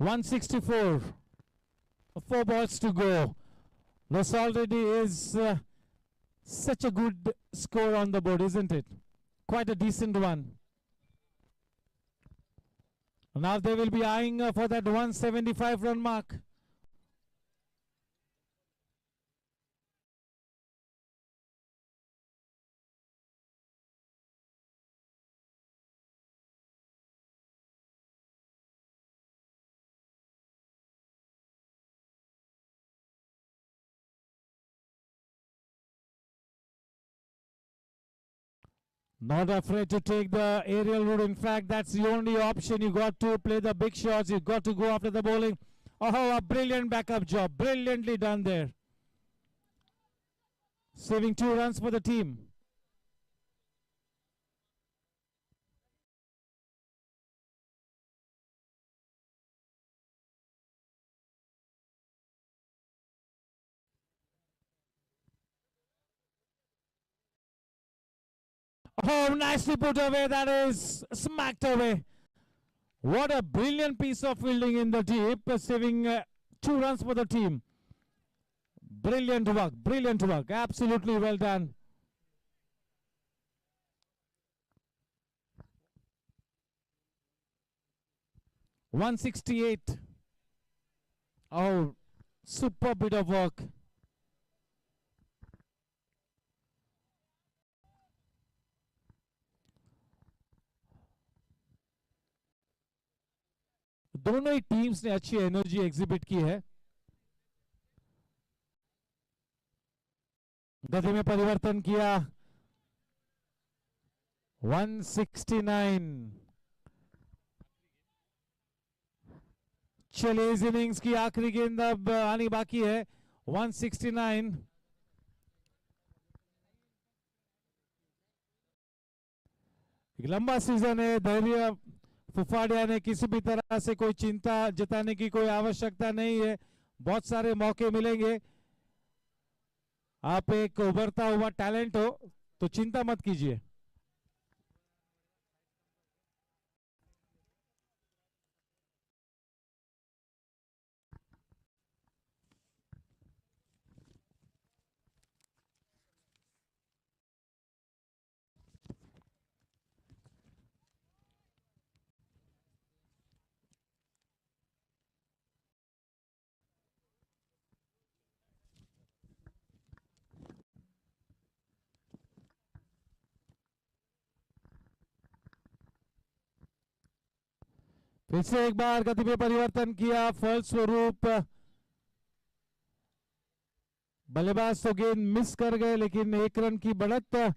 .164. 4 balls to go. This already is such a good score on the board, isn't it? Quite a decent one. Now they will be eyeing for that 175 run mark. Not afraid to take the aerial route. In fact, that's the only option. You got to play the big shots. You got to go after the bowling. Oh, a brilliant backup job. Brilliantly done there. Saving 2 runs for the team. Oh, nicely put away. That is smacked away. What a brilliant piece of fielding in the deep, saving 2 runs for the team. Brilliant work, brilliant work. Absolutely well done. .168. Oh, super bit of work. दोनों ही teams ने अच्छी energy exhibit की है. गति में परिवर्तन किया. 169. चलिए इस इनिंग्स की आखिरी गेंद अब आनी बाकी है. 169. एक लंबा सीजन है. धैर्य फुफाडिया ने किसी भी तरह से कोई चिंता जताने की कोई आवश्यकता नहीं है. बहुत सारे मौके मिलेंगे. आप एक उभरता हुआ टैलेंट हो तो चिंता मत कीजिए. फिर से एक बार गति में परिवर्तन किया. फलस्वरूप बल्लेबाज तो गेंद मिस कर गए, लेकिन 1 रन की बढ़त.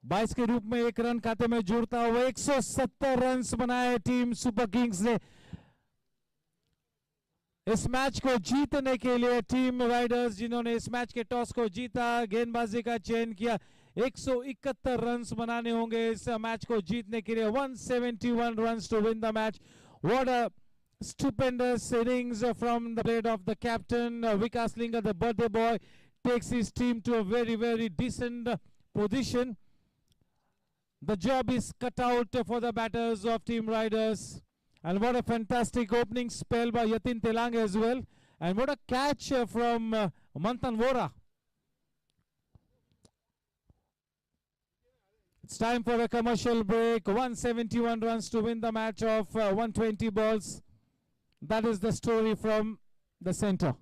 बाईस के रूप में 1 रन खाते में जुड़ता हुआ 170 रन बनाए टीम सुपर किंग्स ने. इस मैच को जीतने के लिए टीम राइडर्स, जिन्होंने इस मैच के टॉस को जीता, गेंदबाजी का चयन किया, 171 रन बनाने होंगे इस मैच को जीतने के लिए. 171 runs to win the match. What a stupendous innings from the plate of the captain. Vikas Linga, the birthday boy, takes his team to a very, very decent position. The job is cut out for the batters of Team Riders. And what a fantastic opening spell by Yatin Telang as well. And what a catch from Manthan Vora. It's time for a commercial break. 171 runs to win the match of 120 balls. That is the story from the center.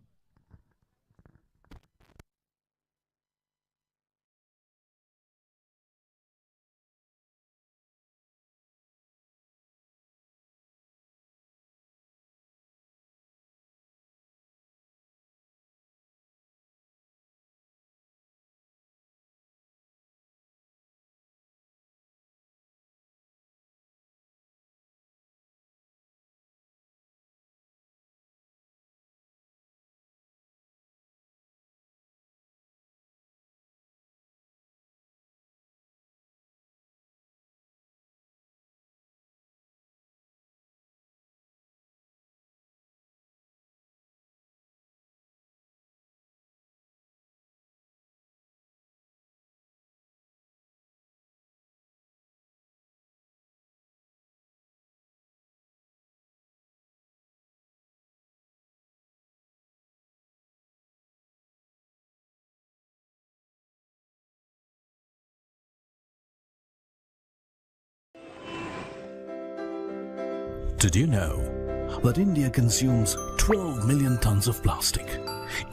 Did you know that India consumes 12 million tons of plastic,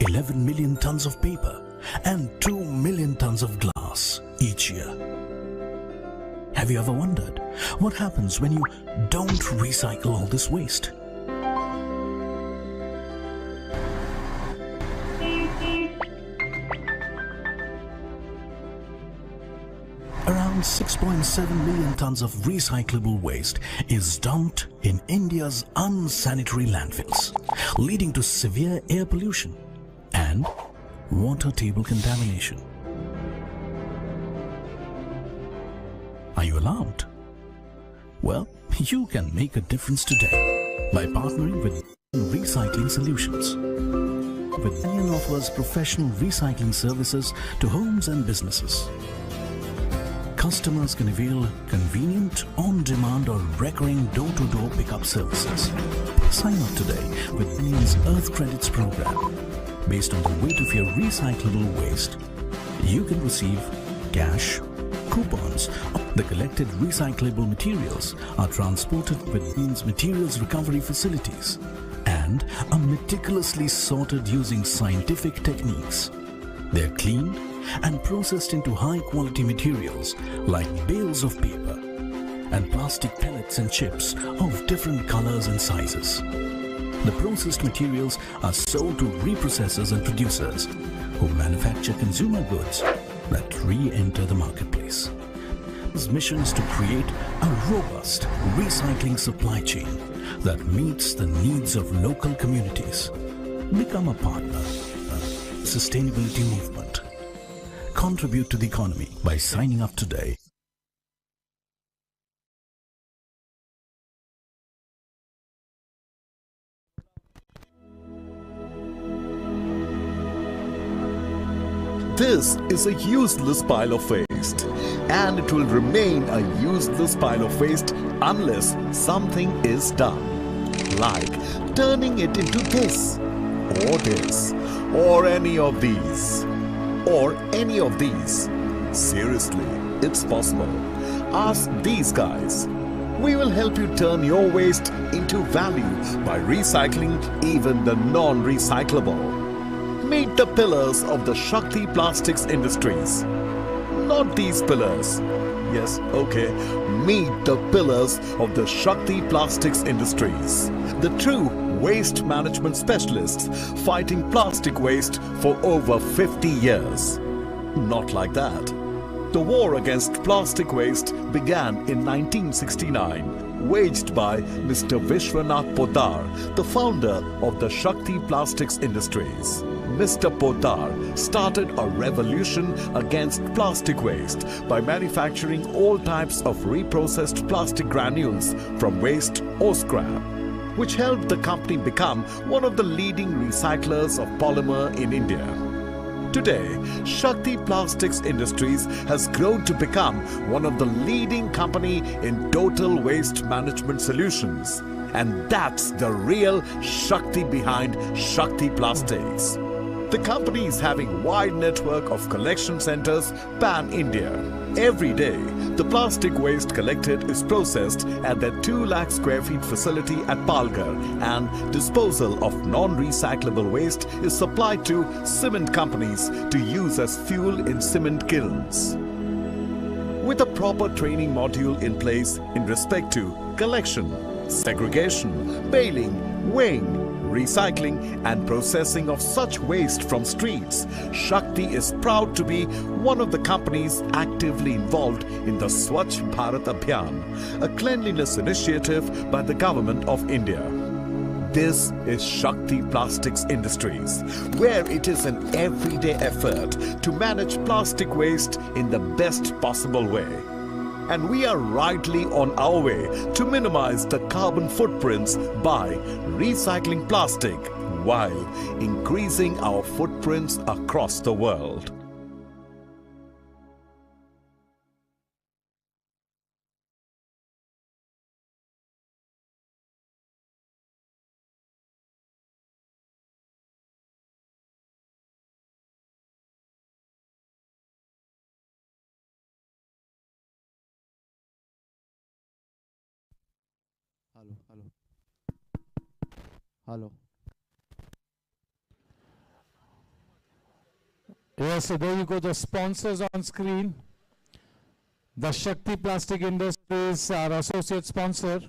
11 million tons of paper, and 2 million tons of glass each year? Have you ever wondered what happens when you don't recycle all this waste? Around 6.7 million tons of recyclable waste is dumped in India's unsanitary landfills, leading to severe air pollution and water table contamination. Are you alarmed? Well, you can make a difference today by partnering with Recycling Solutions. With Union offers professional recycling services to homes and businesses. Customers can avail convenient, on-demand or recurring door-to-door pickup services. Sign up today with Union's Earth Credits program. Based on the weight of your recyclable waste, you can receive cash, coupons. The collected recyclable materials are transported with Union's materials recovery facilities and are meticulously sorted using scientific techniques. They're cleaned and processed into high-quality materials like bales of paper and plastic pellets and chips of different colors and sizes. The processed materials are sold to reprocessors and producers who manufacture consumer goods that re-enter the marketplace. His mission is to create a robust recycling supply chain that meets the needs of local communities. Become a partner of the sustainability movement. Contribute to the economy by signing up today. This is a useless pile of waste, and it will remain a useless pile of waste unless something is done, like turning it into this, or any of these, or any of these. Seriously, it's possible. Ask these guys. We will help you turn your waste into value by recycling even the non-recyclable. Meet the pillars of the Shakti Plastics Industries. Not these pillars. Yes, okay. Meet the pillars of the Shakti Plastics Industries. The true waste management specialists fighting plastic waste for over 50 years. Not like that. The war against plastic waste began in 1969, waged by Mr. Vishwanath Poddar, the founder of the Shakti Plastics Industries. Mr. Poddar started a revolution against plastic waste by manufacturing all types of reprocessed plastic granules from waste or scrap, which helped the company become one of the leading recyclers of polymer in India. Today, Shakti Plastics Industries has grown to become one of the leading company in total waste management solutions, And that's the real Shakti behind Shakti Plastics. The company is having wide network of collection centers pan-India. Every day, the plastic waste collected is processed at their 2 lakh square feet facility at Palghar, and disposal of non-recyclable waste is supplied to cement companies to use as fuel in cement kilns. With a proper training module in place in respect to collection, segregation, baling, weighing, recycling and processing of such waste from streets, Shakti is proud to be one of the companies actively involved in the Swachh Bharat Abhiyan, a cleanliness initiative by the Government of India. This is Shakti Plastics Industries, where it is an everyday effort to manage plastic waste in the best possible way. And we are rightly on our way to minimize the carbon footprints by recycling plastic while increasing our footprints across the world. Hello. Yes, so there you go, the sponsors on screen. The Shakti Plastic Industries, our associate sponsor.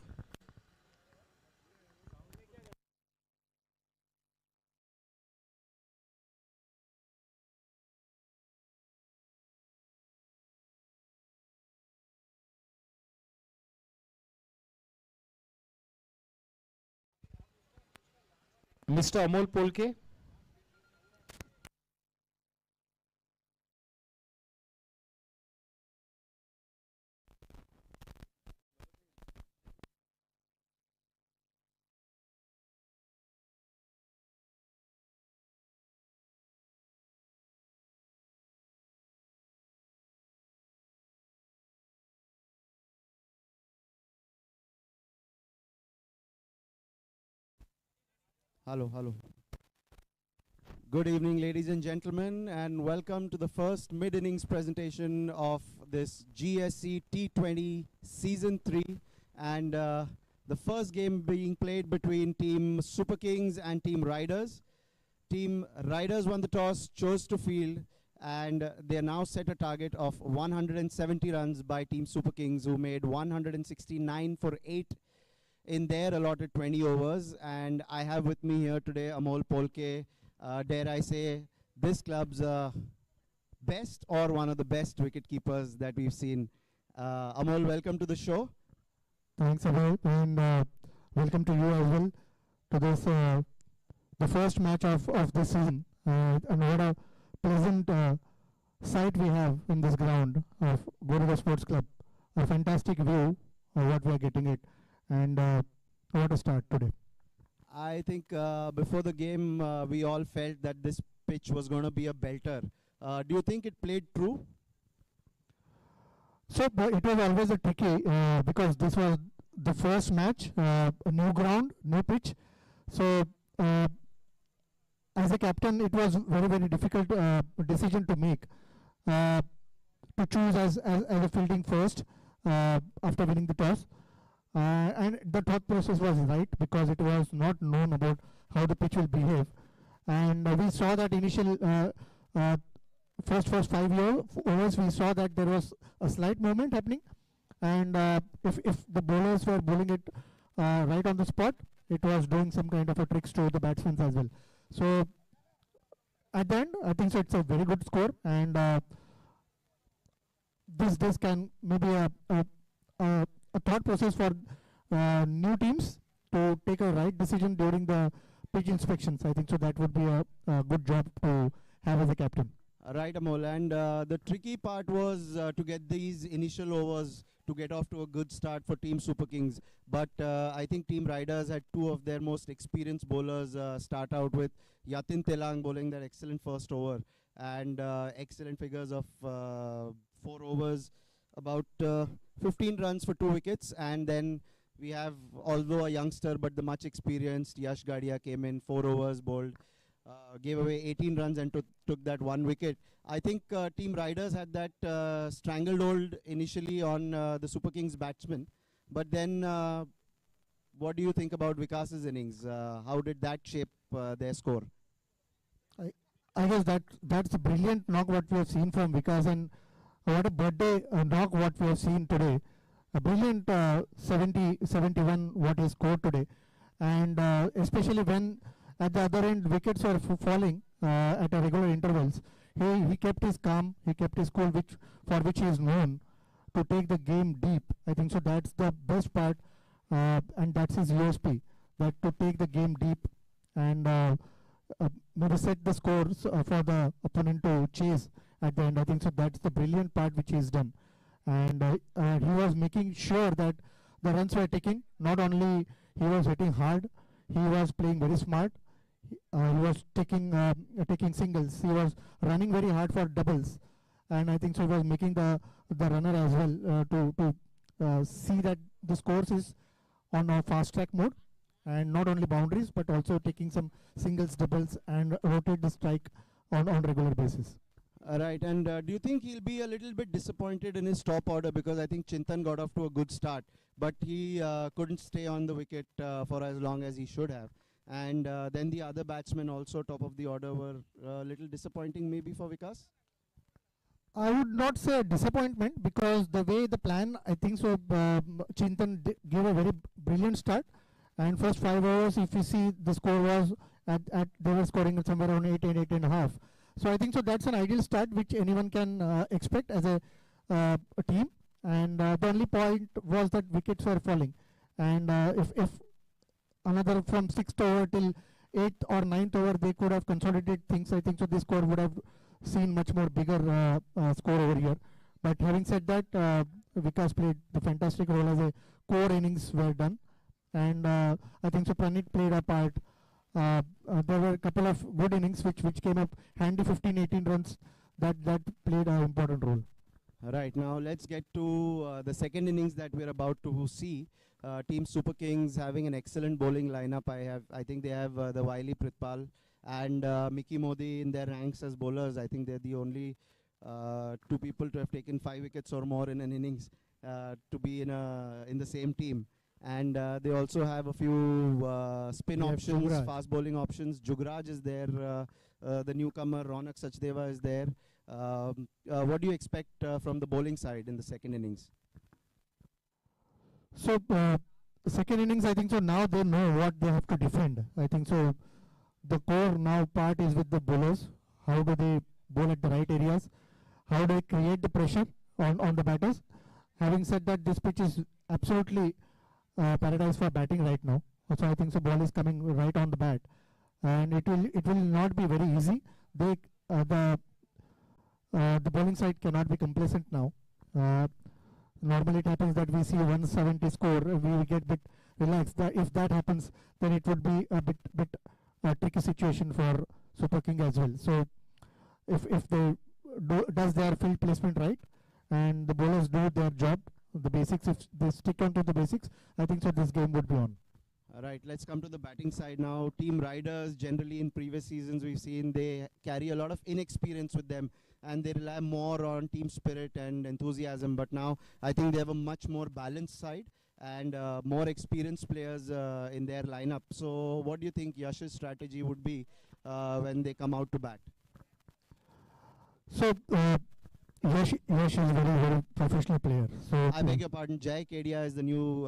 Mr. Amol Polke. Hello. Good evening, ladies and gentlemen, and welcome to the first mid-innings presentation of this GSC T20 Season 3, and the first game being played between Team Superkings and Team Riders. Team Riders won the toss, chose to field, and they now set a target of 170 runs by Team Superkings, who made 169 for 8 in their allotted 20 overs. And I have with me here today Amol Polke, dare I say, this club's best or one of the best wicketkeepers that we've seen. Amol, welcome to the show. Thanks, Abhay, and welcome to you as well to this, the first match of this season. And what a pleasant sight we have in this ground of Goruda Sports Club. A fantastic view of what we are getting it, and what a start today. I think before the game, we all felt that this pitch was going to be a belter. Do you think it played true? So it was always a tricky because this was the first match, a new ground, new pitch. So as a captain, it was very difficult decision to make, to choose as a fielding first after winning the toss. And the thought process was right because it was not known about how the pitch will behave. And we saw that initial first 5 overs, we saw that there was a slight movement happening. And if the bowlers were bowling it right on the spot, it was doing some kind of a tricks to the batsmen as well. So at the end, I think so it's a very good score, and this can maybe a thought process for new teams to take a right decision during the pitch inspections. I think so that would be a good job to have as a captain. Right, Amol. And the tricky part was to get these initial overs to get off to a good start for Team Superkings. But I think Team Riders had two of their most experienced bowlers start out with Yatin Telang bowling that excellent first over, and excellent figures of 4 overs, about 15 runs for 2 wickets, and then We have, although a youngster, but the much experienced Yash Gadia came in, 4 overs bowled, gave away 18 runs and took that 1 wicket. I think Team Riders had that stranglehold initially on the Super Kings batsman, but then what do you think about Vikas's innings? How did that shape their score? I guess that's a brilliant knock what we have seen from Vikas, and what a birthday knock what we have seen today. A brilliant 71 what he scored today, and especially when at the other end wickets were falling at a regular intervals. He kept his calm, he kept his cool, for which he is known to take the game deep. I think so that's the best part, and that's his USP, that to take the game deep and maybe set the scores for the opponent to chase at the end. I think so that's the brilliant part which he's done, and he was making sure that the runs were ticking. Not only he was hitting hard, he was playing very smart. He was taking singles. He was running very hard for doubles, and I think so he was making the runner as well to see that the scores is on a fast track mode, and not only boundaries but also taking some singles, doubles, and rotate the strike on regular basis. Right, and do you think he'll be a little bit disappointed in his top order, because I think Chintan got off to a good start, but he couldn't stay on the wicket for as long as he should have, and then the other batsmen also top of the order were a little disappointing maybe for Vikas? I would not say a disappointment, because the way the plan, I think so, Chintan gave a very brilliant start, and first 5 overs, if you see, the score was at they were scoring at somewhere around 8.5. So I think so that's an ideal start which anyone can expect as a team, and the only point was that wickets were falling, and if another from 6th over till 8th or 9th over they could have consolidated things, I think so this score would have seen much more bigger score over here. But having said that, Vikas played the fantastic role as a core innings were done, and I think so Pranit played a part. There were a couple of good innings which came up handy, 15-18 runs that played an important role. Right, now let's get to the second innings that we're about to see. Team Super Kings having an excellent bowling lineup. I think they have the Wiley Prithpal and Mickey Modi in their ranks as bowlers. I think they're the only 2 people to have taken 5 wickets or more in an innings to be in the same team. And they also have a few spin options, fast bowling options. Jugraj is there, the newcomer Ronak Sachdeva is there. What do you expect from the bowling side in the second innings? So second innings, I think so now they know what they have to defend. I think so the core now part is with the bowlers. How do they bowl at the right areas? How do they create the pressure on the batters? Having said that, this pitch is absolutely paradise for batting right now. So I think so ball is coming right on the bat, and it will not be very easy. The bowling side cannot be complacent now. Normally it happens that we see 170 score, we get bit relaxed. If that happens, then it would be a bit tricky situation for Super King as well. So if they does their field placement right, and the bowlers do their job, the basics, if they stick on to the basics, I think so this game would be on. Alright, let's come to the batting side now. Team Riders, generally in previous seasons we've seen they carry a lot of inexperience with them, and they rely more on team spirit and enthusiasm, but now I think they have a much more balanced side and more experienced players in their lineup. So what do you think Yash's strategy would be when they come out to bat? So Yash is a very professional player. So I beg your pardon, Jai Kedia is the new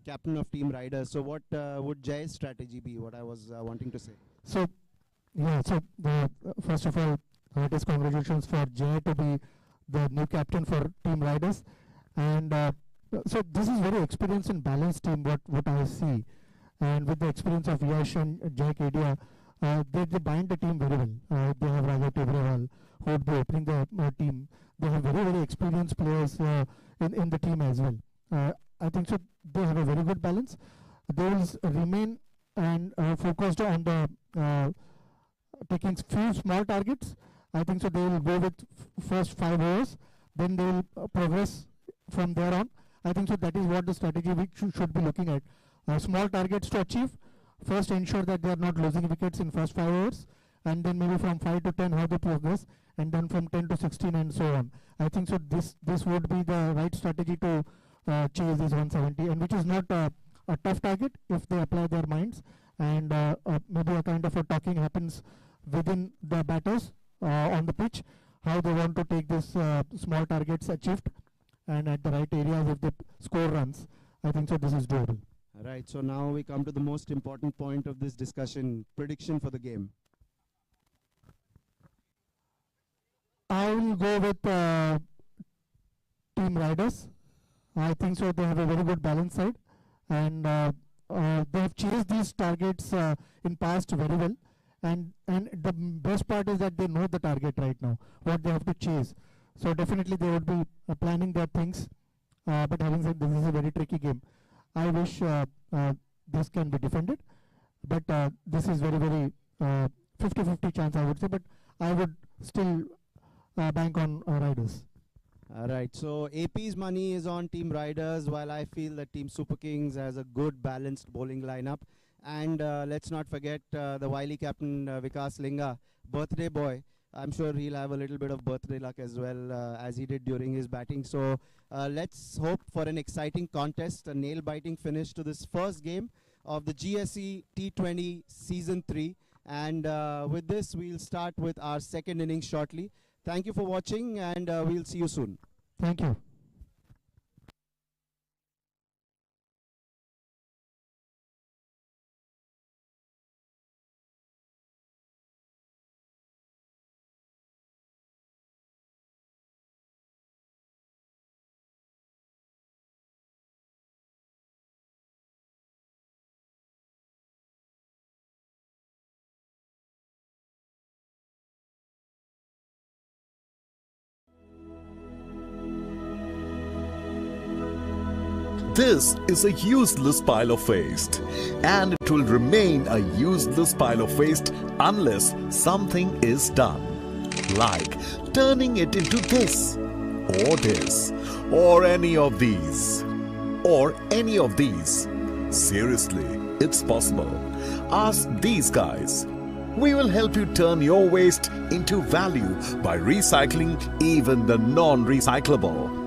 captain of Team Riders. So what would Jai's strategy be, what I was wanting to say? So yeah, so first of all, heartiest congratulations for Jai to be the new captain for Team Riders, and so this is very experienced and balanced team what I see, and with the experience of Yash and Jai Kedia, they bind the team very well. They have Raja Tibrewal who would be opening the team. They have very experienced players in the team as well. I think so they have a very good balance. They will remain and focused on the taking few small targets. I think so they will go with first 5 overs, then they will progress from there on. I think so that is what the strategy we should be looking at. Small targets to achieve. First ensure that they are not losing wickets in first 5 overs, and then maybe from 5 to 10 how they progress, and then from 10 to 16 and so on. I think so this would be the right strategy to chase this 170, and which is not a tough target if they apply their minds, and maybe a kind of a talking happens within the batters on the pitch, how they want to take this small targets achieved, and at the right areas if they score runs. I think so this is doable. Right, so now we come to the most important point of this discussion, prediction for the game. I will go with Team Riders. I think so they have a very good balance side, and they have chased these targets in past very well, and the best part is that they know the target right now, what they have to chase. So definitely they would be planning their things, but having said this is a very tricky game. I wish this can be defended, but this is very 50-50 chance I would say, but I would still bank on Riders. Right, so AP's money is on Team Riders, while I feel that Team Super Kings has a good balanced bowling lineup. And let's not forget the wily captain Vikas Linga, birthday boy. I'm sure he'll have a little bit of birthday luck as well as he did during his batting. So let's hope for an exciting contest, a nail-biting finish to this first game of the GSC T20 Season 3. And with this, we'll start with our second innings shortly. Thank you for watching, and we'll see you soon. Thank you. This is a useless pile of waste, and it will remain a useless pile of waste unless something is done. Like turning it into this, or any of these, Seriously, it's possible. Ask these guys. We will help you turn your waste into value by recycling even the non-recyclable.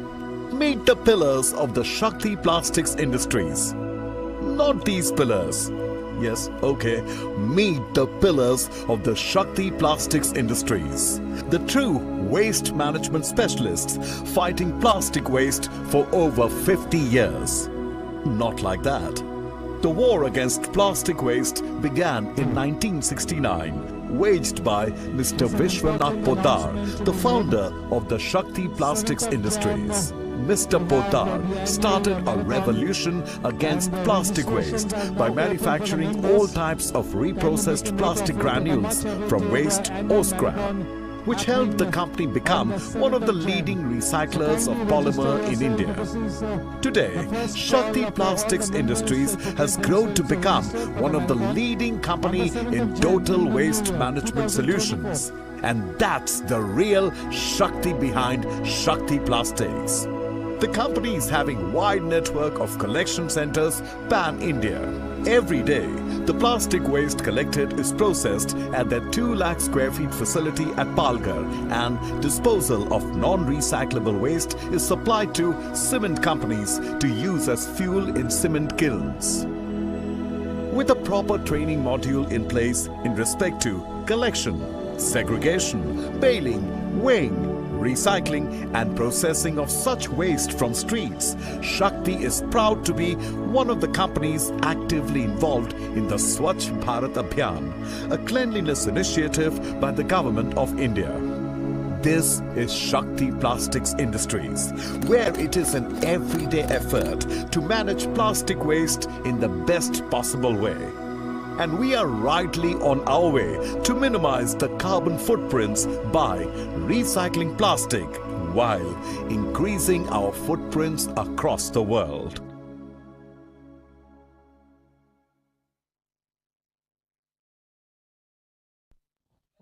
Meet the pillars of the Shakti Plastics Industries. Not these pillars. Yes, okay. Meet the pillars of the Shakti Plastics Industries. The true waste management specialists fighting plastic waste for over 50 years. Not like that. The war against plastic waste began in 1969, waged by Mr. Vishwanath Poddar, the founder of the Shakti Plastics Industries. Mr. Poddar started a revolution against plastic waste by manufacturing all types of reprocessed plastic granules from waste or scrap, which helped the company become one of the leading recyclers of polymer in India. Today, Shakti Plastics Industries has grown to become one of the leading company in total waste management solutions. And that's the real Shakti behind Shakti Plastics. The company is having wide network of collection centers pan-India. Every day, the plastic waste collected is processed at their 2 lakh square feet facility at Palghar, and disposal of non-recyclable waste is supplied to cement companies to use as fuel in cement kilns. With a proper training module in place in respect to collection, segregation, baling, weighing, recycling and processing of such waste from streets, Shakti is proud to be one of the companies actively involved in the Swachh Bharat Abhiyan, a cleanliness initiative by the Government of India. This is Shakti Plastics Industries, where it is an everyday effort to manage plastic waste in the best possible way. And we are rightly on our way to minimize the carbon footprints by recycling plastic while increasing our footprints across the world.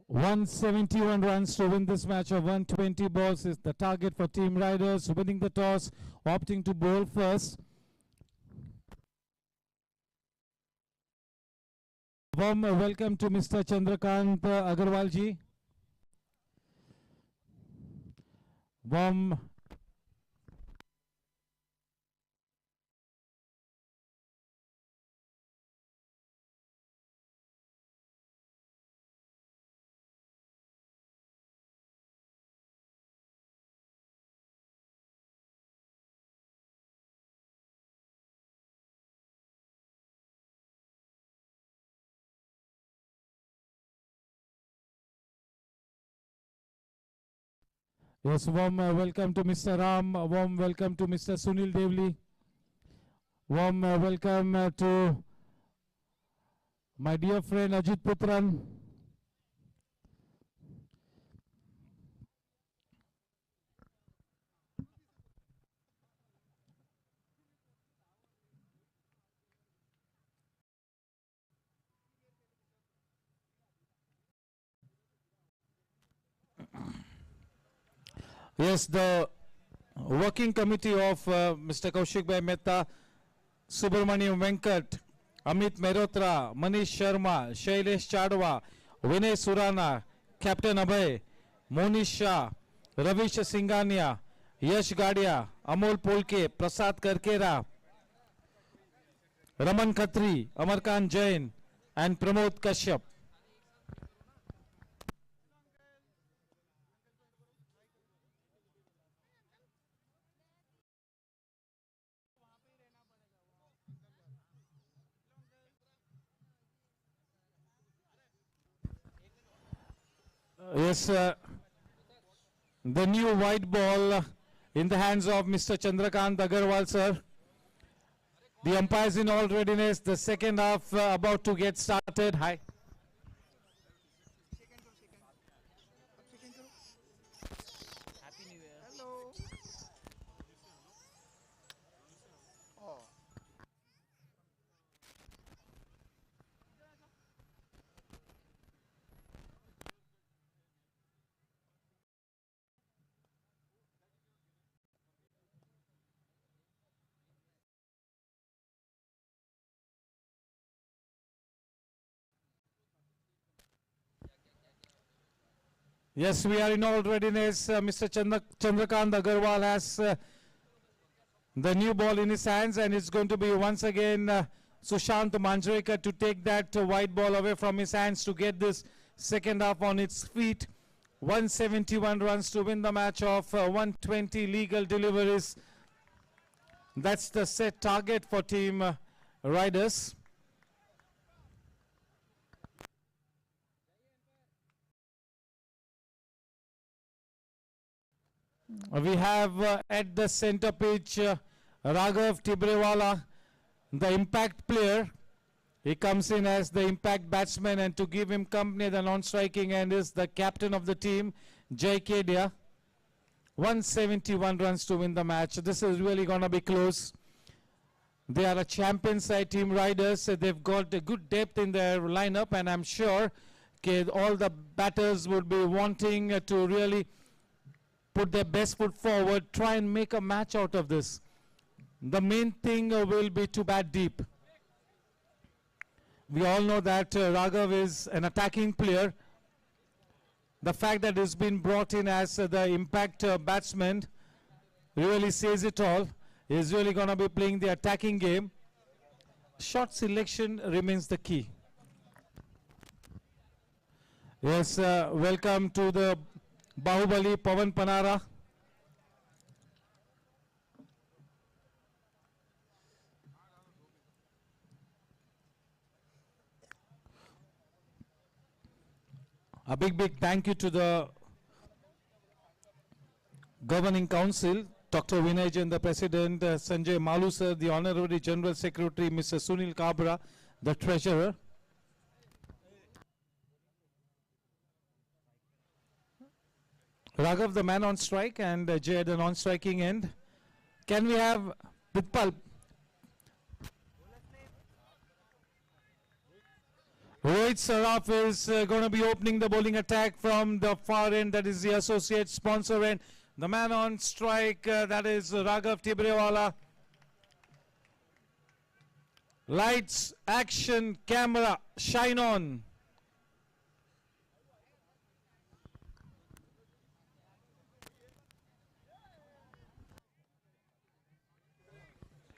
171 runs to win this match of 120 balls is the target for Team Riders, winning the toss, opting to bowl first. Warm welcome to Mr. Chandrakant Agarwal ji. Warm Yes, warm welcome to Mr. Ram, warm welcome to Mr. Sunil Devli, warm welcome to my dear friend Ajit Putran. Yes, the working committee of Mr. Kaushik Bhai Mehta, Subramaniam Venkat, Amit Mehrotra, Manish Sharma, Shailesh Chadwa, Vinay Surana, Captain Abhay, Monish Shah, Ravish Singhania, Yash Gadia, Amol Polke, Prasad Karkera, Raman Khatri, Amarkan Jain, and Pramod Kashyap. Yes, the new white ball in the hands of Mr. Chandrakant Agarwal, sir. The umpires in all readiness. The second half about to get started. Hi. Yes, we are in all readiness. Mr. Chandrakant Agarwal has the new ball in his hands, and it's going to be once again Sushant Manjrekar to take that white ball away from his hands to get this second half on its feet. 171 runs to win the match of 120 legal deliveries. That's the set target for Team Riders. We have at the center pitch Raghav Tibrewala, the impact player. He comes in as the impact batsman, and to give him company at the non-striking end is the captain of the team, Jai Kedia. 171 runs to win the match. This is really going to be close. They are a champion side, Team Riders. They've got a good depth in their lineup, and I'm sure all the batters would be wanting to really put their best foot forward, try and make a match out of this. The main thing will be to bat deep. We all know that Raghav is an attacking player. The fact that he's been brought in as the impact batsman really says it all. He's really going to be playing the attacking game. Shot selection remains the key. Yes, welcome to the Bahubali Pawan Panara. A big thank you to the Governing Council, Dr. Vinay Jain, the President, Sanjay Malu sir, the Honorary General Secretary, Mr. Sunil Kabra, the Treasurer. Raghav, the man on strike, and Jay at the non-striking end. Can we have Pitpal? Rohit Saraf is going to be opening the bowling attack from the far end, that is the associate sponsor end. The man on strike, that is Raghav Tibrewala. Lights, action, camera, shine on.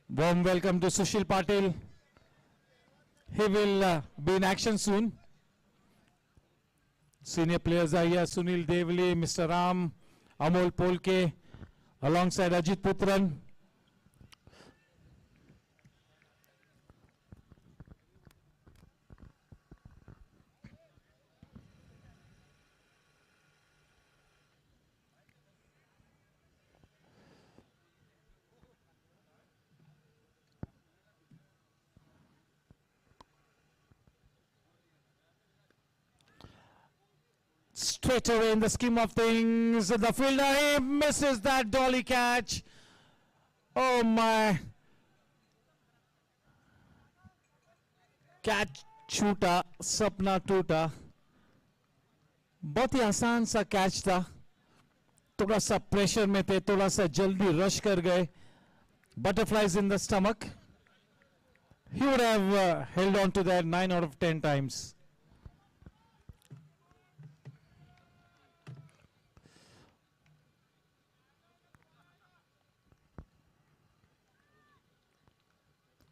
Warm welcome to Sushil Patil. He will be in action soon. Senior players are here: Sunil Devli, Mr. Ram, Amol Polke, alongside Ajit Putran. Straight away in the scheme of things, the fielder, he misses that dolly catch. Oh my. Catch छूटा, सपना टूटा. बहुत ही आसान सा catch था. थोड़ा सा pressure में थे, थोड़ा सा जल्दी रश कर गए. Butterflies in the stomach. He would have held on to that 9 out of 10 times.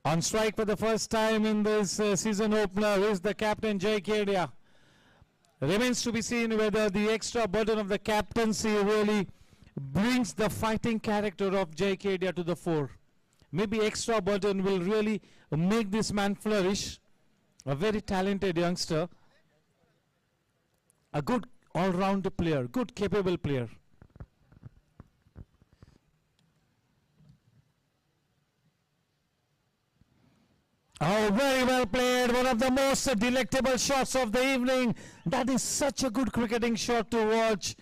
On strike for the first time in this season opener is the captain Jay Kedia. Remains to be seen whether the extra burden of the captaincy really brings the fighting character of Jay Kedia to the fore. Maybe extra burden will really make this man flourish. A very talented youngster. A good all-round player, good capable player. Oh, very well played. One of the most delectable shots of the evening. That is such a good cricketing shot to watch.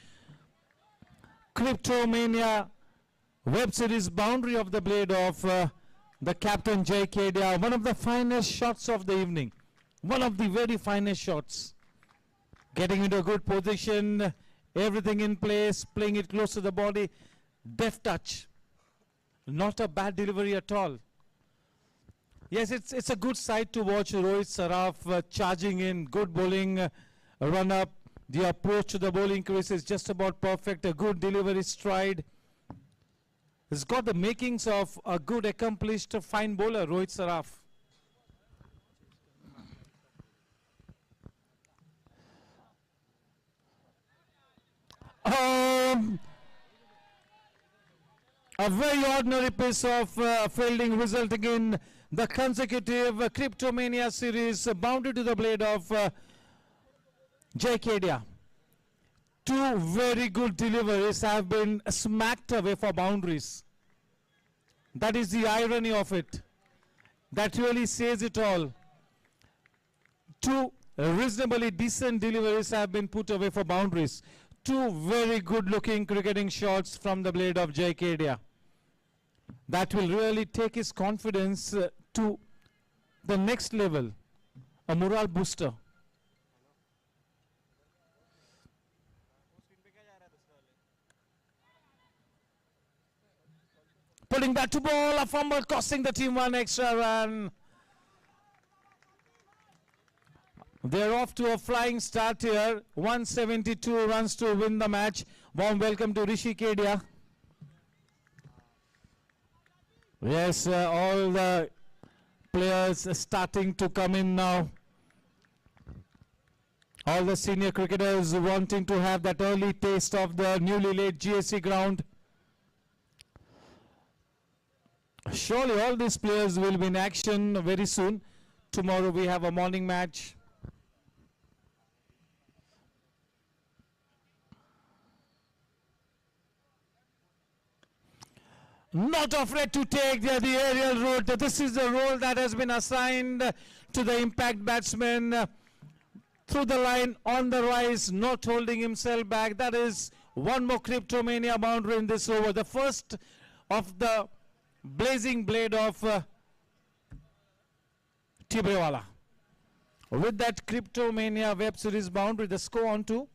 Cryptomania web series boundary of the blade of the captain Jay Kedia. One of the finest shots of the evening. One of the very finest shots. Getting into a good position. Everything in place. Playing it close to the body. Deft touch. Not a bad delivery at all. Yes, it's a good sight to watch Rohit Saraf charging in, good bowling, run up. The approach to the bowling crease is just about perfect, a good delivery stride. He's got the makings of a good, accomplished, fine bowler, Rohit Saraf. A very ordinary piece of fielding resulting in the consecutive Cryptomania series bounded to the blade of Jay Kedia. Two very good deliveries have been smacked away for boundaries. That is the irony of it. That really says it all. Two reasonably decent deliveries have been put away for boundaries. Two very good looking cricketing shots from the blade of Jay Kedia. That will really take his confidence to the next level, a morale booster. Pulling back to ball, a fumble costing the team one extra run. They're off to a flying start here. 172 runs to win the match. Warm welcome to Rishi Kedia. Yes, all the players starting to come in now. All the senior cricketers wanting to have that early taste of the newly laid GSC ground. Surely all these players will be in action very soon. Tomorrow we have a morning match. Not afraid to take the aerial route. This is the role that has been assigned to the impact batsman. Through the line, on the rise, not holding himself back. That is one more Cryptomania boundary in this over. The first of the blazing blade of Tibrewala. with that Cryptomania web series boundary, the score on to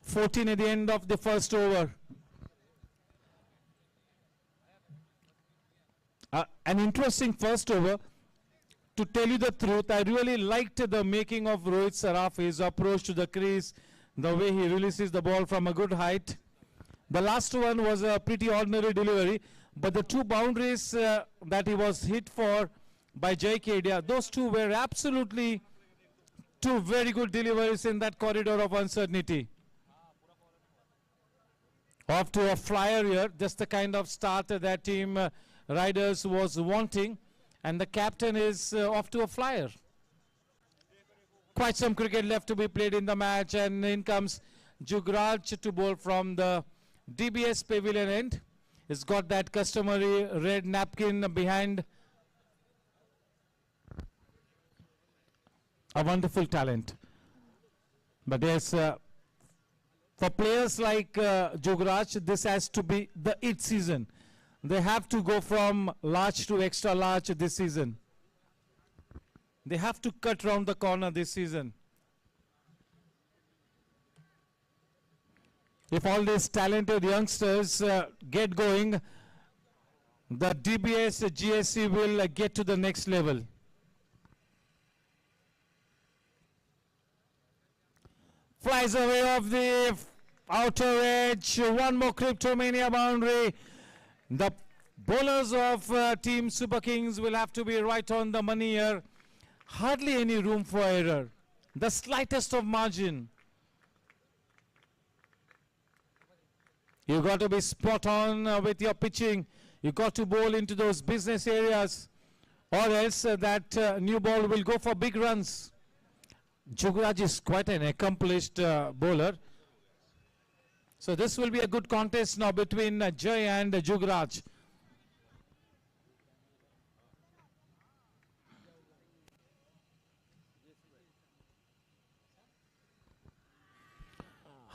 14 at the end of the first over. An interesting first over. To tell you the truth, I really liked the making of Rohit Saraf, his approach to the crease, the way he releases the ball from a good height. The last one was a pretty ordinary delivery, but the two boundaries that he was hit for by Jai Kedia, those two were absolutely two very good deliveries in that corridor of uncertainty. Off to a flyer here, just the kind of start that team Riders was wanting, and the captain is off to a flyer. Quite some cricket left to be played in the match, and in comes Jugraj to bowl from the DBS pavilion end. He's got that customary red napkin behind. A wonderful talent. But yes, for players like Jugraj, this has to be the it season. They have to go from large to extra large this season. They have to cut round the corner this season. If all these talented youngsters get going, the DBS GSC will get to the next level. Flies away off the outer edge. One more Cryptomania boundary. The bowlers of Team Super Kings will have to be right on the money here. Hardly any room for error. The slightest of margin. You got to be spot on with your pitching. You got to bowl into those business areas, or else that new ball will go for big runs. Jugraj is quite an accomplished bowler. So this will be a good contest now between Jai and Jugraj.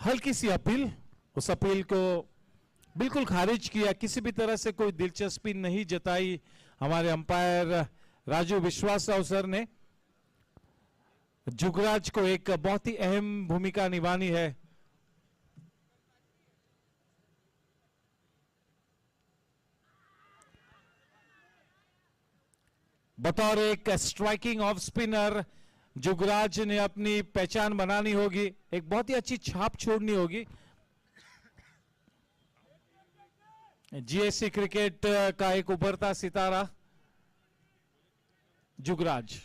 हल्की सी appeal, उस appeal को बिल्कुल खारिज किया, किसी भी तरह से कोई दिलचस्पी नहीं जताई हमारे अंपायर राजू विश्वास राव सर ने। जुगराज को एक बहुत ही अहम भूमिका निभानी है। बतौर एक स्ट्राइकिंग ऑफ स्पिनर जुगराज ने अपनी पहचान बनानी होगी, एक बहुत ही अच्छी छाप छोड़नी होगी। जीएससी क्रिकेट का एक उभरता सितारा जुगराज।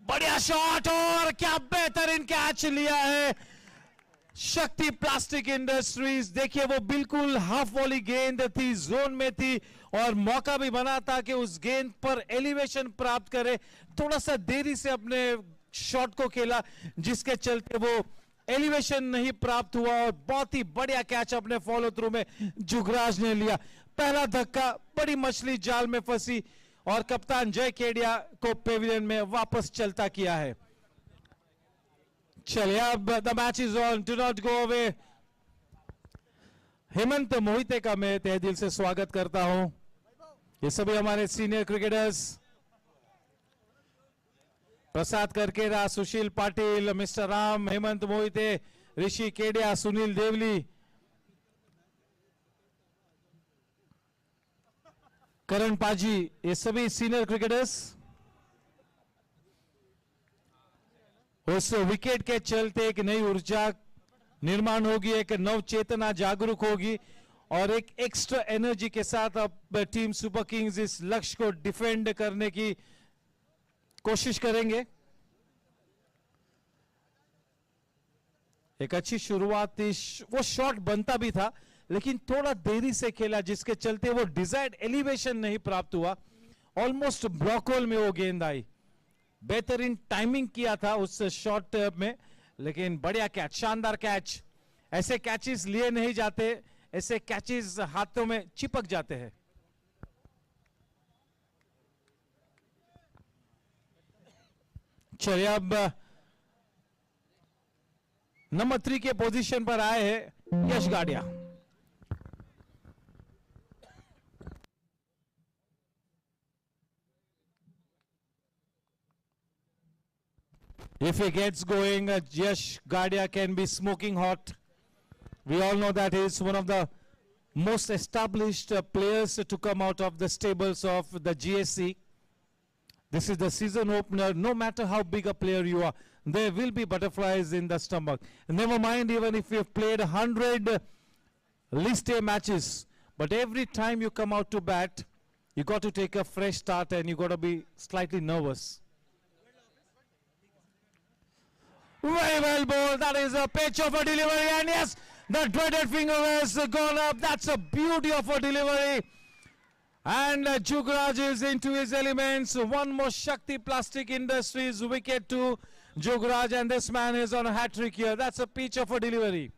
बढ़िया शॉट और क्या बेहतरीन कैच लिया है शक्ति प्लास्टिक इंडस्ट्रीज। देखिए वो बिल्कुल हाफ वॉली गेंद थी, जोन में थी और मौका भी बना था कि उस गेंद पर एलिवेशन प्राप्त करे। थोड़ा सा देरी से अपने शॉट को खेला जिसके चलते वो एलिवेशन नहीं प्राप्त हुआ और बहुत ही बढ़िया कैच अपने फॉलो थ्रू में जुगराज ने लिया। पहला धक्का बड़ी मछली जाल में फंसी और कप्तान जय केडिया को पेविलियन में वापस चलता किया है। चलिए अब the match is on, do not go away. Hemant Mohite का मैं तहे दिल से स्वागत करता हूं। ये सभी हमारे सीनियर क्रिकेटर्स प्रसाद करकेरा, सुशील पाटिल, मिस्टर राम, हेमंत मोहिते, ऋषि केडिया, सुनील देवली, करण पाजी, ये सभी सीनियर क्रिकेटर्स उस विकेट के चलते एक नई ऊर्जा निर्माण होगी, एक नव चेतना जागरूक होगी और एक एक्स्ट्रा एनर्जी के साथ अब टीम सुपर किंग्स इस लक्ष्य को डिफेंड करने की कोशिश करेंगे। एक अच्छी शुरुआत थी, वो शॉट बनता भी था लेकिन थोड़ा देरी से खेला जिसके चलते वो डिजायर्ड एलिवेशन नहीं प्राप्त हुआ। ऑलमोस्ट ब्लॉक होल में वो गेंद आई। बेहतरीन टाइमिंग किया था उस शॉट में, लेकिन बढ़िया कैच, शानदार कैच। ऐसे कैचेस लिए नहीं जाते, ऐसे कैचेस हाथों में चिपक जाते हैं। चलिए अब नंबर 3 के पोजीशन पर आए हैं यश गाडिया. If he gets going, Yash Gadia can be smoking hot. We all know that he is one of the most established players to come out of the stables of the GSC. This is the season opener. No matter how big a player you are, there will be butterflies in the stomach. Never mind even if you've played 100 list A matches, but every time you come out to bat, you got to take a fresh start and you got to be slightly nervous. Very well bowled. That is a pitch of a delivery, and yes, the dreaded finger has gone up. That's a beauty of a delivery. And Jugraj is into his elements. One more Shakti Plastic Industries wicket to Jugraj, and this man is on a hat trick here. That's a pitch of a delivery.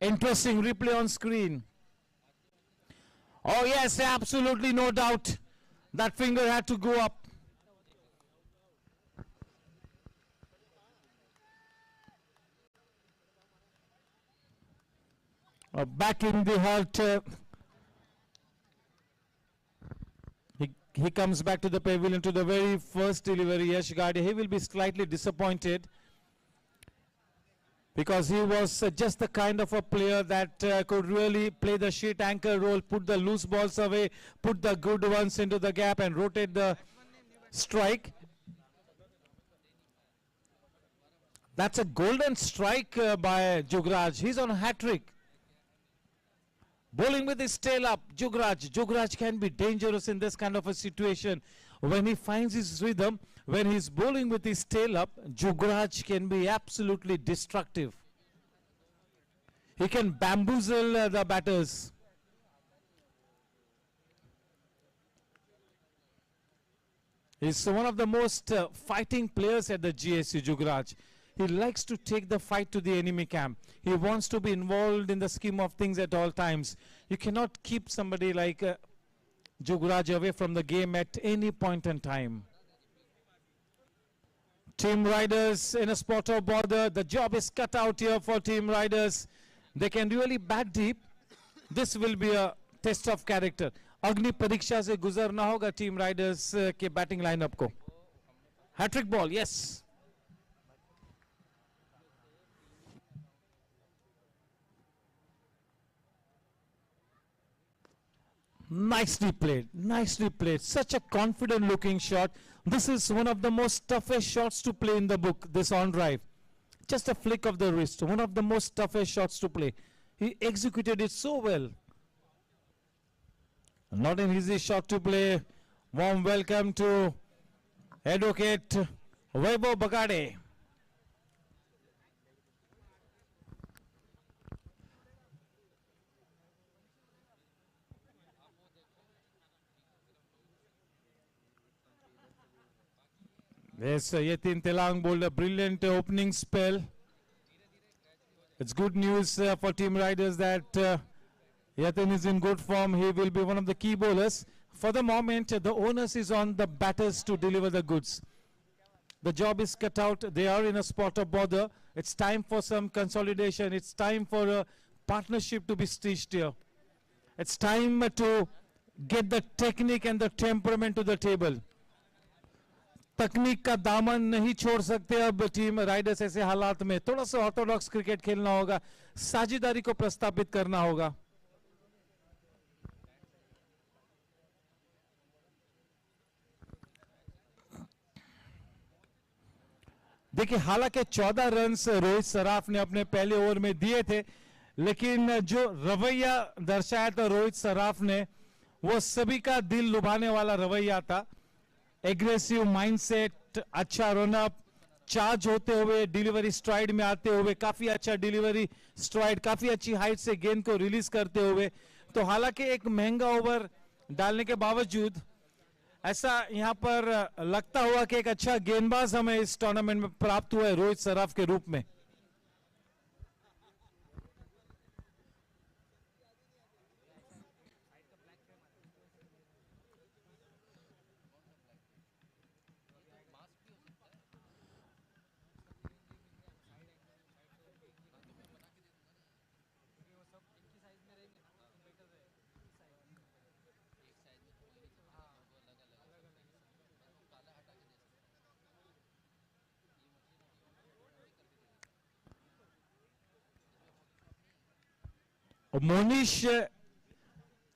Interesting replay on screen. Oh yes, absolutely no doubt. That finger had to go up. Back in the halt. He comes back to the pavilion to the very first delivery. Yash Gadia, he will be slightly disappointed, because he was just the kind of a player that could really play the sheet anchor role, put the loose balls away, put the good ones into the gap and rotate the strike. That's a golden strike by Jugraj. He's on a hat trick. Bowling with his tail up, Jugraj. Jugraj can be dangerous in this kind of a situation. When he finds his rhythm, when he's bowling with his tail up, Jugraj can be absolutely destructive. He can bamboozle the batters. He's one of the most fighting players at the GSC, Jugraj. He likes to take the fight to the enemy camp. He wants to be involved in the scheme of things at all times. You cannot keep somebody like Jugraj away from the game at any point in time. Team Riders in a spot of bother. The job is cut out here for Team Riders. They can really bat deep. This will be a test of character. अग्नि परीक्षा से गुजरना होगा team riders के batting lineup को. Hattrick ball, yes. Nicely played, nicely played. Such a confident looking shot. This is one of the most toughest shots to play in the book, this on drive. Just a flick of the wrist, one of the most toughest shots to play. He executed it so well. Not an easy shot to play. Warm welcome to Advocate Vaibhav Bagade. Yes, Yatin Telang bowled a brilliant opening spell. It's good news for Team Riders that Yatin is in good form. He will be one of the key bowlers. For the moment, the onus is on the batters to deliver the goods. The job is cut out. They are in a spot of bother. It's time for some consolidation. It's time for a partnership to be stitched here. It's time to get the technique and the temperament to the table. तकनीक का दामन नहीं छोड़ सकते अब team Riders ऐसे हालात में. थोड़ा सा ऑर्थोडॉक्स क्रिकेट खेलना होगा, साझेदारी को प्रस्तावित करना होगा. देखिए, हालांकि 14 रन्स रोहित सराफ ने अपने पहले ओवर में दिए थे, लेकिन जो रवैया दर्शाया था रोहित सराफ ने, वो सभी का दिल लुभाने वाला रवैया था. एग्रेसिव माइंडसेट, अच्छा रनअप, चार्ज होते हुए डिलीवरी स्ट्राइड में आते हुए, काफी अच्छा डिलीवरी स्ट्राइड, काफी अच्छी हाइट से गेंद को रिलीज करते हुए. तो हालांकि एक महंगा ओवर डालने के बावजूद ऐसा यहां पर लगता हुआ कि एक अच्छा गेंदबाज हमें इस टूर्नामेंट में प्राप्त हुआ है रोहित सराफ के रूप में. और मोनिश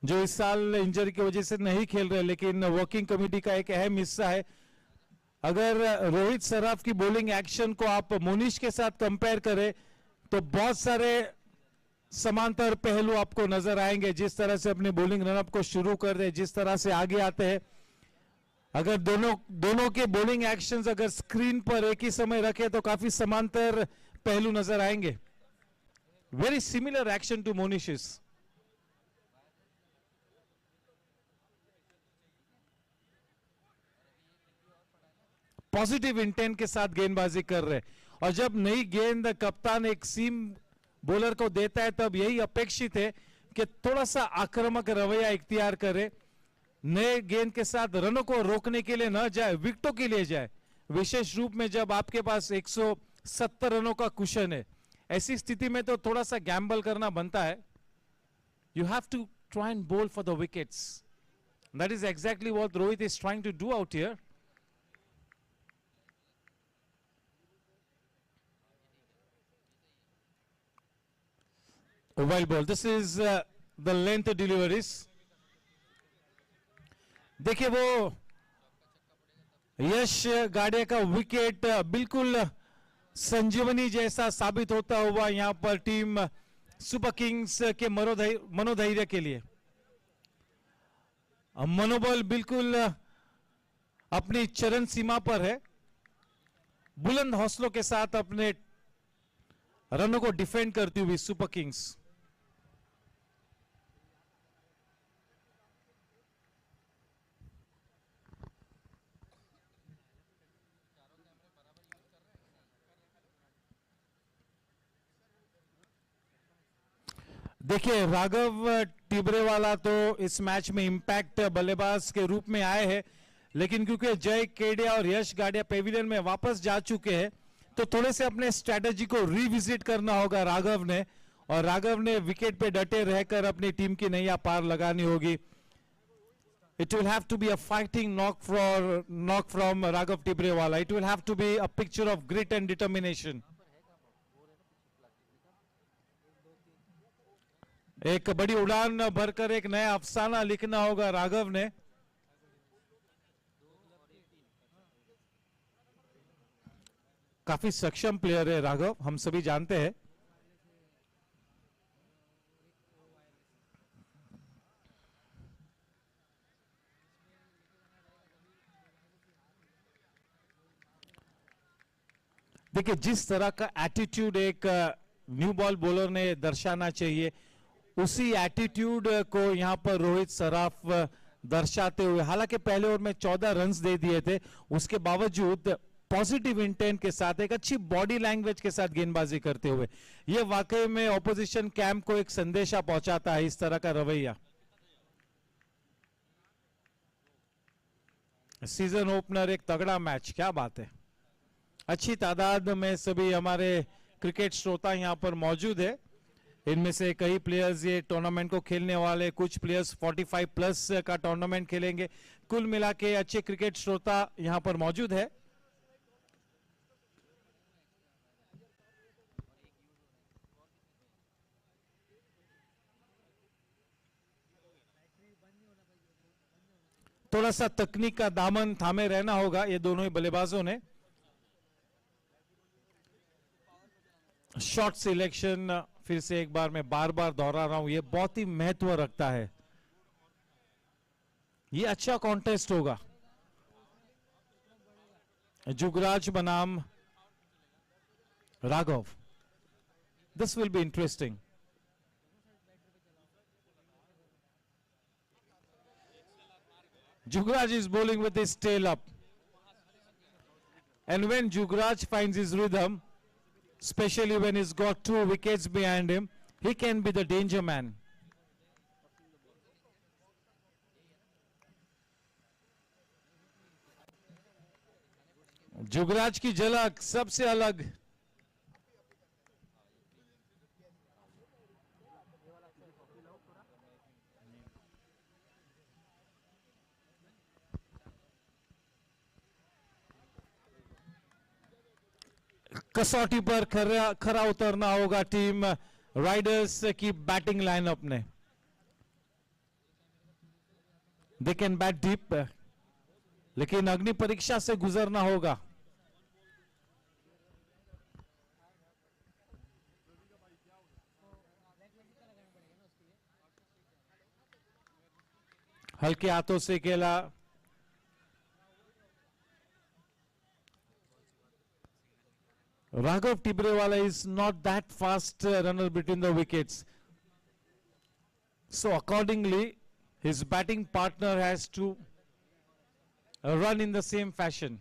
जो इस साल इंजरी की वजह से नहीं खेल रहे, लेकिन वर्किंग कमेटी का एक अहम हिस्सा है। अगर रोहित सराफ की बॉलिंग एक्शन को आप मोनिश के साथ कंपेयर करें तो बहुत सारे समांतर पहलू आपको नजर आएंगे। जिस तरह से अपनी बॉलिंग रनअप को शुरू कर दे, जिस तरह से आगे आते हैं, अगर दोनों के बॉलिंग एक्शंस अगर स्क्रीन पर एक ही समय रखे तो काफी समांतर पहलू नजर आएंगे। वेरी सिमिलर एक्शन टू मोनिशिस। पॉजिटिव इंटेंट के साथ गेंदबाजी कर रहे, और जब नई गेंद कप्तान एक सीम बॉलर को देता है तब यही अपेक्षित है कि थोड़ा सा आक्रामक रवैया इख्तियार करे, नए गेंद के साथ रनों को रोकने के लिए न जाए, विकेटों के लिए जाए। विशेष रूप में जब आपके पास 170 रनों का कुशन है, ऐसी स्थिति में तो थोड़ा सा गैम्बल करना बनता है। You have to try and bowl for the wickets. That is exactly what Rohit is trying to do out here. Wild ball. This is the length deliveries. देखिए वो यश गाड़िया का विकेट बिल्कुल संजीवनी जैसा साबित होता हुआ यहां पर टीम सुपर किंग्स के मनोधैर्य के लिए। मनोबल बिल्कुल अपनी चरम सीमा पर है। बुलंद हौसलों के साथ अपने रनों को डिफेंड करती हुई सुपर किंग्स। देखिए राघव टिबरेवाला तो इस मैच में इंपैक्ट बल्लेबाज के रूप में आए हैं, लेकिन क्योंकि जय केडिया और यश गाडिया पेविलियन में वापस जा चुके हैं तो थोड़े से अपने स्ट्रेटजी को रिविजिट करना होगा राघव ने, और राघव ने विकेट पे डटे रहकर अपनी टीम की नैया पार लगानी होगी। It will have to be a fighting knock from Raghav Tibrewala. It will have to be a picture of grit and determination. एक बड़ी उड़ान भरकर एक नया अफसाना लिखना होगा राघव ने। काफी सक्षम प्लेयर है राघव, हम सभी जानते हैं। देखिए जिस तरह का एटीट्यूड एक न्यू बॉल बॉलर ने दर्शाना चाहिए, उसी एटीट्यूड को यहां पर रोहित सराफ दर्शाते हुए, हालांकि पहले ओवर में 14 रन्स दे दिए थे, उसके बावजूद पॉजिटिव इंटेंट के साथ एक अच्छी बॉडी लैंग्वेज के साथ गेंदबाजी करते हुए, यह वाकई में ऑपोजिशन कैंप को एक संदेशा पहुंचाता है इस तरह का रवैया। सीजन ओपनर एक तगड़ा मैच, क्या बात है। अच्छी तादाद में सभी हमारे क्रिकेट श्रोता यहां पर मौजूद है। इनमें से कई प्लेयर्स ये टूर्नामेंट को खेलने वाले, कुछ प्लेयर्स 45 प्लस का टूर्नामेंट खेलेंगे। कुल मिला के अच्छे क्रिकेट श्रोता यहां पर मौजूद है। थोड़ा सा तकनीक का दामन थामे रहना होगा ये दोनों ही बल्लेबाजों ने। शॉट सिलेक्शन फिर से एक बार मैं बार बार दोहरा रहा हूं, ये बहुत ही महत्व रखता है। ये अच्छा कॉन्टेस्ट होगा। जुगराज बनाम Raghav, this will be interesting. Jugraj is bowling with his tail up, and when Jugraj finds his rhythm, especially when he's got 2 wickets behind him, he can be the danger man. Jugraj की झलक सबसे अलग। कसौटी पर खरा उतरना होगा टीम राइडर्स की बैटिंग लाइनअप ने. दे कैन बैट डीप, लेकिन अग्नि परीक्षा से गुजरना होगा. हल्के हाथों से खेला. Raghav Tibrewala is not that fast runner between the wickets. So accordingly, his batting partner has to run in the same fashion.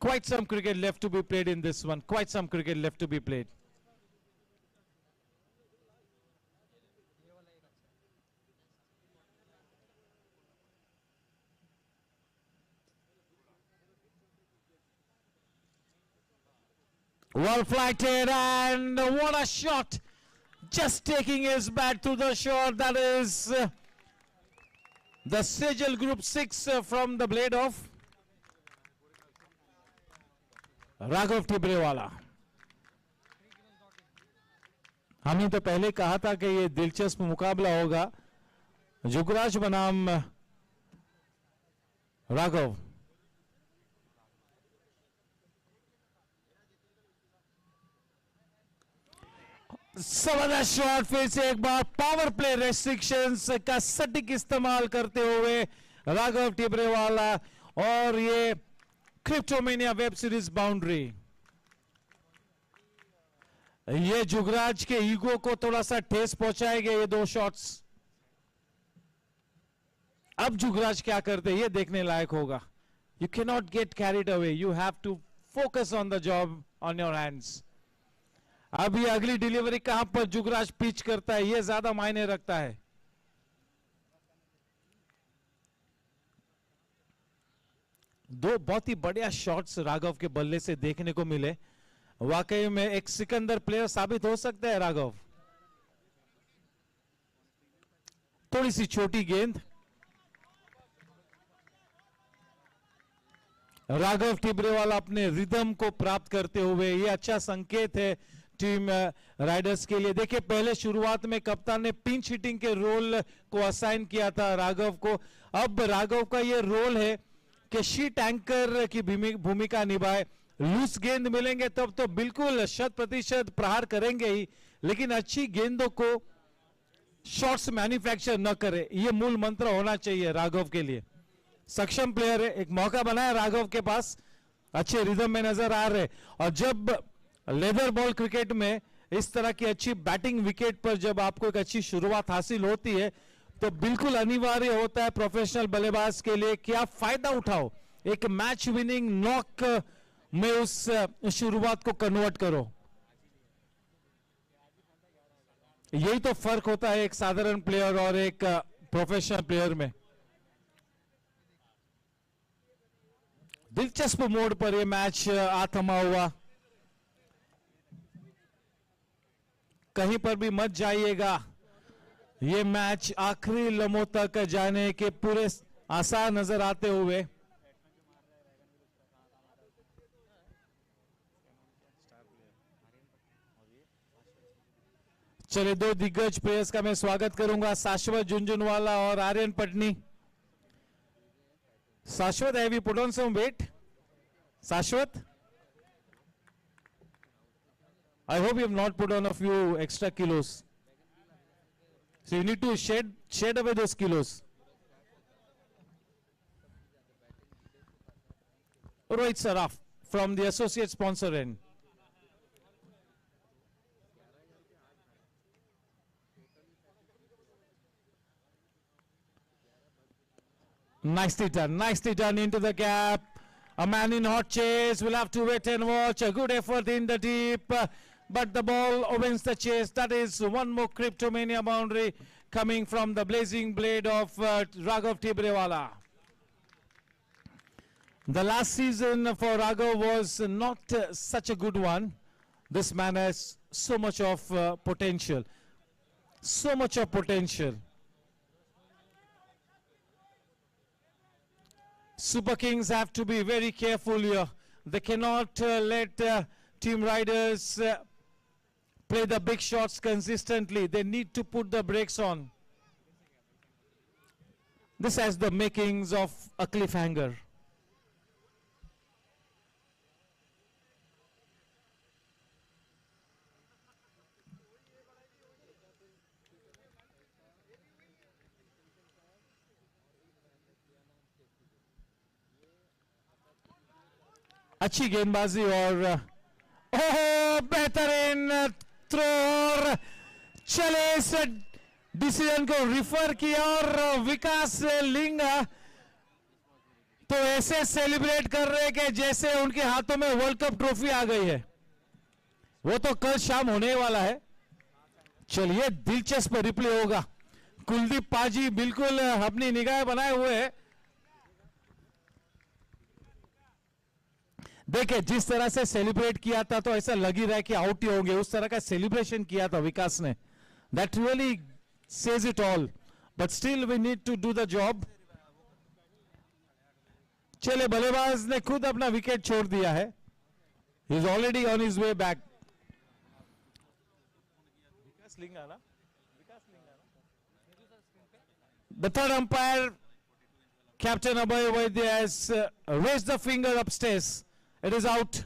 Quite some cricket left to be played in this one. Quite some cricket left to be played. Well flighted, and what a shot! Just taking his bat to the shore. That is the Sejal Group 6 from the blade of Raghav Tibrewala. हमने तो पहले कहा था कि ये दिलचस्प मुकाबला होगा. जुगराज बनाम राघव. जबरदस्त शॉट. फिर से एक बार पावर प्ले रेस्ट्रिक्शंस का सटीक इस्तेमाल करते हुए राघव टिबरेवाला, और ये क्रिप्टोमेनिया वेब सीरीज बाउंड्री. ये जुगराज के ईगो को थोड़ा सा ठेस पहुंचाएंगे ये दो शॉट्स. अब जुगराज क्या करते हैं ये देखने लायक होगा. You can not get carried away. You have to focus on the job on your hands. अब ये अगली डिलीवरी कहां पर जुगराज पिच करता है ये ज्यादा मायने रखता है. दो बहुत ही बढ़िया शॉट्स राघव के बल्ले से देखने को मिले. वाकई में एक सिकंदर प्लेयर साबित हो सकता है राघव. थोड़ी सी छोटी गेंद. राघव टिबरेवाला अपने रिदम को प्राप्त करते हुए, ये अच्छा संकेत है टीम राइडर्स के लिए. देखिए पहले शुरुआत में कप्तान ने पिंच हिटिंग के रोल को असाइन किया था राघव को. अब राघव का ये रोल है कि शीट एंकर की भूमिका निभाए. लूज गेंद मिलेंगे तब तो बिल्कुल 100% प्रहार करेंगे ही, लेकिन अच्छी गेंदों को शॉट्स मैन्युफैक्चर न करे, ये मूल मंत्र होना चाहिए राघव के लिए. सक्षम प्लेयर है. एक मौका बनाया राघव के पास, अच्छे रिदम में नजर आ रहे. और जब लेदर बॉल क्रिकेट में इस तरह की अच्छी बैटिंग विकेट पर जब आपको एक अच्छी शुरुआत हासिल होती है तो बिल्कुल अनिवार्य होता है प्रोफेशनल बल्लेबाज के लिए कि आप फायदा उठाओ. एक मैच विनिंग नॉक में उस शुरुआत को कन्वर्ट करो. यही तो फर्क होता है एक साधारण प्लेयर और एक प्रोफेशनल प्लेयर में. दिलचस्प मोड पर यह मैच आ थमा हुआ. कहीं पर भी मत जाइएगा. ये मैच आखिरी लम्हों तक जाने के पूरे आसार नजर आते हुए. चलिए दो दिग्गज प्लेयर्स का मैं स्वागत करूंगा, शाश्वत झुंझुनवाला और आर्यन पटनी. शाश्वत, have you put on some weight? Shashwat? I hope you have not put on a few extra kilos. So you need to shed away those kilos. Rohit Saraf from the associate sponsor end. Nicely done into the gap. A man in hot chase, will have to wait and watch. A good effort in the deep, but the ball wins the chase. That is one more Cryptomania boundary coming from the blazing blade of Raghav Tibrewala. The last season for Raghav was not such a good one. This man has so much of potential. So much of potential. Superkings have to be very careful here. They cannot let Team Riders play the big shots consistently. They need to put the brakes on. This has the makings of a cliffhanger. अच्छी गेंदबाजी और ओह बेहतरीन throw और चले इस decision को refer किया और विकास लिंगा तो ऐसे सेलिब्रेट कर रहे हैं कि जैसे उनके हाथों में वर्ल्ड कप ट्रॉफी आ गई है। वो तो कल शाम होने वाला है। चलिए दिलचस्प रिप्ले होगा। कुलदीप पाजी बिल्कुल अपनी निगाह बनाए हुए हैं। देखिए जिस तरह से सेलिब्रेट किया था तो ऐसा लग ही रहा है कि आउट ही होंगे। उस तरह का सेलिब्रेशन किया था विकास ने। That really says it all, but still we need to do the job. चले बल्लेबाज ने खुद अपना विकेट छोड़ दिया है। He is already on his way back. The third umpire, Captain Abhay Vaidya, has raised the finger upstairs. It is out.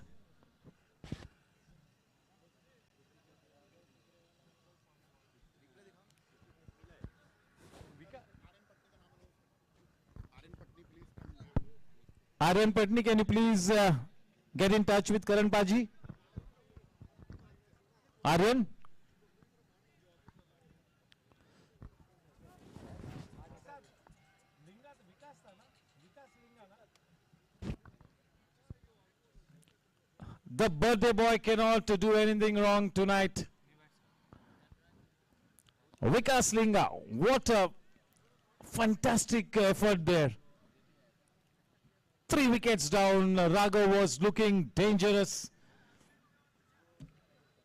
Aryan Patni, can you please get in touch with Karan Paji? Aryan? The birthday boy cannot do anything wrong tonight. Vikas Linga, what a fantastic effort there. 3 wickets down. Raghav was looking dangerous.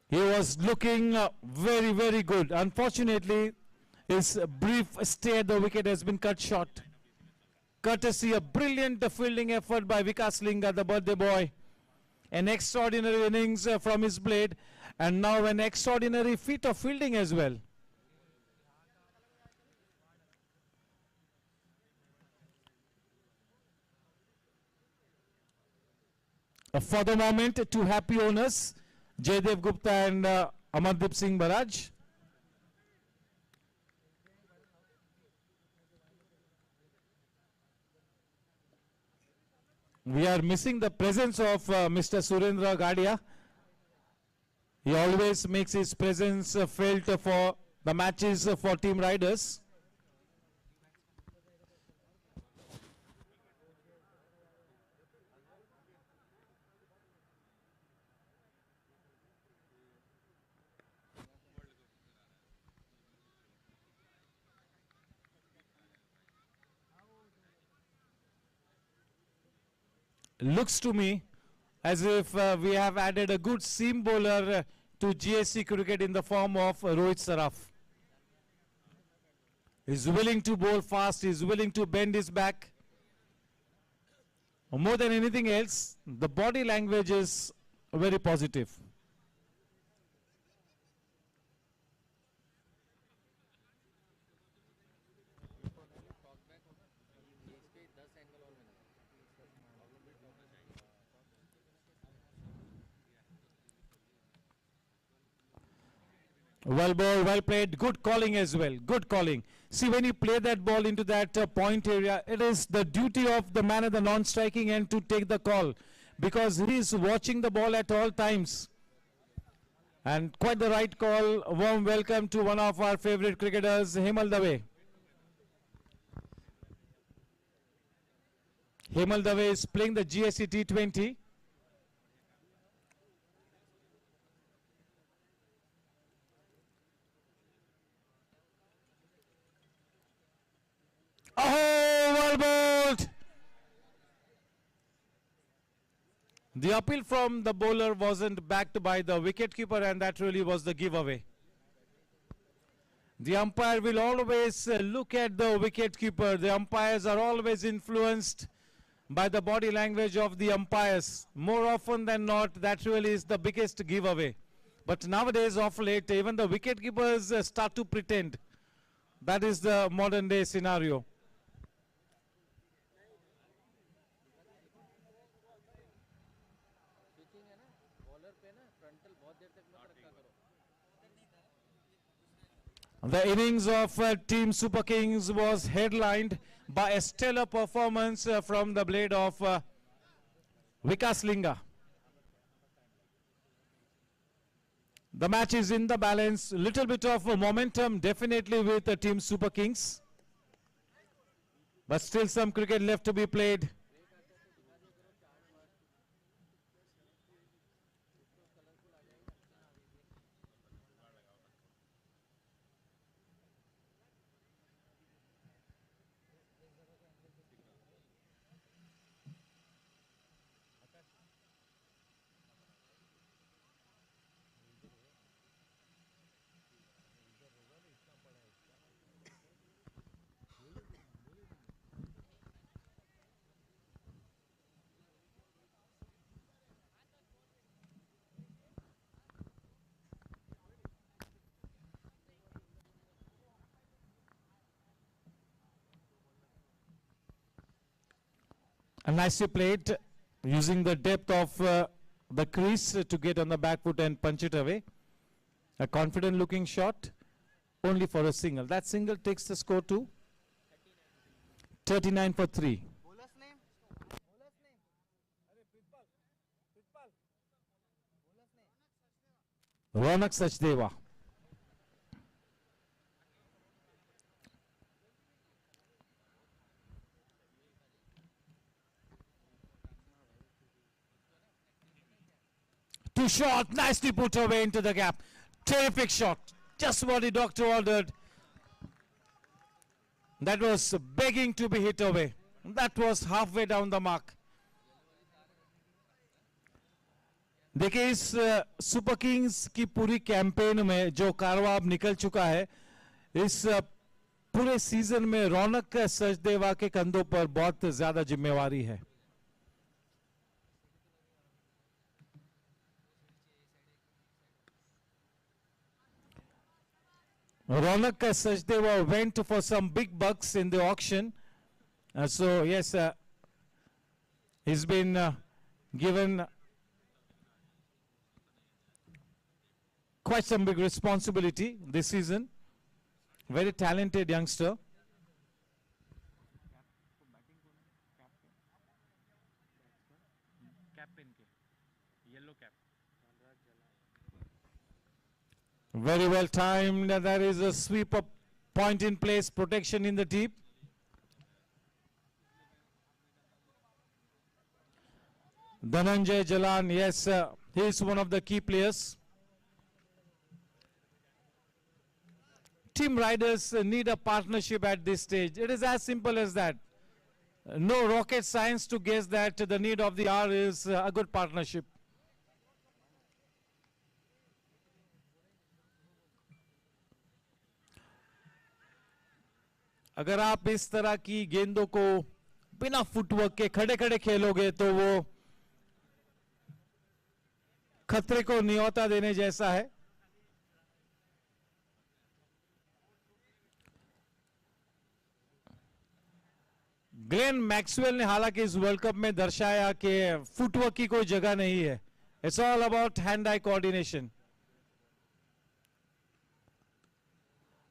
He was looking very, very good. Unfortunately, his brief stay at the wicket has been cut short. Courtesy a brilliant fielding effort by Vikas Linga, the birthday boy. An extraordinary innings from his blade, and now an extraordinary feat of fielding as well. For the moment, 2 happy owners, Jaydev Gupta and Amardeep Singh Baraj. We are missing the presence of Mr. Surendra Gadia. He always makes his presence felt for the matches for Team Riders. Looks to me as if we have added a good seam bowler to GSC cricket in the form of Rohit Saraf. He's willing to bowl fast, he's willing to bend his back. More than anything else, the body language is very positive. Well bowled, well played, good calling as well, good calling. See, when you play that ball into that point area, it is the duty of the man at the non-striking end to take the call, because he is watching the ball at all times. And quite the right call. Warm welcome to one of our favorite cricketers, Hemal Dave. Hemal Dave is playing the GSC T20. Oh, well bowled. The appeal from the bowler wasn't backed by the wicketkeeper, and that really was the giveaway. The umpire will always look at the wicketkeeper. The umpires are always influenced by the body language of the umpires. More often than not, that really is the biggest giveaway. But nowadays, of late, even the wicket keepers start to pretend. That is the modern day scenario. The innings of Team Super Kings was headlined by a stellar performance from the blade of Vikas Linga. The match is in the balance. Little bit of momentum definitely with the Team Super Kings. But still some cricket left to be played. And nicely played, using the depth of the crease to get on the back foot and punch it away. A confident looking shot, only for a single. That single takes the score to 39 for 3. Ronak Sachdeva. Two shot, nicely put away into the gap. Terrific shot, just what the doctor ordered. That was begging to be hit away. That was halfway down the mark. देखिए इस super Kings की पूरी campaign में जो कारवा अब निकल चुका है, इस पूरे सीजन में रौनक सचदेवा के कंधों पर बहुत ज्यादा जिम्मेवारी है. Ronak Sachdeva went for some big bucks in the auction. So yes, he's been given quite some big responsibility this season. Very talented youngster. Very well timed. There is a sweep up, point in place, protection in the deep. Dhananjay Jalan, yes, he is one of the key players. Team riders need a partnership at this stage. It is as simple as that. No rocket science to guess that the need of the hour is a good partnership. अगर आप इस तरह की गेंदों को बिना footwork के खड़े खड़े खेलोगे तो वो खतरे को न्योता देने जैसा है. ग्लेन मैक्सवेल ने हालांकि इस वर्ल्ड कप में दर्शाया कि फुटवर्क की कोई जगह नहीं है. It's all about hand eye coordination.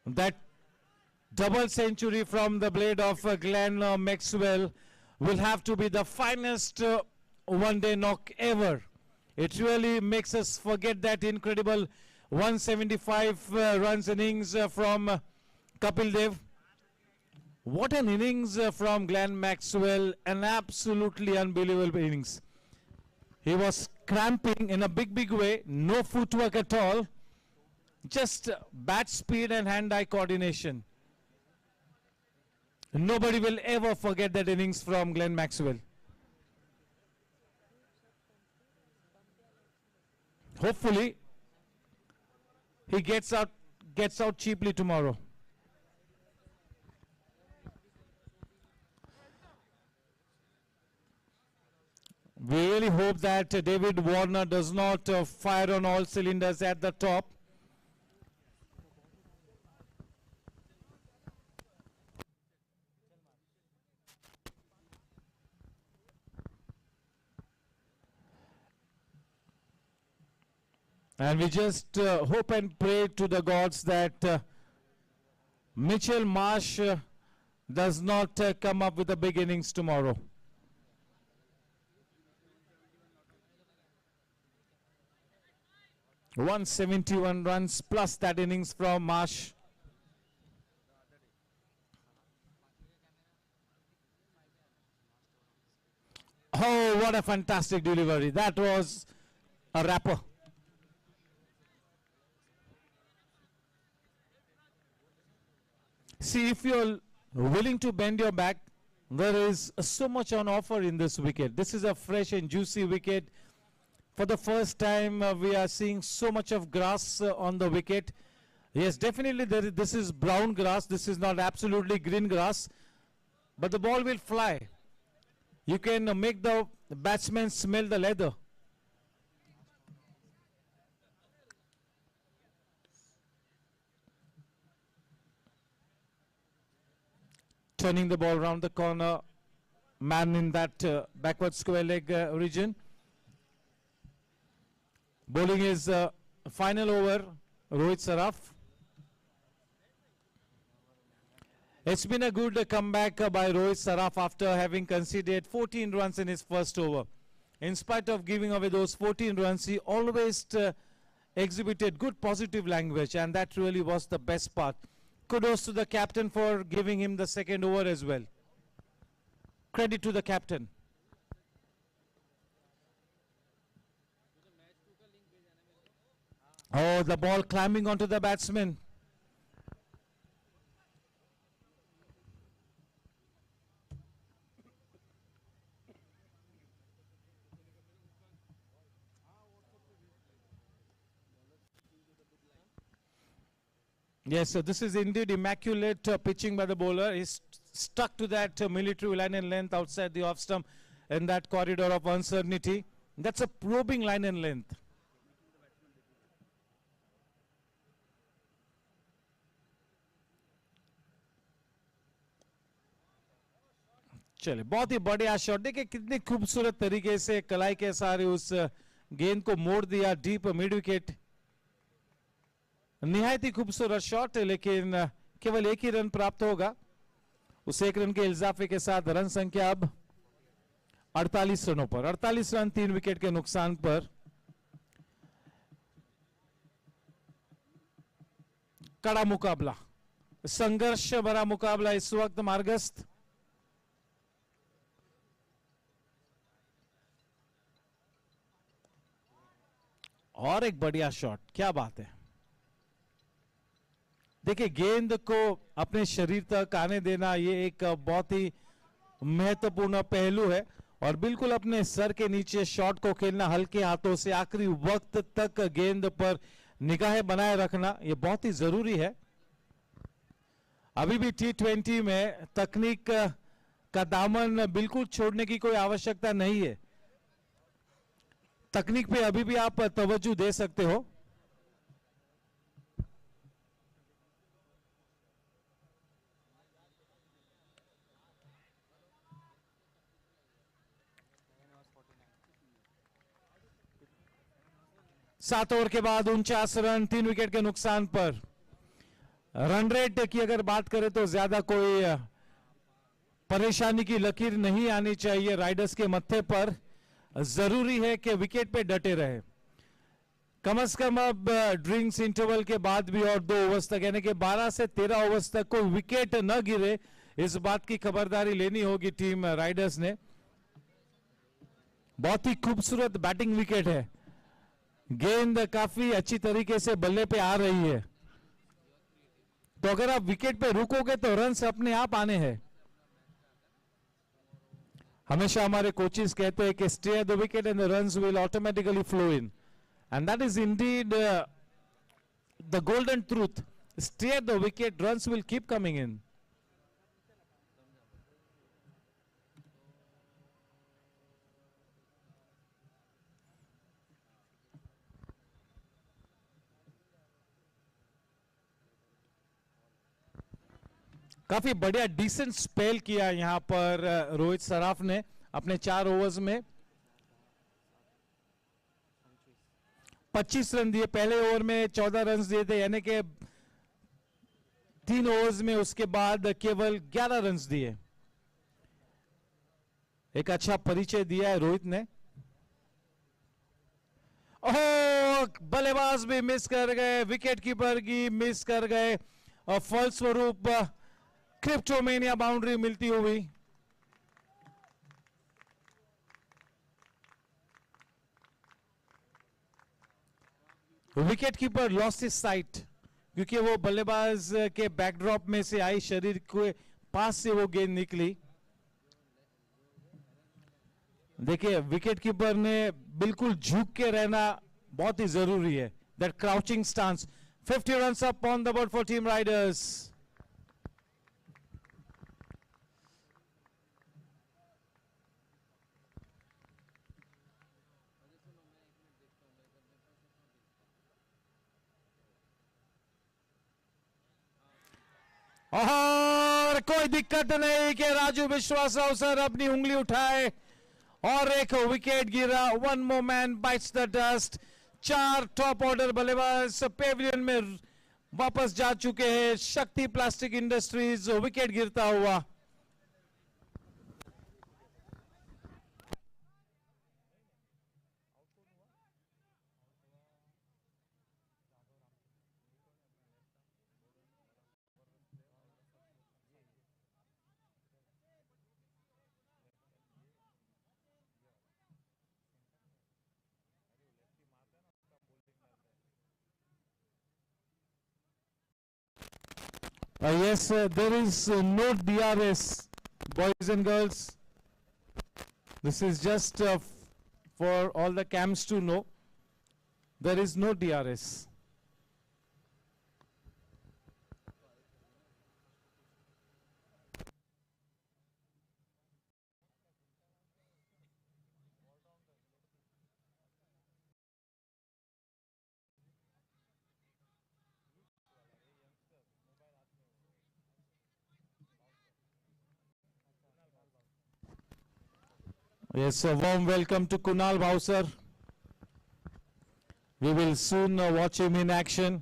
That double century from the blade of Glenn Maxwell will have to be the finest one-day knock ever. It really makes us forget that incredible 175 runs innings from Kapil Dev. What an innings from Glenn Maxwell, an absolutely unbelievable innings. He was cramping in a big way, no footwork at all, just bat speed and hand-eye coordination. Nobody will ever forget that innings from Glenn Maxwell. Hopefully, he gets out cheaply tomorrow. really hope that David Warner does not fire on all cylinders at the top. And we just hope and pray to the gods that Mitchell Marsh does not come up with a big innings tomorrow. .171 runs plus that innings from Marsh. Oh, what a fantastic delivery. That was a rapper. See, if you're willing to bend your back, there is so much on offer in this wicket. This is a fresh and juicy wicket. For the first time, we are seeing so much of grass on the wicket. Yes, definitely this is brown grass. This is not absolutely green grass. But the ball will fly. You can make the batsman smell the leather. Turning the ball around the corner. Man in that backward square leg region. Bowling is final over, Rohit Saraf. It's been a good comeback by Rohit Saraf after having conceded 14 runs in his first over. In spite of giving away those 14 runs, he always exhibited good positive language, and that really was the best part. Kudos to the captain for giving him the second over as well. Credit to the captain. Oh, the ball climbing onto the batsman. Yes, so this is indeed immaculate pitching by the bowler. He's stuck to that military line and length outside the off stump in that corridor of uncertainty. That's a probing line and length. चले बहुत ही बढ़िया shot देखिए कितनी खूबसूरत तरीके से कलाई के सारे उस गेंद को मोड़ दिया डीप मिड विकेट निहायत ही खूबसूरत शॉट लेकिन केवल एक ही रन प्राप्त होगा उस एक रन के इजाफे के साथ रन संख्या अब 48 रनों पर 48 रन 3 विकेट के नुकसान पर कड़ा मुकाबला संघर्ष भरा मुकाबला इस वक्त मार्गस्थ और एक बढ़िया शॉट क्या बात है देखिए गेंद को अपने शरीर तक आने देना ये एक बहुत ही महत्वपूर्ण पहलू है और बिल्कुल अपने सर के नीचे शॉट को खेलना हल्के हाथों से आखिरी वक्त तक गेंद पर निगाहें बनाए रखना ये बहुत ही जरूरी है अभी भी T20 में तकनीक का दामन बिल्कुल छोड़ने की कोई आवश्यकता नहीं है तकनीक पे अभी भी आप तवज्जो दे सकते हो सात ओवर के बाद 49 रन 3 विकेट के नुकसान पर रन रेट की अगर बात करें तो ज्यादा कोई परेशानी की लकीर नहीं आनी चाहिए राइडर्स के मत्थे पर जरूरी है कि विकेट पे डटे रहे कम से कम अब ड्रिंक्स इंटरवल के बाद भी और 2 ओवर्स तक यानी कि 12 से 13 ओवर्स तक कोई विकेट न गिरे इस बात की खबरदारी लेनी होगी टीम राइडर्स ने बहुत ही खूबसूरत बैटिंग विकेट है गेंद काफी अच्छी तरीके से बल्ले पे आ रही है तो अगर आप विकेट पे रुकोगे तो रन्स अपने आप आने हैं हमेशा हमारे कोचेस कहते हैं कि stay at the wicket and the runs will automatically flow in and that is Indeed the golden truth stay at the wicket runs will keep coming in काफी बढ़िया डिसेंट स्पेल किया यहां पर रोहित सराफ ने अपने 4 ओवर्स में 25 रन दिए। पहले ओवर में 14 रन दिए थे, यानी कि 3 ओवर्स में उसके बाद केवल 11 रन दिए। एक अच्छा परिचय दिया है रोहित ने। ओह, बल्लेबाज भी मिस कर गए, विकेट कीपर की मिस कर गए और फलस्वरूप क्रिप्टोमेनिया बाउंड्री मिलती हुई। Wicket keeper lost his site क्योंकि वो बल्लेबाज के बैकड्रॉप में से आई, शरीर के पास से वो गेंद निकली। देखिए विकेट कीपर ने बिल्कुल झुक के रहना बहुत ही जरूरी है। That crouching stance. 50 runs up on the board for team Riders. और कोई दिक्कत नहीं कि राजू विश्वास सर अपनी उंगली उठाए और एक विकेट गिरा। One more man bytes the dust. 4 top order बल्लेबाज पेविलियन में वापस जा चुके हैं। शक्ति प्लास्टिक इंडस्ट्रीज विकेट गिरता हुआ। Yes, there is no DRS, boys and girls. This is just for all the cams to know. There is no DRS. Yes, a warm welcome to Kunal Bhausar. We will soon watch him in action.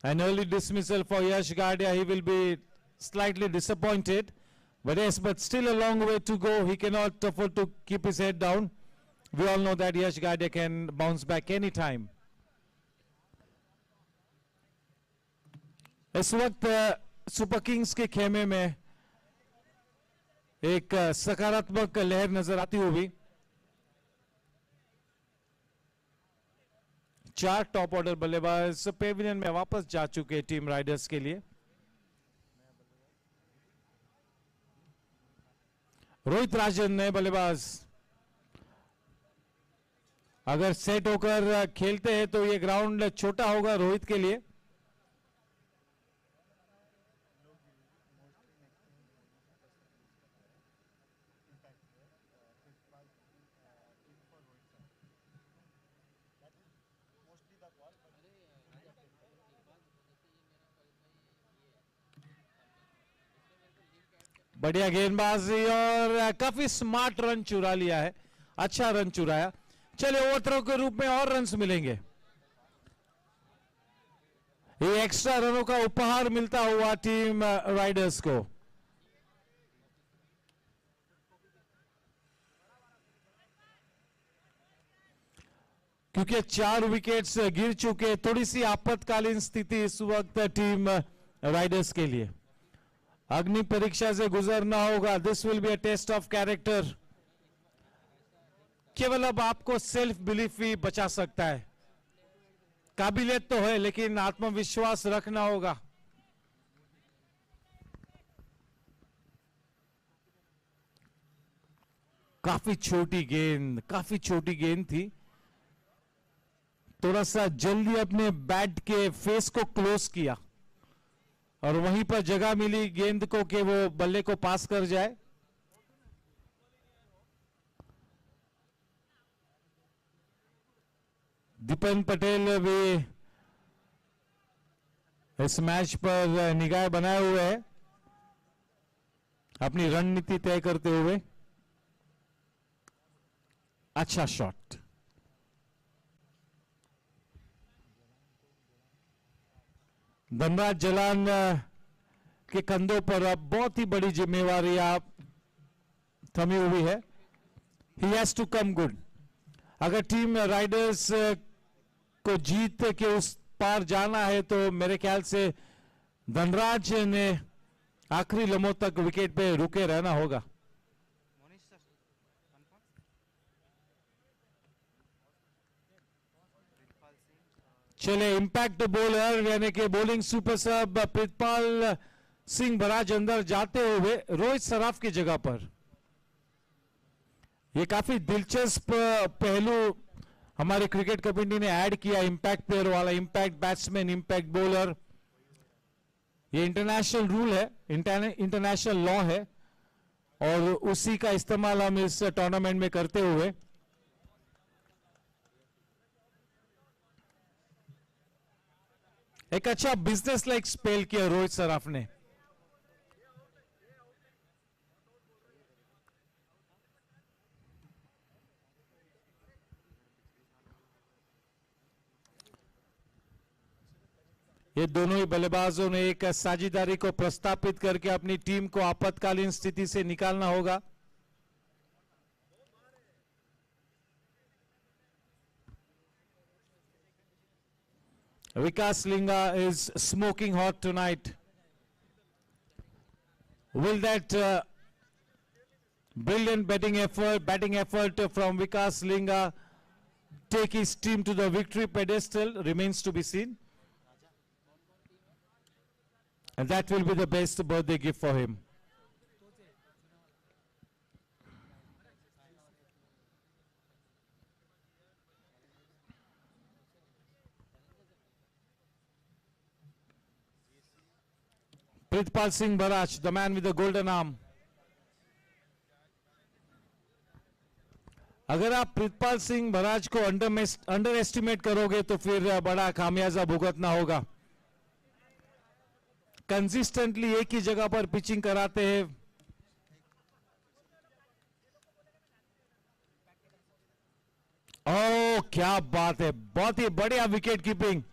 An early dismissal for Yash Gadia. He will be slightly disappointed. But yes, but still a long way to go. He cannot afford to keep his head down. We all know that Yash Gadia can bounce back anytime. इस वक्त super Kings के खेमे में एक सकारात्मक लहर नजर आती हुई। 4 टॉप ऑर्डर बल्लेबाज पेविलियन में वापस जा चुके टीम राइडर्स के लिए। रोहित राजन नए बल्लेबाज। अगर सेट होकर खेलते हैं तो ये ग्राउंड छोटा होगा रोहित के लिए। बढ़िया गेंदबाजी और काफी स्मार्ट रन चुरा लिया है। अच्छा रन चुराया। चलिए ओवरथ्रो के रूप में और रन्स मिलेंगे। ये एक्स्ट्रा रनों का उपहार मिलता हुआ टीम राइडर्स को। क्योंकि 4 विकेट्स गिर चुके, थोड़ी सी आपातकालीन स्थिति इस वक्त टीम राइडर्स के लिए। अग्नि परीक्षा से गुजरना होगा। This will be a test of character. केवल अब आपको सेल्फ बिलीफ ही बचा सकता है। काबिलियत तो है लेकिन आत्मविश्वास रखना होगा। काफी छोटी गेंद थी। थोड़ा सा जल्दी अपने बैट के फेस को क्लोज किया और वहीं पर जगह मिली गेंद को कि वो बल्ले को पास कर जाए। दीपन पटेल भी इस मैच पर निगाह बनाए हुए है, अपनी रणनीति तय करते हुए। अच्छा शॉट, धनराज जलान के कंधों पर अब बहुत ही बड़ी जिम्मेवारी आप थमी हुई है। He has to come good. अगर टीम राइडर्स को जीत के उस पार जाना है तो मेरे ख्याल से धनराज ने आखिरी लम्हों तक विकेट पे रुके रहना होगा। चले इंपैक्ट बॉलर यानी कि बॉलिंग सुपर सब प्रितपाल सिंह बराज अंदर जाते हुए रोहित सराफ की जगह पर। ये काफी दिलचस्प पहलू हमारे क्रिकेट कमेटी ने ऐड किया, इंपैक्ट प्लेयर वाला, इंपैक्ट बैट्समैन, इंपैक्ट बॉलर। ये इंटरनेशनल रूल है, इंटरनेशनल लॉ है और उसी का इस्तेमाल हम इस टूर्नामेंट में करते हुए एक अच्छा बिजनेस लाइक स्पेल किया रोहित सराफ ने। ये दोनों ही बल्लेबाजों ने एक साझेदारी को प्रस्तापित करके अपनी टीम को आपातकालीन स्थिति से निकालना होगा। Vikas Linga is smoking hot tonight. Will that brilliant batting effort from Vikas Linga take his team to the victory pedestal? Remains to be seen. And that will be the best birthday gift for him. Pritpal Singh Baraj, the man with the golden arm. अगर आप Pritpal Singh barrage को under estimate करोगे तो फिर बड़ा खामियाजा भुगतना होगा। कंसिस्टेंटली एक ही जगह पर पिचिंग कराते हैं। ओह क्या बात है, बहुत ही बढ़िया विकेट कीपिंग।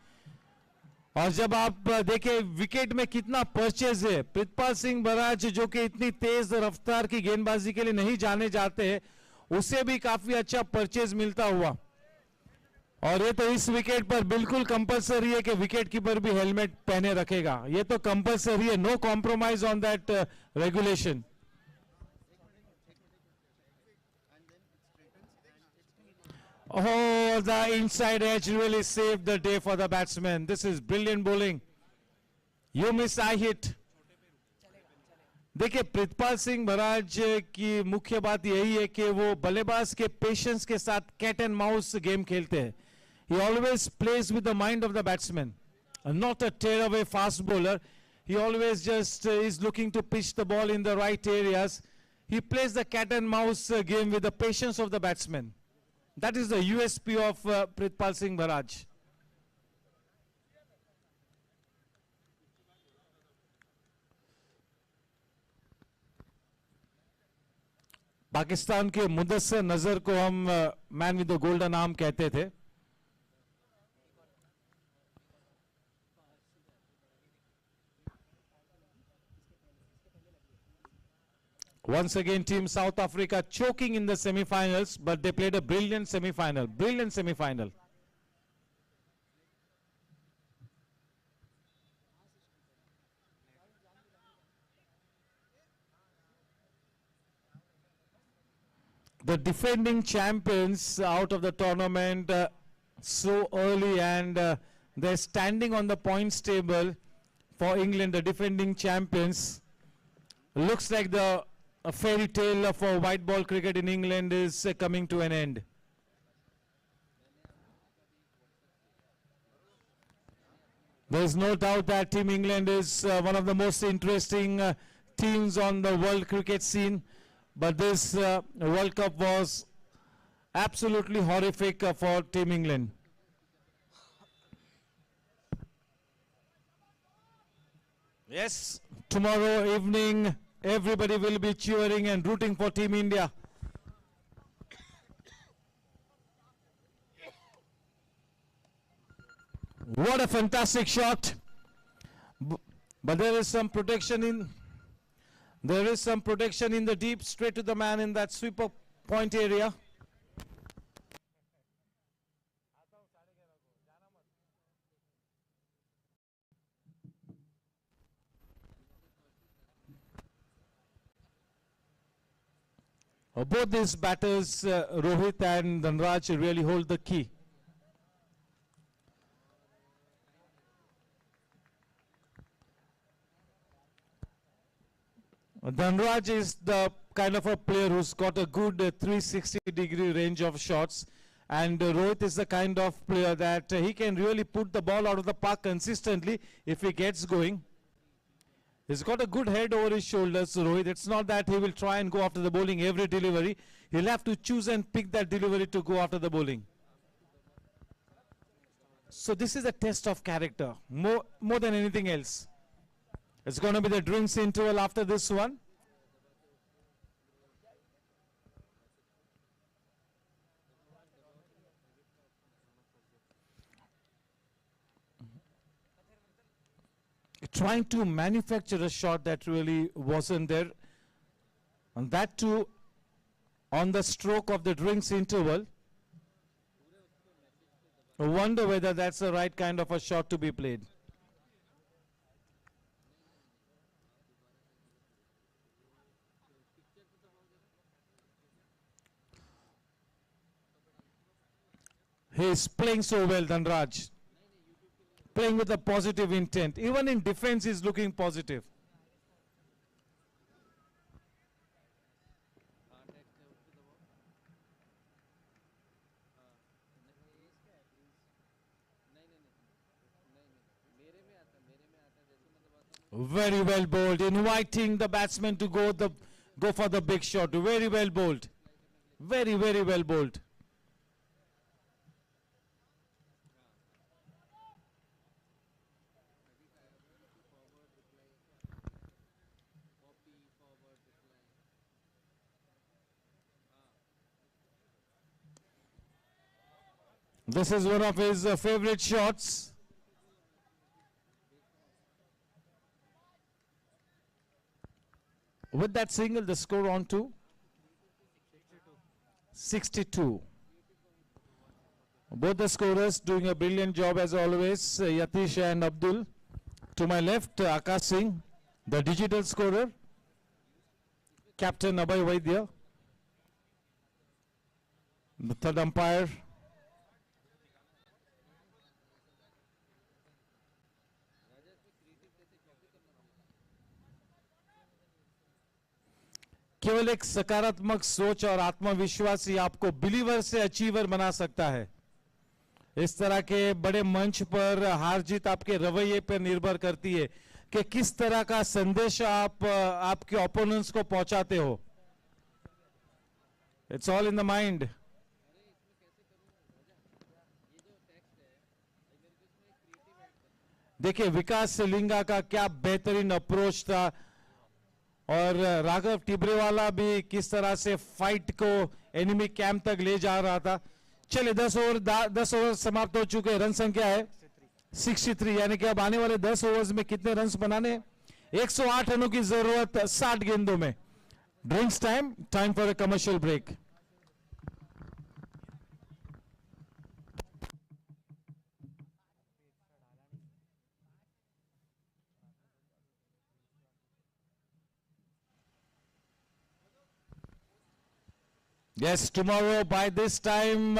और जब आप देखें विकेट में कितना परचेज है, प्रितपाल सिंह बराज जो कि इतनी तेज रफ्तार की गेंदबाजी के लिए नहीं जाने जाते हैं, उसे भी काफी अच्छा परचेज मिलता हुआ। और ये तो इस विकेट पर बिल्कुल कंपलसरी है कि विकेट कीपर भी हेलमेट पहने रखेगा। ये तो कंपलसरी है, no compromise on that regulation. Oh, the inside edge really saved the day for the batsman. This is brilliant bowling. You miss, I hit. देखिए प्रितपाल सिंह बराज की मुख्य बात यही है कि वो बल्लेबाज के पेशेंस के साथ कैट एंड माउस गेम खेलते हैं। He always plays with the mind of the batsman, not a tear-away fast bowler. He always just is looking to pitch the ball in the right areas. He plays the cat and mouse game with the patience of the batsman. That is the USP of Pritpal Singh Baraj. Pakistan के मुदस्सर नजर को हम man with the golden arm कहते थे। Once again, Team South Africa choking in the semi-finals, but they played a brilliant semi-final. Brilliant semi-final. The defending champions out of the tournament so early, and they're standing on the points table for England, the defending champions. Looks like a fairy tale for white ball cricket in England is coming to an end. There is no doubt that Team England is one of the most interesting teams on the world cricket scene, but this World Cup was absolutely horrific for Team England. Yes, tomorrow evening, everybody will be cheering and rooting for Team India. What a fantastic shot. But there is some protection in the deep, straight to the man in that sweeper point area. Both these batters, Rohit and Dhanraj, really hold the key. Dhanraj is the kind of a player who's got a good 360-degree range of shots, and Rohit is the kind of player that he can really put the ball out of the park consistently if he gets going. He's got a good head over his shoulders, Rohit. It's not that he will try and go after the bowling every delivery. He'll have to choose and pick that delivery to go after the bowling. So this is a test of character, more than anything else. It's going to be the drinks interval after this one. Trying to manufacture a shot that really wasn't there. And that too on the stroke of the drinks interval. I wonder whether that's the right kind of a shot to be played. He's playing so well, Dhanraj. Playing with a positive intent. Even in defense, he's looking positive. Very well bowled, inviting the batsman to go for the big shot. Very well bowled. Very, very well bowled. This is one of his favorite shots. With that single, the score on to 62. Both the scorers doing a brilliant job as always, Yatish and Abdul. To my left, Akash Singh, the digital scorer. Captain Abhay Vaidya, the third umpire. केवल एक सकारात्मक सोच और आत्मविश्वास ही आपको believer से achiever बना सकता है। इस तरह के बड़े मंच पर हार जीत आपके रवैये पर निर्भर करती है कि किस तरह का संदेश आप आपके ओपोनेंट्स को पहुंचाते हो। It's all in the mind. देखिए विकास सिलिंगा का क्या बेहतरीन अप्रोच था और राघव टिब्रेवाला भी किस तरह से फाइट को एनिमी कैंप तक ले जा रहा था। चलिए 10 ओवर समाप्त हो चुके। रन संख्या है 63, यानी कि अब आने वाले 10 ओवर्स में कितने रन्स बनाने हैं? 108 रनों की जरूरत 60 गेंदों में। Drinks time for a commercial break. Yes, tomorrow by this time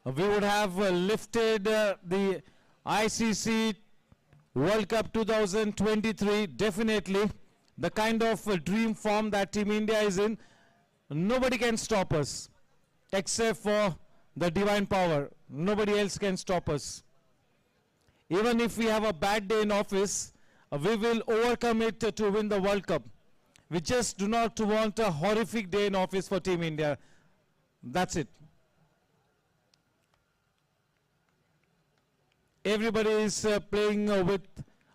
we would have lifted the ICC World Cup 2023. Definitely the kind of dream form that Team India is in. Nobody can stop us except for the divine power. Nobody else can stop us. Even if we have a bad day in office, we will overcome it to win the World Cup. We just do not want a horrific day in office for Team India. That's it. Everybody is playing with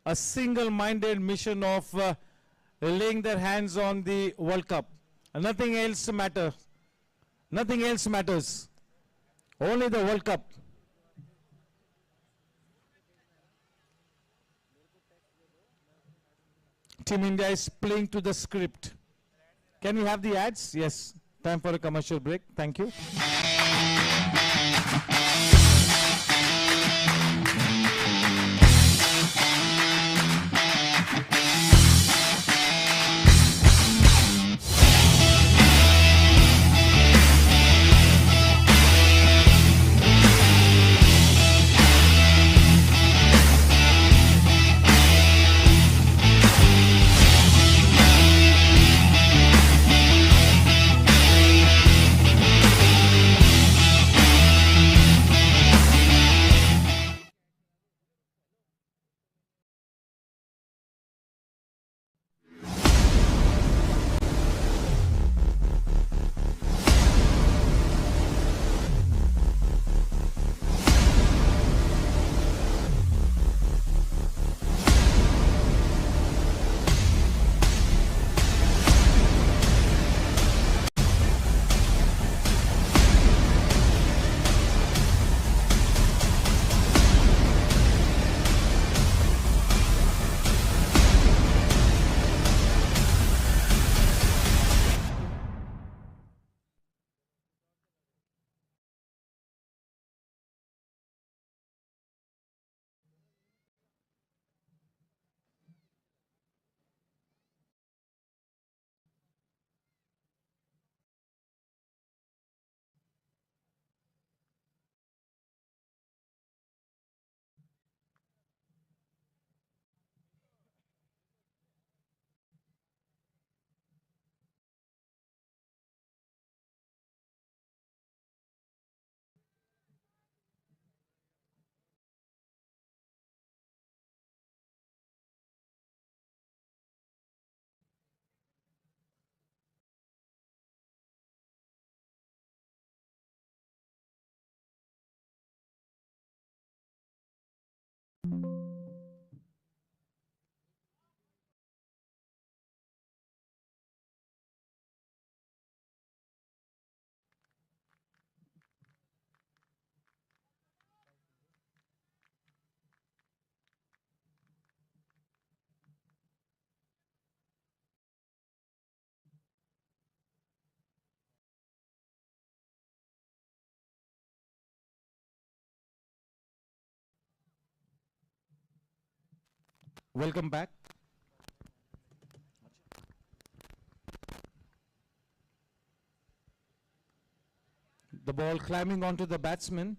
a single-minded mission of laying their hands on the World Cup. Nothing else matters. Nothing else matters. Only the World Cup. Team India is playing to the script. Can we have the ads? Yes. Time for a commercial break. Thank you. Welcome back. The ball climbing onto the batsman.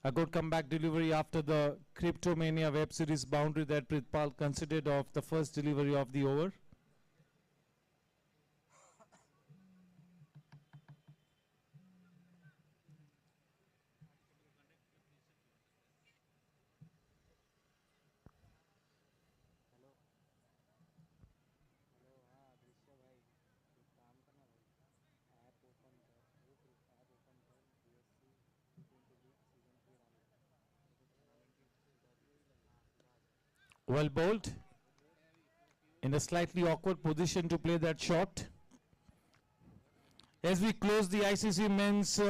A good comeback delivery after the Cryptomania web series boundary that Prithpal considered of the first delivery of the over. Well bowled. In a slightly awkward position to play that shot. As we close the ICC Men's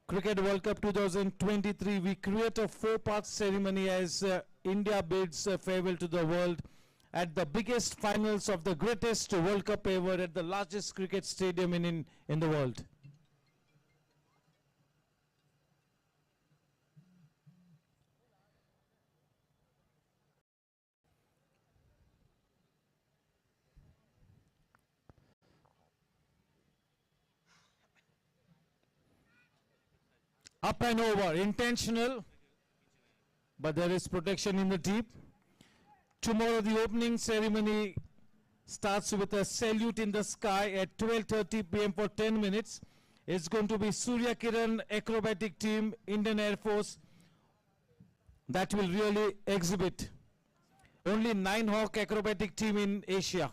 Cricket World Cup 2023, we create a four-part ceremony as India bids farewell to the world at the biggest finals of the greatest World Cup ever at the largest cricket stadium in the world. Up and over, intentional, but there is protection in the deep. Tomorrow the opening ceremony starts with a salute in the sky at 12:30 p.m. for 10 minutes. It's going to be Surya Kiran acrobatic team, Indian Air Force, that will really exhibit. Only 9 Hawk acrobatic team in Asia.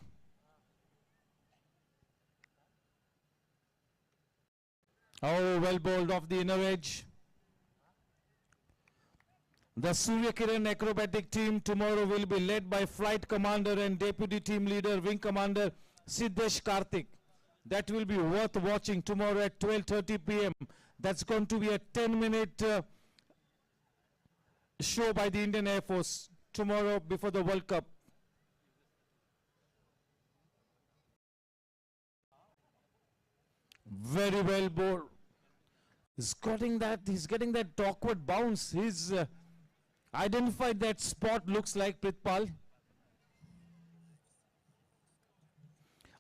Oh, well bowled off the inner edge. The Surya Kiran acrobatic team tomorrow will be led by Flight Commander and Deputy Team Leader Wing Commander Siddesh Karthik. That will be worth watching tomorrow at 12:30 p.m. That's going to be a 10-minute show by the Indian Air Force tomorrow before the World Cup. Very well bowled. He's getting that awkward bounce. He's identified that spot, looks like Pritpal.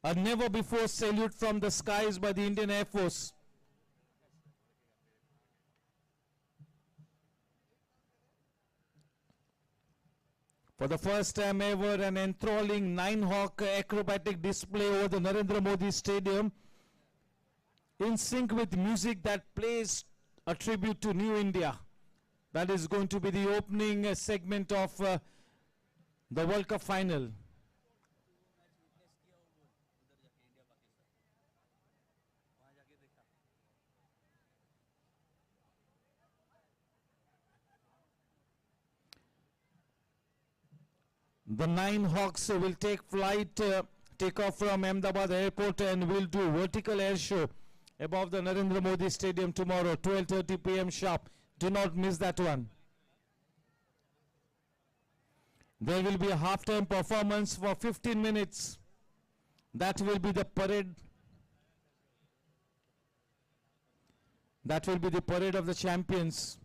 A never before salute from the skies by the Indian Air Force. For the first time ever, an enthralling 9-hawk acrobatic display over the Narendra Modi Stadium, in sync with music that plays a tribute to New India. That is going to be the opening segment of the World Cup final. The 9 Hawks will take off from Ahmedabad Airport and will do vertical air show above the Narendra Modi Stadium tomorrow, 12:30 p.m. sharp. Do not miss that one. There will be a halftime performance for 15 minutes. That will be the parade. That will be the parade of the champions.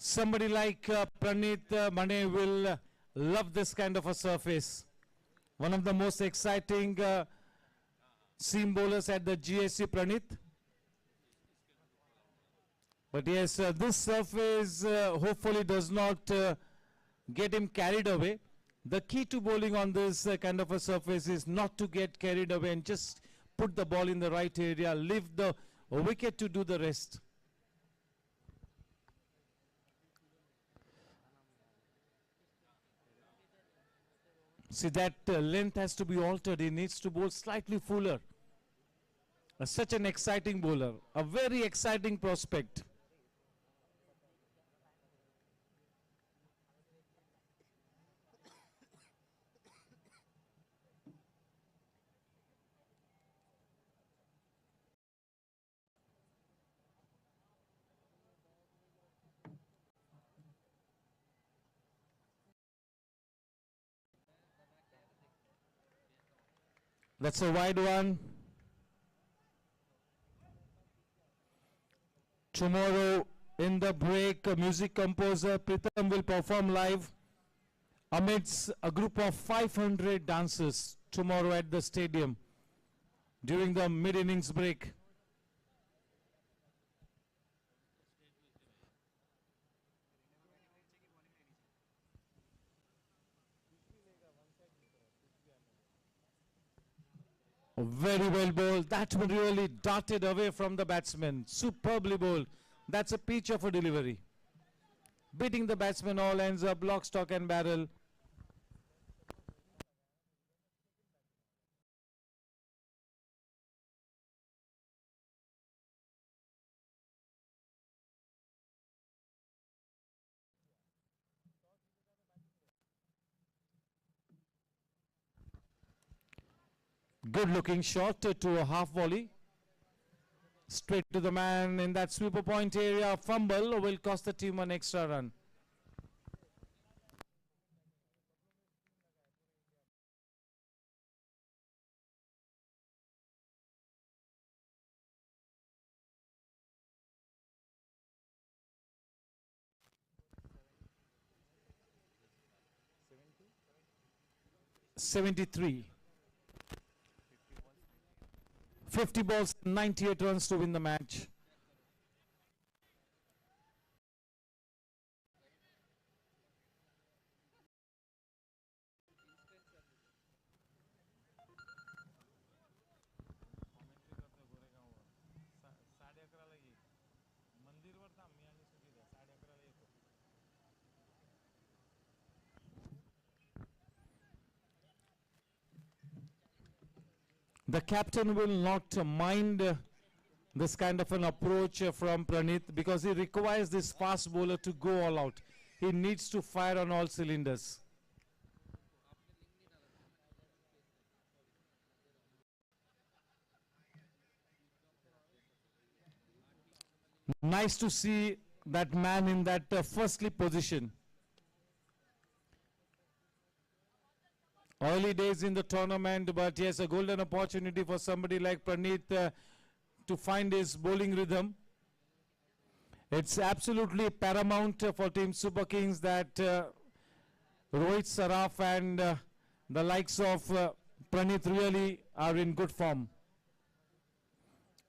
Somebody like Pranit Mane will love this kind of a surface. One of the most exciting seam bowlers at the GSC, Pranit. But yes, this surface hopefully does not get him carried away. The key to bowling on this kind of a surface is not to get carried away and just put the ball in the right area, leave the wicket to do the rest. See, that length has to be altered. He needs to bowl slightly fuller. Such an exciting bowler. A very exciting prospect. That's a wide one. Tomorrow in the break, music composer Pritam will perform live amidst a group of 500 dancers tomorrow at the stadium during the mid-innings break. Very well bowled. That one really darted away from the batsman. Superbly bowled. That's a peach of a delivery. Beating the batsman all ends up, lock, stock and barrel. Good looking shot to a half volley. Straight to the man in that sweeper point area. Fumble will cost the team an extra run. '73. 50 balls, 98 runs to win the match. The captain will not mind this kind of an approach from Pranith, because he requires this fast bowler to go all out. He needs to fire on all cylinders. Nice to see that man in that first slip position. Early days in the tournament, but yes, a golden opportunity for somebody like Pranith to find his bowling rhythm. It's absolutely paramount for Team Super Kings that Rohit Saraf and the likes of Pranith really are in good form.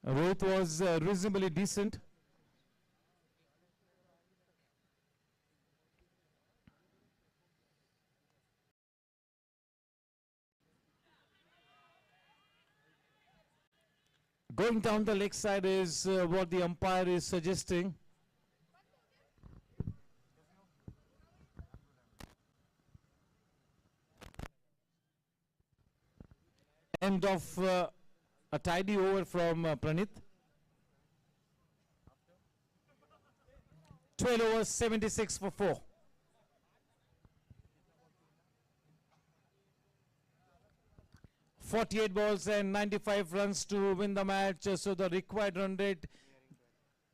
Rohit was reasonably decent. Going down the leg side is what the umpire is suggesting. End of a tidy over from Pranith. 12 overs, 76 for 4. .48 balls and 95 runs to win the match. So the required run rate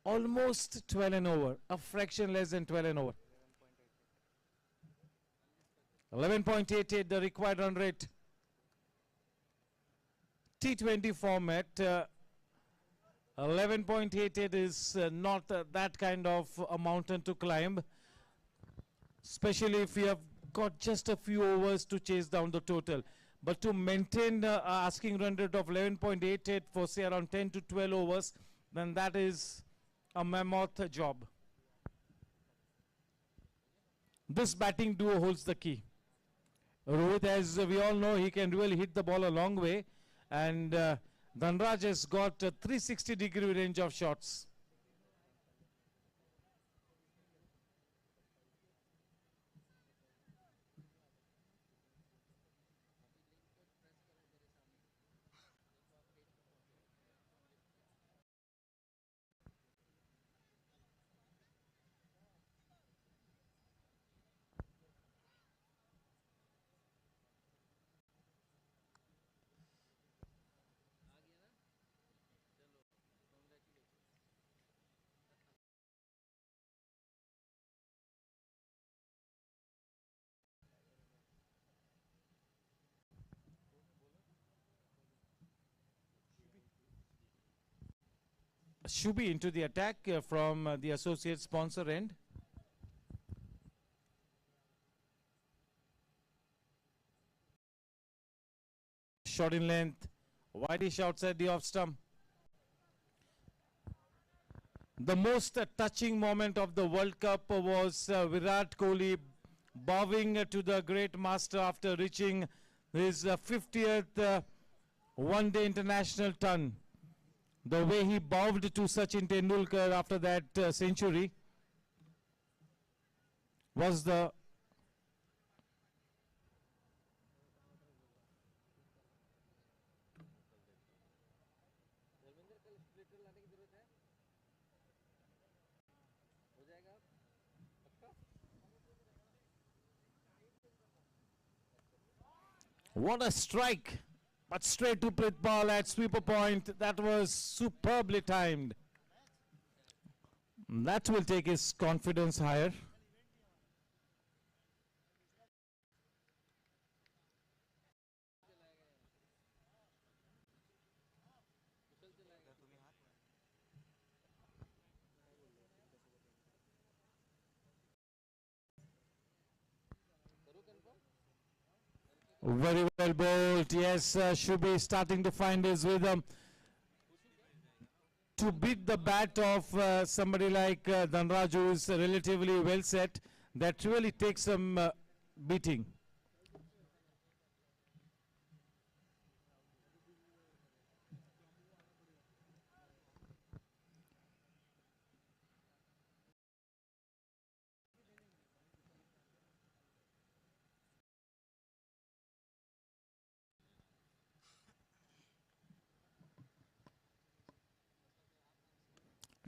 almost 12 and over, a fraction less than 12 and over. 11.88 the required run rate. T20 format, 11.88 is not that kind of a mountain to climb, especially if you have got just a few overs to chase down the total. But to maintain the asking run rate of 11.88 for say around 10 to 12 overs, then that is a mammoth job. This batting duo holds the key. Rohit, as we all know, he can really hit the ball a long way, and Dhanraj has got a 360-degree range of shots. Shubi into the attack from the associate sponsor end. Shot in length, wideish outside the off stump. The most touching moment of the World Cup was Virat Kohli bowing to the great master after reaching his 50th one-day international ton. The way he bowed to Sachin Tendulkar after that century was the what a strike, but straight to Prithpal at sweeper point. That was superbly timed. That will take his confidence higher. Very well bowled. Yes, should be starting to find his rhythm. To beat the bat of somebody like Dhanraj, who is relatively well set, that really takes some beating.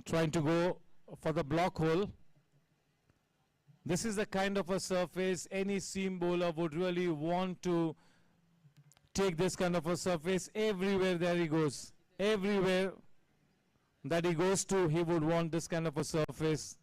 trying to go for the block hole. This is the kind of a surface any seam bowler would really want to take. This kind of a surface everywhere there he goes. Everywhere that he goes to, he would want this kind of a surface.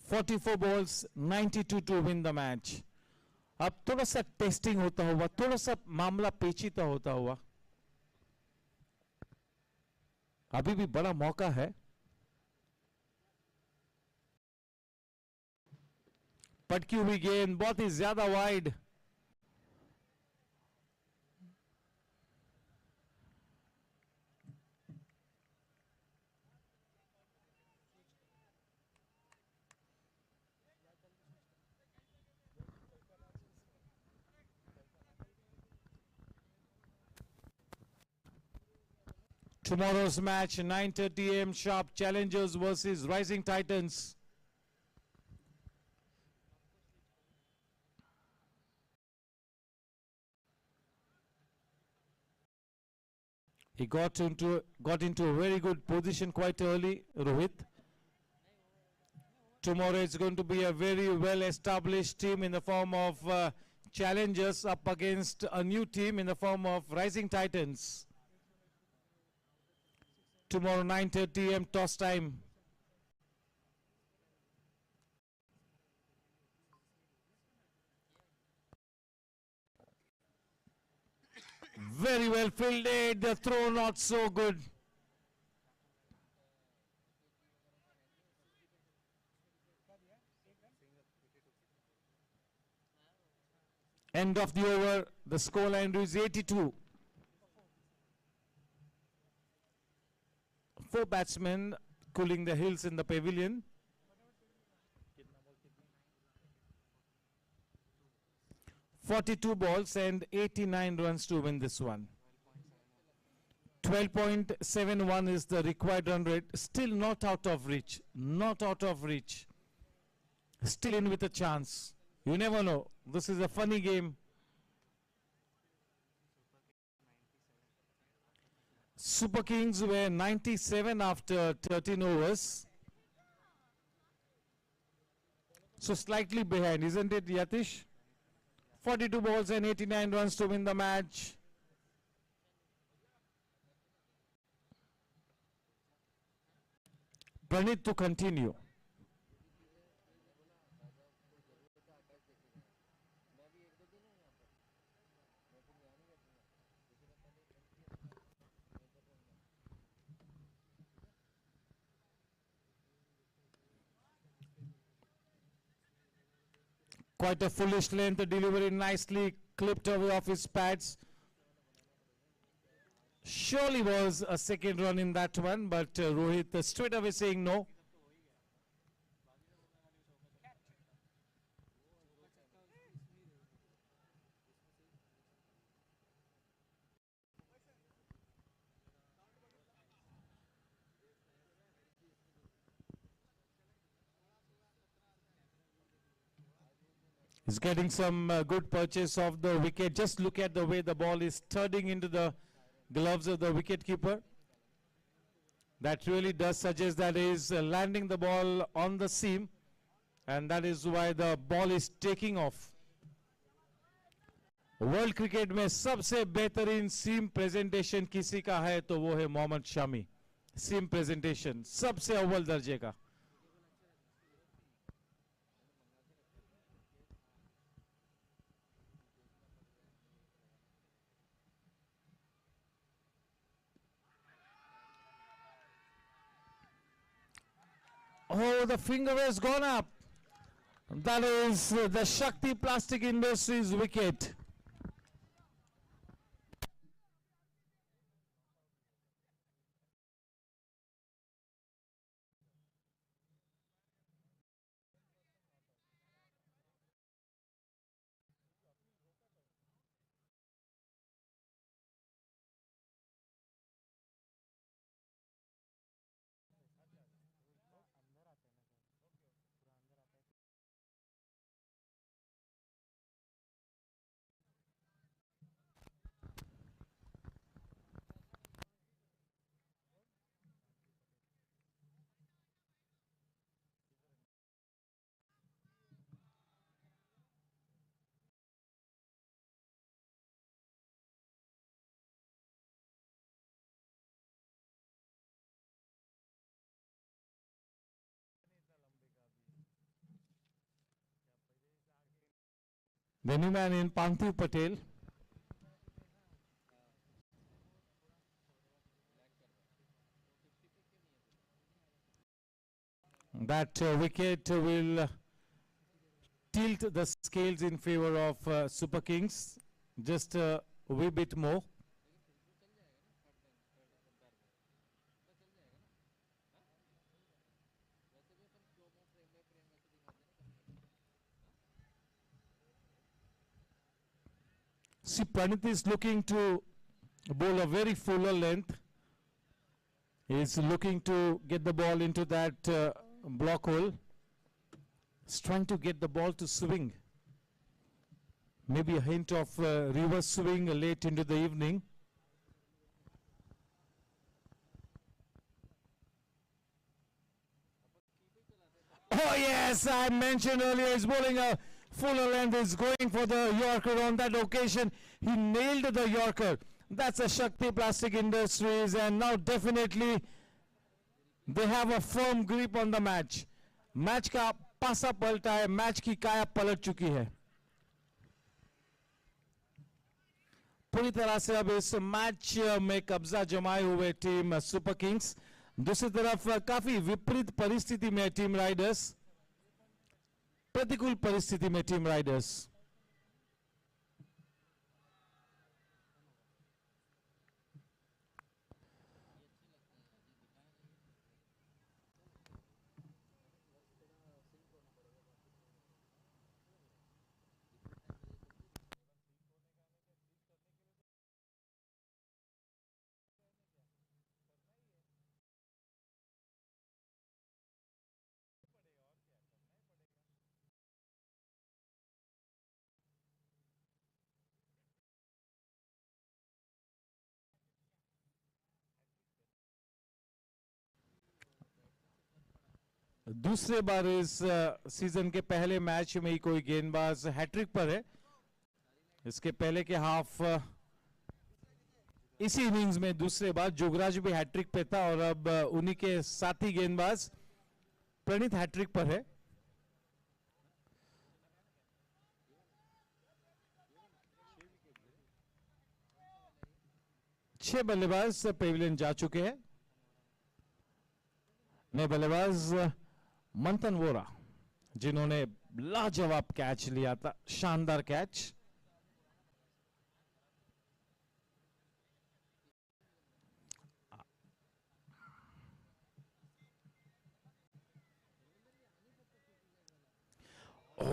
"44 balls, 92 to win the match." अब थोड़ा सा testing होता हुआ, थोड़ा सा मामला पेचीदा होता हुआ, अभी भी बड़ा मौका है. पटकी हुई गेंद बहुत ही ज्यादा wide. Tomorrow's match, 9:30 a.m. sharp, Challengers versus Rising Titans. He got into a very good position quite early, Rohit. Tomorrow it's going to be a very well-established team in the form of Challengers up against a new team in the form of Rising Titans. Tomorrow 9:30 a.m. toss time. Very well fielded, the throw not so good. End of the over, the scoreline is 82. 4 batsmen cooling the heels in the pavilion. "42 balls and 89 runs to win this one." 12.71 is the required run rate. Still not out of reach. Not out of reach. Still in with a chance. You never know. This is a funny game. Superkings were 97 after 13 overs. So slightly behind, isn't it, Yatish? 42 balls and 89 runs to win the match. Pranit to continue. Quite a foolish length, the delivery nicely clipped away off his pads. Surely was a second run in that one, but Rohit straight away saying no. He's getting some good purchase of the wicket. Just look at the way the ball is turning into the gloves of the wicketkeeper. That really does suggest that he is landing the ball on the seam, and that is why the ball is taking off. World cricket में सबसे बेहतरीन सीम presentation किसी का है तो वो है मोहम्मद शमी. सीम presentation सबसे अव्वल दर्जे का. Oh, the finger has gone up. That is the Shakti Plastic Industries wicket. The new man in Panthu Patel. That wicket will tilt the scales in favor of Super Kings just a wee bit more. See, Pranit is looking to bowl a very fuller length. He is looking to get the ball into that block hole. He's trying to get the ball to swing. Maybe a hint of reverse swing late into the evening. Oh yes, I mentioned earlier he's bowling a fuller length, is going for the Yorker on that occasion. He nailed the Yorker. That's a Shakti Plastic Industries, and now definitely they have a firm grip on the match. Match का पासा पलटा है, match की काया पलट चुकी है. पूरी तरह से अब इस मैच में कब्जा जमाए हुए टीम सुपर किंग्स. दूसरी तरफ काफी विपरीत परिस्थिति में टीम राइडर्स, प्रतिकूल परिस्थिति में टीम राइडर्स. दूसरे बार इस सीजन के पहले मैच में ही कोई गेंदबाज हैट्रिक पर है. इसके पहले के हाफ इसी इनिंग्स में दूसरे बार जोगराज भी हैट्रिक पे था और अब उन्हीं के साथी गेंदबाज प्रणीत हैट्रिक पर है. छह बल्लेबाज पेविलियन जा चुके हैं. नए बल्लेबाज मंथन वोरा, जिन्होंने लाजवाब कैच लिया था, शानदार कैच. ओ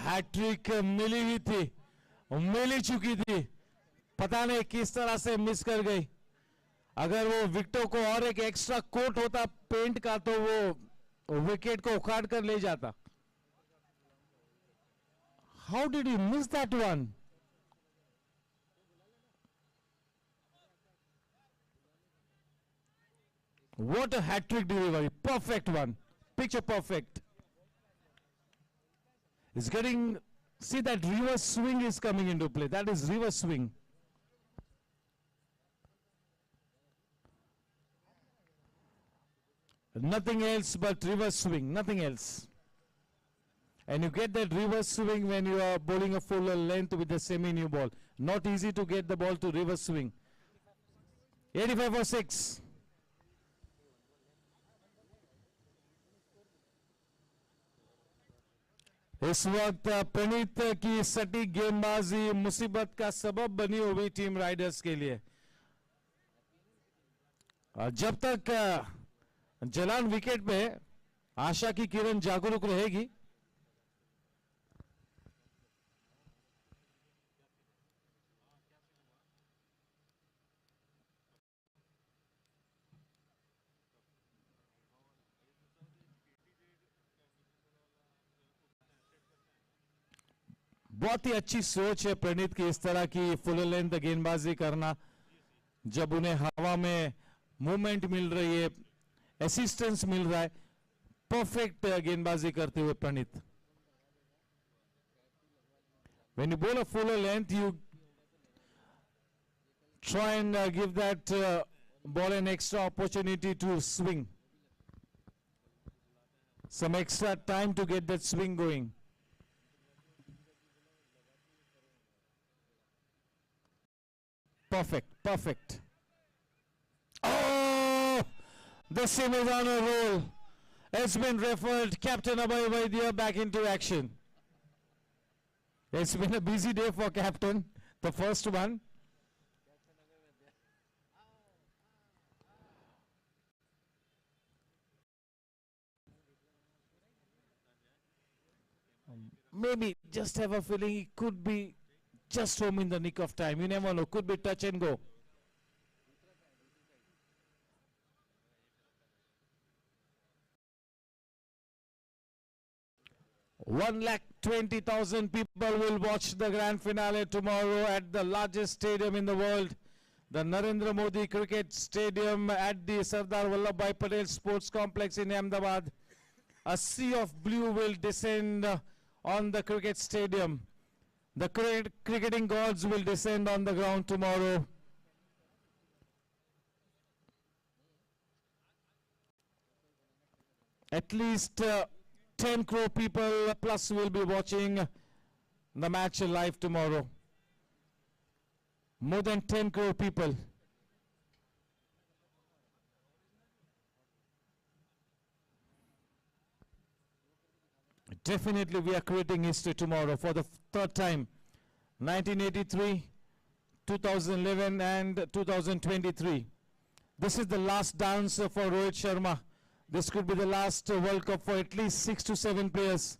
हैट्रिक मिली हुई थी, मिल ही चुकी थी, पता नहीं किस तरह से मिस कर गई. अगर वो विकेटों को और एक एक्स्ट्रा कोट होता पेंट का तो वो विकेट को उखाड़ कर ले जाता. How did you miss that one? What a hat-trick delivery. Perfect one. Picture perfect. It's getting, see that reverse swing is coming into play. That is reverse swing. Nothing else but reverse swing, nothing else. And you get that reverse swing when you are bowling a fuller length with a semi-new ball. Not easy to get the ball to reverse swing. 85 for 6. इस वक्त प्रणीत की सटीक गेंदबाजी मुसीबत का सबब बनी हुई टीम राइडर्स के लिए. जब तक जलान विकेट पे आशा की किरण जागरूक रहेगी. बहुत ही अच्छी सोच है प्रणीत की, इस तरह की फुल लेंथ गेंदबाजी करना. जब उन्हें हवा में मूवमेंट मिल रही है, असिस्टेंस मिल रहा है, परफेक्ट गेंदबाजी करते हुए प्रणीत. When you bowl a fuller length, you try and give that ball an extra opportunity to swing. Some extra time to get that swing going. Perfect, perfect. Oh! The sim is on a roll. It's been referred. Captain Abhay Vaidya back into action. It's been a busy day for Captain, the first one. Maybe just have a feeling he could be just home in the nick of time. You never know. Could be touch and go. One lakh 20,000 people will watch the grand finale tomorrow at the largest stadium in the world, the Narendra Modi Cricket Stadium at the Sardar Vallabhbhai Patel Sports Complex in Ahmedabad. A sea of blue will descend on the cricket stadium. The cricketing gods will descend on the ground tomorrow. At least 10 crore people plus will be watching the match live tomorrow. More than 10 crore people. Definitely we are creating history tomorrow for the third time. 1983, 2011 and 2023. This is the last dance for Rohit Sharma. This could be the last World Cup for at least 6 to 7 players.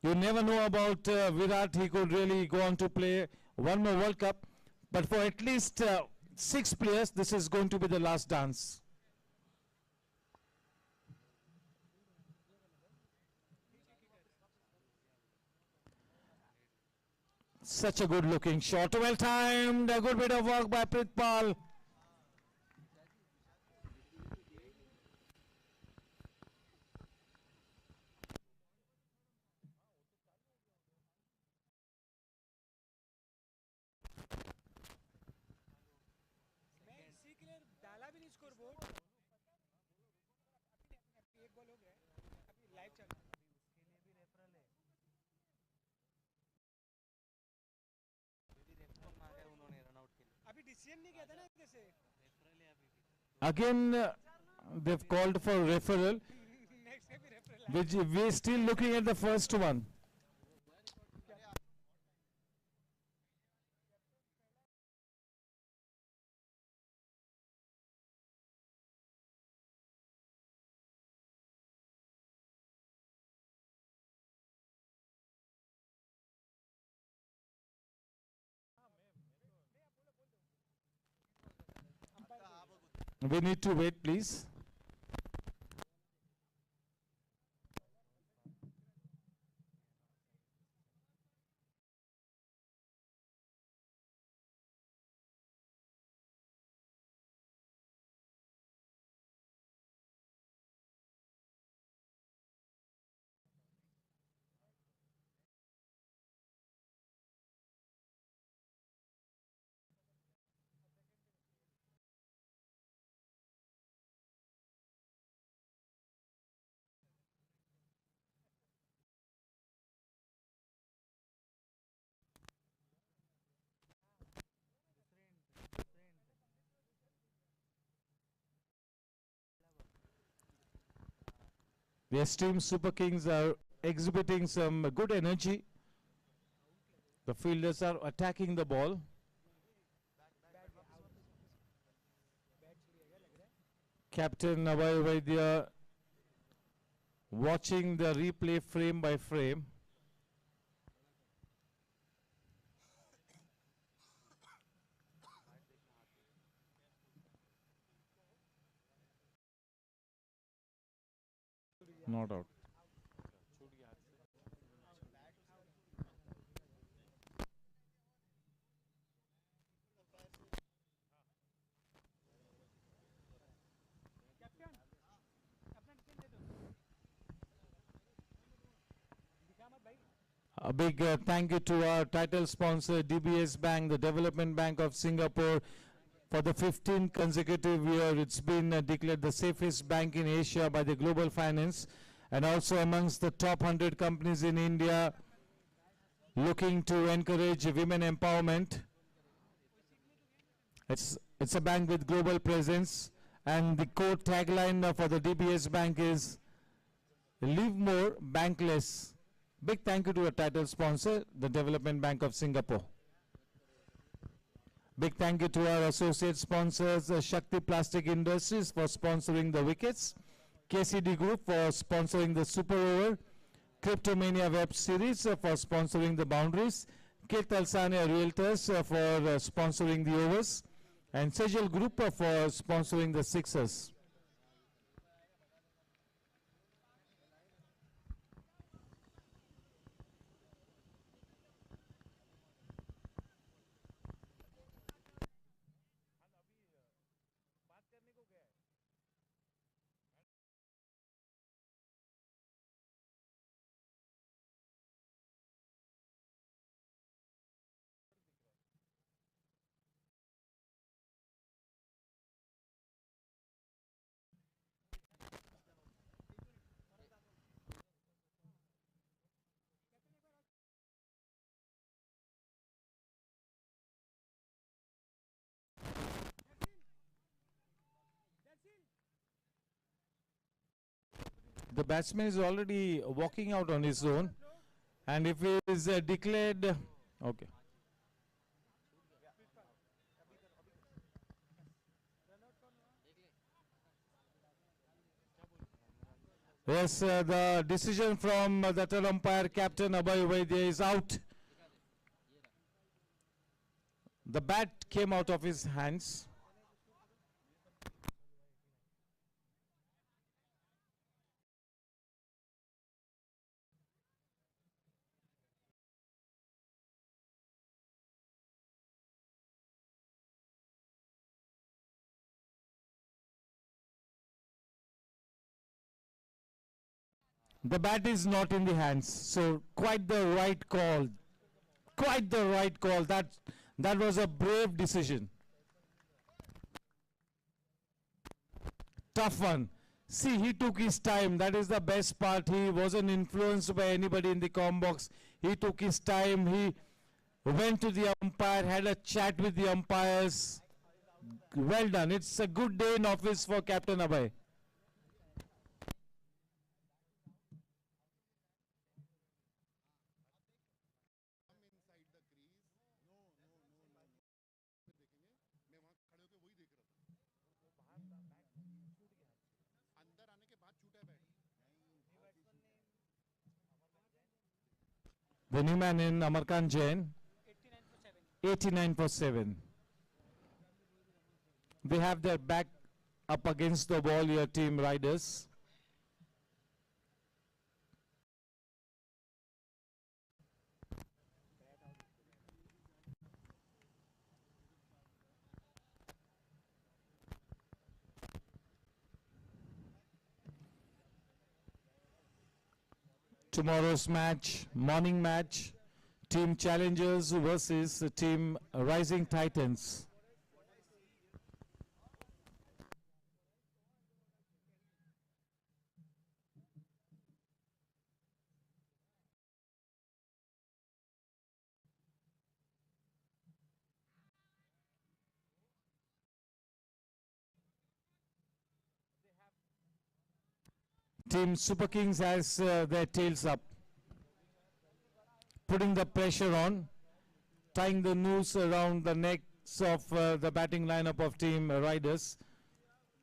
You never know about Virat. He could really go on to play one more World Cup. But for at least 6 players, this is going to be the last dance. Such a good looking shot. Well timed. A good bit of work by Prithpal. Again, they've called for referral, which we're still looking at the first one. We need to wait, please. The esteemed Superkings are exhibiting some good energy. The fielders are attacking the ball. Captain Abhay Vaidya watching the replay frame by frame. Not out. A big thank you to our title sponsor DBS Bank, the Development Bank of Singapore. For the 15th consecutive year, it's been declared the safest bank in Asia by the Global Finance, and also amongst the top 100 companies in India looking to encourage women empowerment. It's a bank with global presence, and the core tagline for the DBS Bank is "Live More, Bank Less." Big thank you to our title sponsor, the Development Bank of Singapore. Big thank you to our associate sponsors, Shakti Plastic Industries, for sponsoring the wickets, KCD Group for sponsoring the Super Over, Cryptomania Web Series for sponsoring the boundaries, K. Talsania Realtors for sponsoring the overs, and Sejal Group for sponsoring the sixers. The batsman is already walking out on his own, and if he is declared, okay. Yes, the decision from the third umpire, Captain Abhay Vaidya, is out. The bat came out of his hands. The bat is not in the hands, so quite the right call. Quite the right call. That was a brave decision. Tough one. See, he took his time. That is the best part. He wasn't influenced by anybody in the comm box. He took his time. He went to the umpire, had a chat with the umpires. Well done. It's a good day in office for Captain Abhay. The new man in Amarkan Jain. 89 for 7. They have their back up against the wall, your team riders. Tomorrow's match, morning match, Team Challengers versus Team Rising Titans. Team Superkings has their tails up, putting the pressure on, tying the noose around the necks of the batting lineup of Team Riders.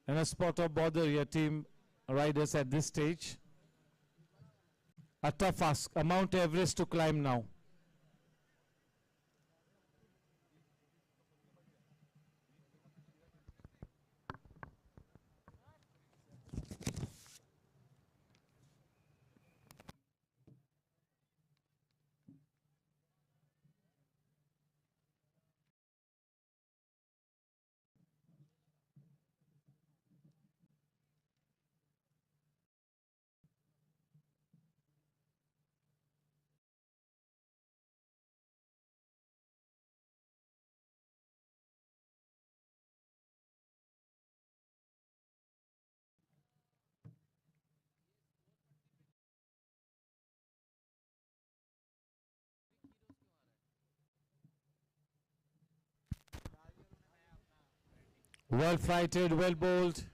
And a spot of bother your Team Riders at this stage. A tough ask, a Mount Everest to climb now. Well flighted, well bowled.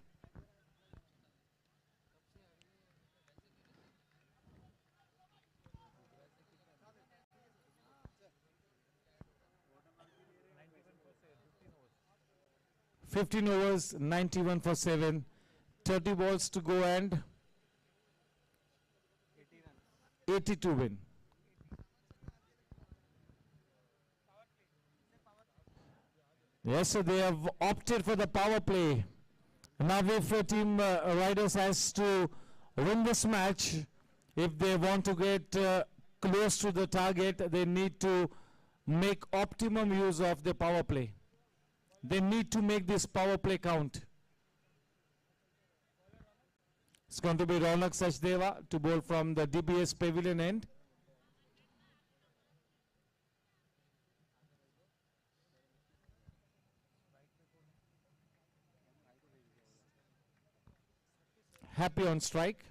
"15 overs, 91 for 7, 30 balls to go and 80 to win." Yes, so they have opted for the power play. Now if team riders has to win this match, if they want to get close to the target, they need to make optimum use of the power play. They need to make this power play count. It's going to be Raunak Sachdeva to bowl from the DBS pavilion end. Happy on strike.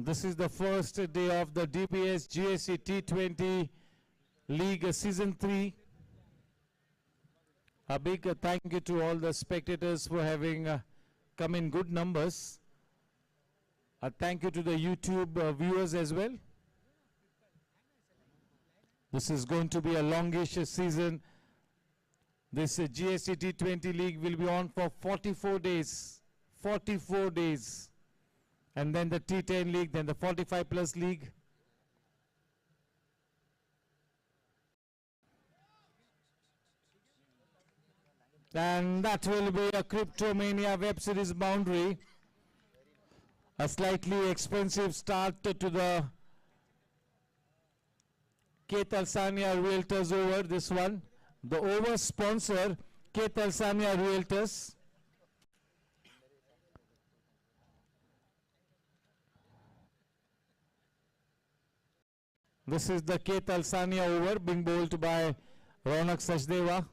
This is the first day of the DBS GSC T20 League Season 3. A big thank you to all the spectators for having come in good numbers. A thank you to the YouTube viewers as well. This is going to be a longish season. This GSC T20 League will be on for 44 days. 44 days. And then the T10 League, then the 45 plus league. And that will be a Cryptomania web series boundary. A slightly expensive start to the Ketalsania Realtors over this one. The over sponsor, Ketalsania Realtors. This is the Ketalsania over being bowled by Raunak Sachdeva.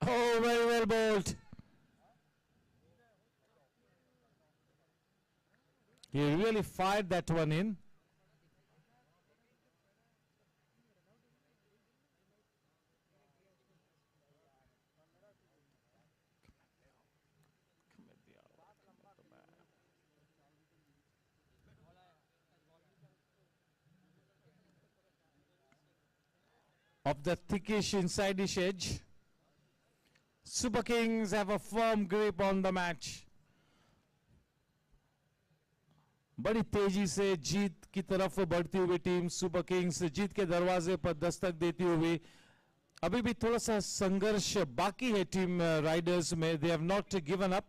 Oh, very well bowled. He really fired that one in. Of the thickish inside-ish edge. Superkings have a firm grip on the match. बड़ी तेजी से जीत की तरफ बढ़ती हुई team super Kings जीत के दरवाजे पर दस्तक देती हुई अभी भी थोड़ा सा संघर्ष बाकी है टीम राइडर्स में. They have not given up.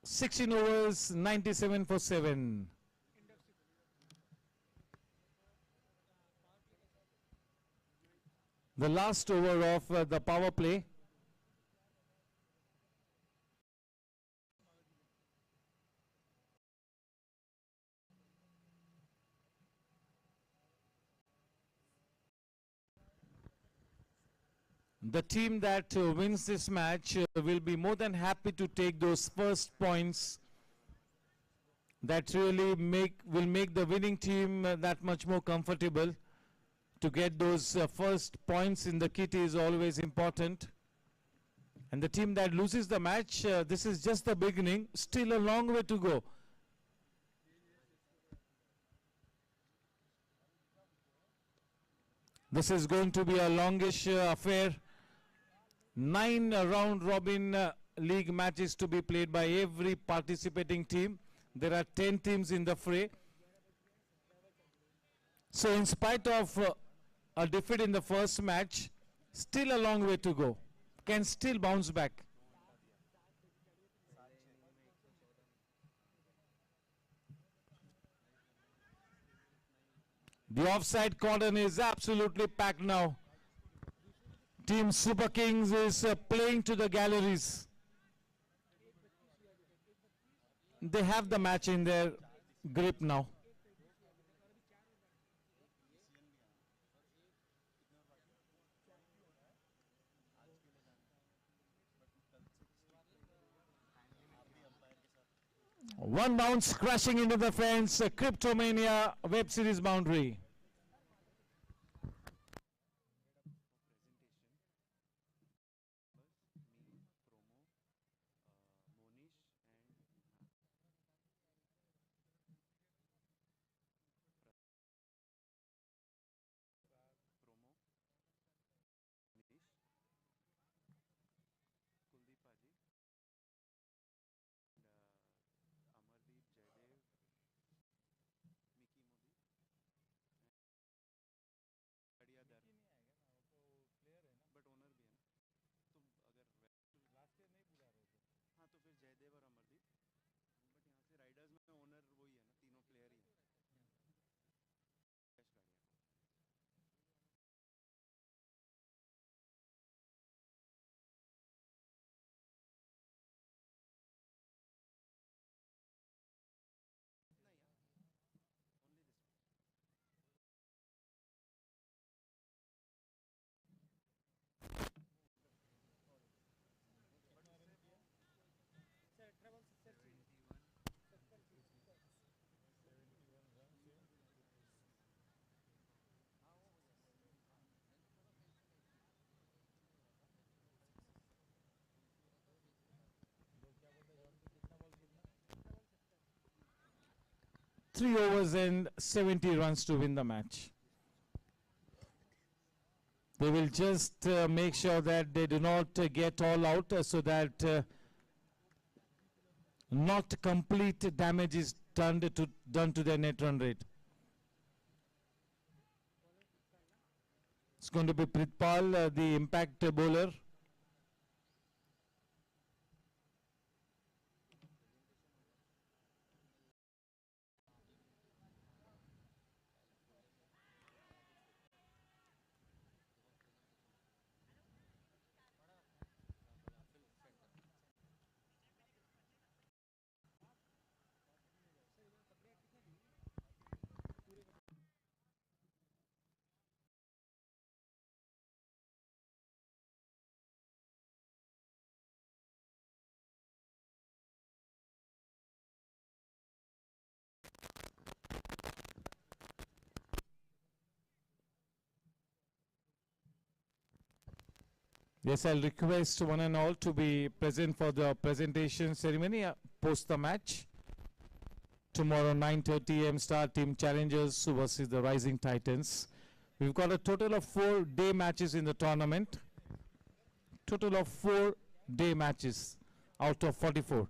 "16 overs, 97 for 7. The last over of the power play. The team that wins this match will be more than happy to take those first points that really will make the winning team that much more comfortable. To get those first points in the kit is always important. And the team that loses the match, this is just the beginning, still a long way to go. This is going to be a longish affair. 9 round robin league matches to be played by every participating team. There are 10 teams in the fray. So in spite of a defeat in the first match, still a long way to go. Can still bounce back. The offside cordon is absolutely packed now. Team Superkings is playing to the galleries. They have the match in their grip now. One bounce crashing into the fence, Cryptomania web series boundary. Three overs and 70 runs to win the match. They will just make sure that they do not get all out so that not complete damage is done to their net run rate. It's going to be Prithpal, the impact bowler. Yes, I'll request one and all to be present for the presentation ceremony post the match. Tomorrow 9:30 AM start Team Challengers versus the Rising Titans. We've got a total of 4-day matches in the tournament. Total of 4-day matches out of 44.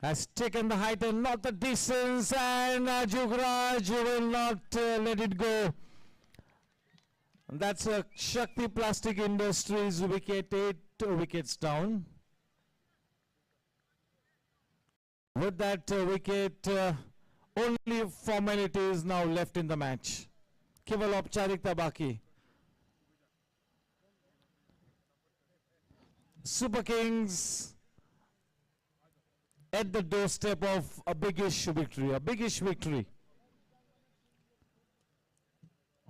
Has taken the height and not the distance, and Jugraj will not let it go. And that's a Shakti Plastic Industries wicket, 8 wickets down. With that wicket, only formalities now left in the match. Keval औपचारिकता बाकी. Super Kings at the doorstep of a biggish victory.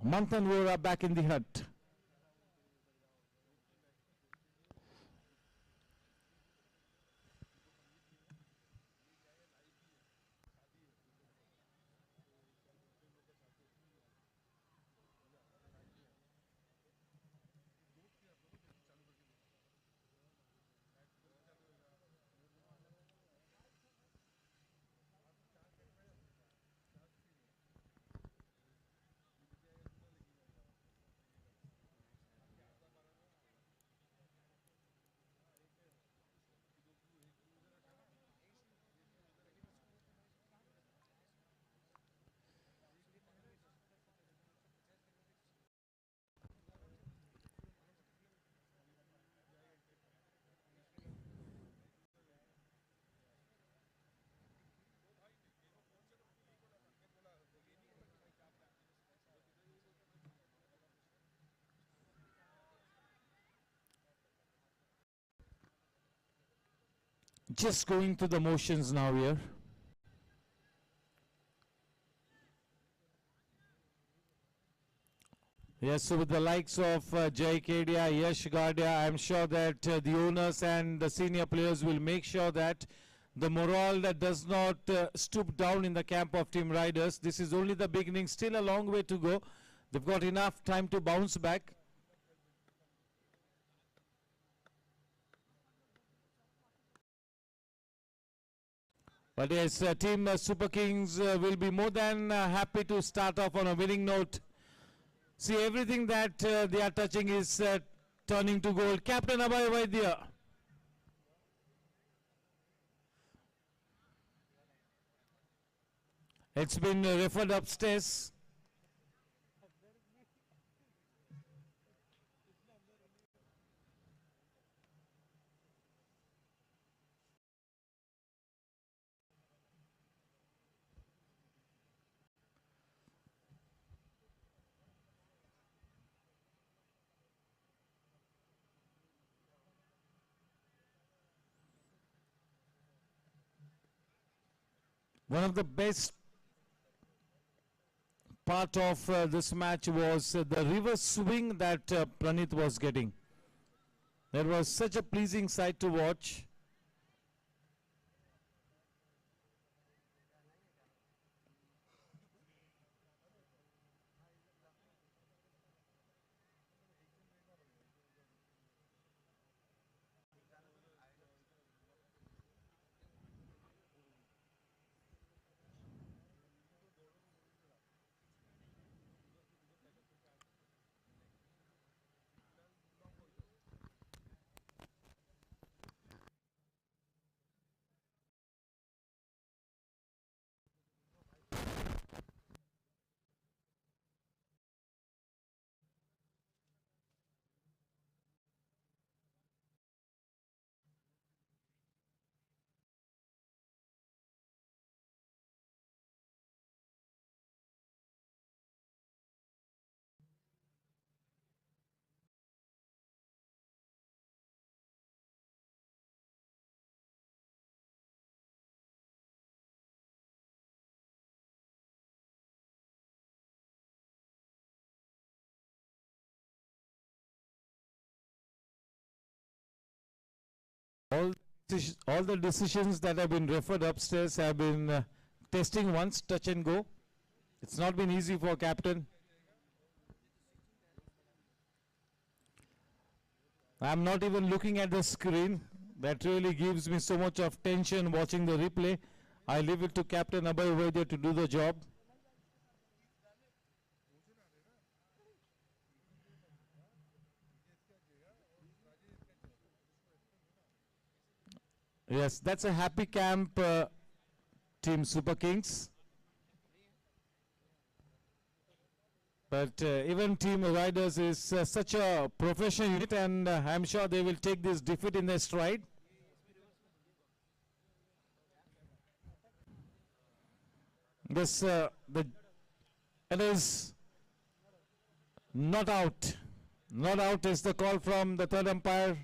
Manthan Vora back in the hut. Just going through the motions now here. Yes, so with the likes of Jai Kedia, Yash Gadia, I'm sure that the owners and the senior players will make sure that the morale that does not stoop down in the camp of Team Riders. This is only the beginning, still a long way to go. They've got enough time to bounce back. But yes, Team Super Kings will be more than happy to start off on a winning note. See, everything that they are touching is turning to gold. Captain Abhay Vaidya. It's been referred upstairs. One of the best part of this match was the reverse swing that Pranit was getting. That was such a pleasing sight to watch. All the decisions that have been referred upstairs have been testing once, touch and go. It's not been easy for captain. I'm not even looking at the screen. That really gives me so much of tension watching the replay. I leave it to Captain Abhay Vaidya to do the job. Yes, that's a happy camp, Team Super Kings. But even Team Riders is such a professional unit, and I'm sure they will take this defeat in their stride. This it is not out. Not out is the call from the third umpire.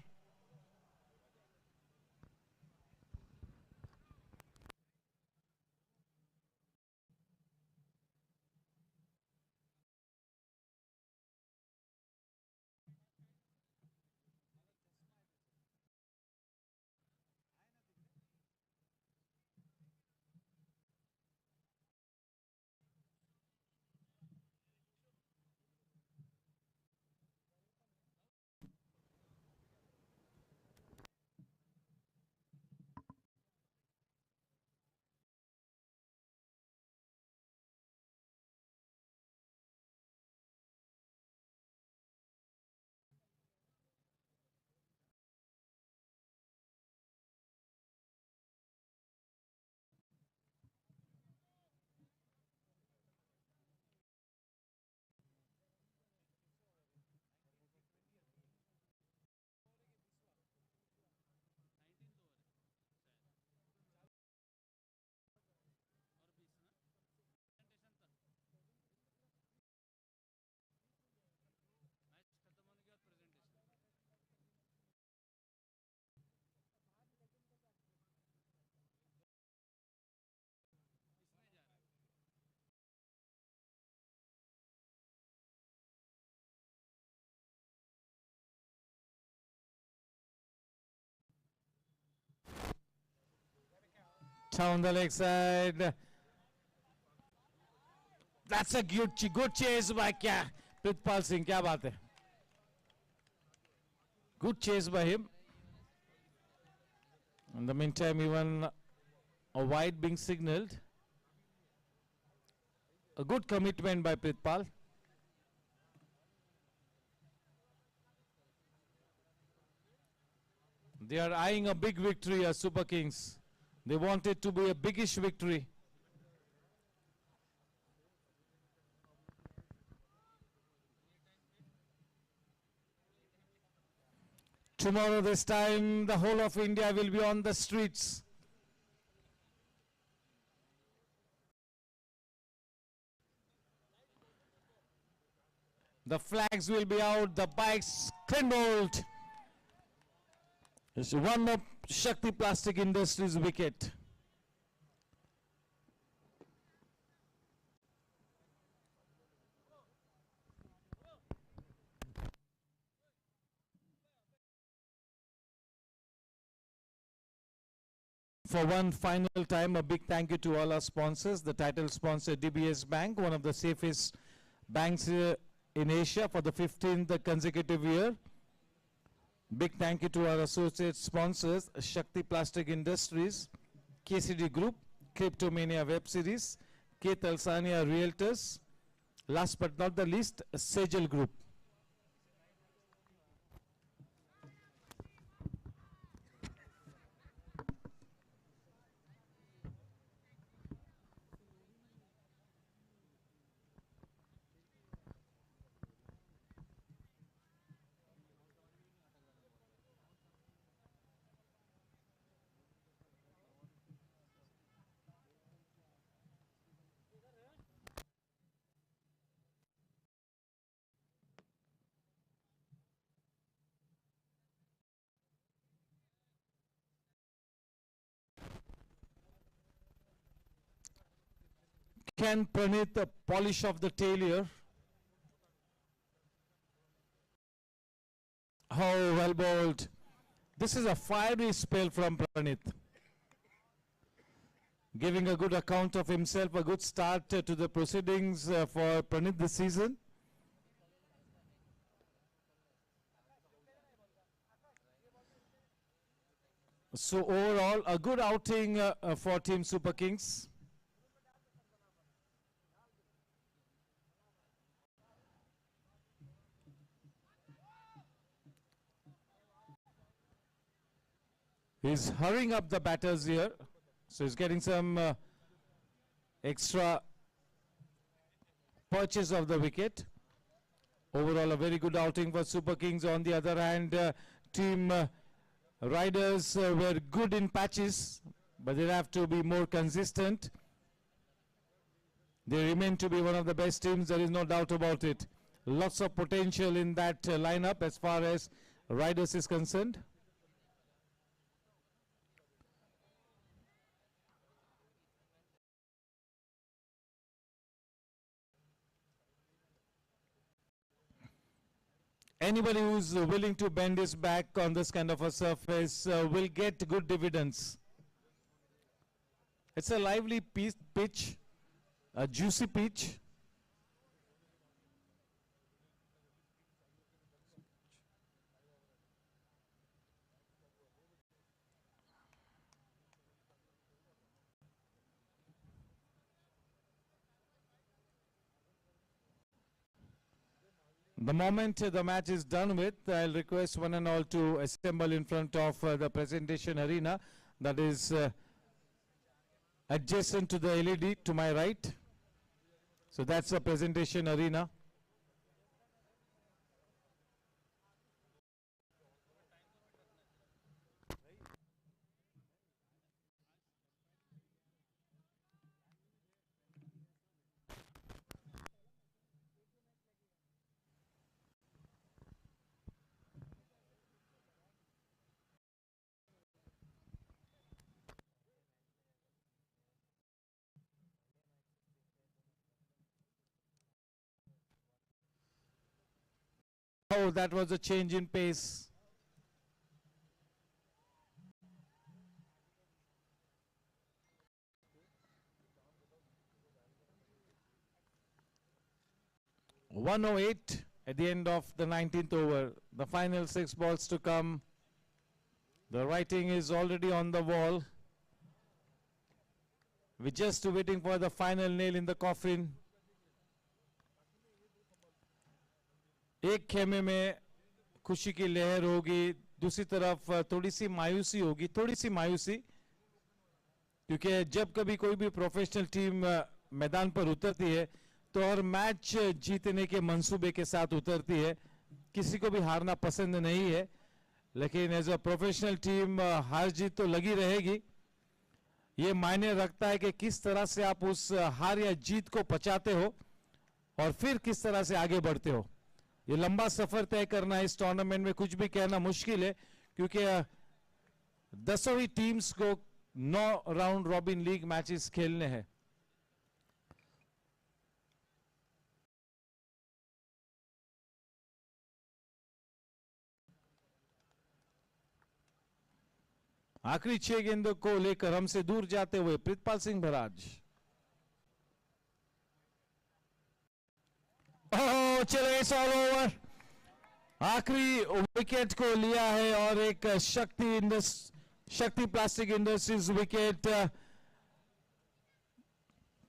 Down the leg side. That's a good chase by Pritpal Singh. Kya baat hai? Good chase by him. In the meantime, even a wide being signaled. A good commitment by Pritpal. They are eyeing a big victory as Super Kings. They want it to be a biggish victory. Tomorrow this time, the whole of India will be on the streets. The flags will be out, the bikes kindled. It's one of Shakti Plastic Industries wicket. For one final time, a big thank you to all our sponsors. The title sponsor DBS Bank, one of the safest banks in Asia for the 15th consecutive year. Big thank you to our associate sponsors, Shakti Plastic Industries, KCD Group, Cryptomania Web Series, K. Talsania Realtors, last but not the least, Sejal Group. Can Pranit polish off the tail here? Oh, well bowled. This is a fiery spell from Pranit. Giving a good account of himself, a good start to the proceedings for Pranit this season. So overall, a good outing for Team Super Kings. He's hurrying up the batters here. So he's getting some extra purchase of the wicket. Overall, a very good outing for Super Kings. On the other hand, team riders were good in patches, but they have to be more consistent. They remain to be one of the best teams, there is no doubt about it. Lots of potential in that lineup as far as riders is concerned. Anybody who's willing to bend his back on this kind of a surface will get good dividends. It's a lively pitch, a juicy pitch. The moment the match is done with, I'll request one and all to assemble in front of the presentation arena that is adjacent to the LED to my right. So that's the presentation arena. Oh, that was a change in pace. (108) at the end of the 19th over. The final 6 balls to come. The writing is already on the wall. We're just waiting for the final nail in the coffin. एक खेमे में खुशी की लहर होगी, दूसरी तरफ थोड़ी सी मायूसी होगी, थोड़ी सी मायूसी, क्योंकि जब कभी कोई भी प्रोफेशनल टीम मैदान पर उतरती है तो हर मैच जीतने के मंसूबे के साथ उतरती है. किसी को भी हारना पसंद नहीं है, लेकिन एज अ प्रोफेशनल टीम हार जीत तो लगी रहेगी. ये मायने रखता है कि किस तरह से आप उस हार या जीत को पचाते हो और फिर किस तरह से आगे बढ़ते हो. ये लंबा सफर तय करना इस टूर्नामेंट में कुछ भी कहना मुश्किल है, क्योंकि 10 ही टीम्स को 9 राउंड रॉबिन लीग मैचेस खेलने हैं. आखिरी 6 गेंदों को लेकर हमसे दूर जाते हुए प्रीतपाल सिंह भराज. चले इट्स ऑल ओवर. आखिरी विकेट को लिया है और एक Shakti plastic industries wicket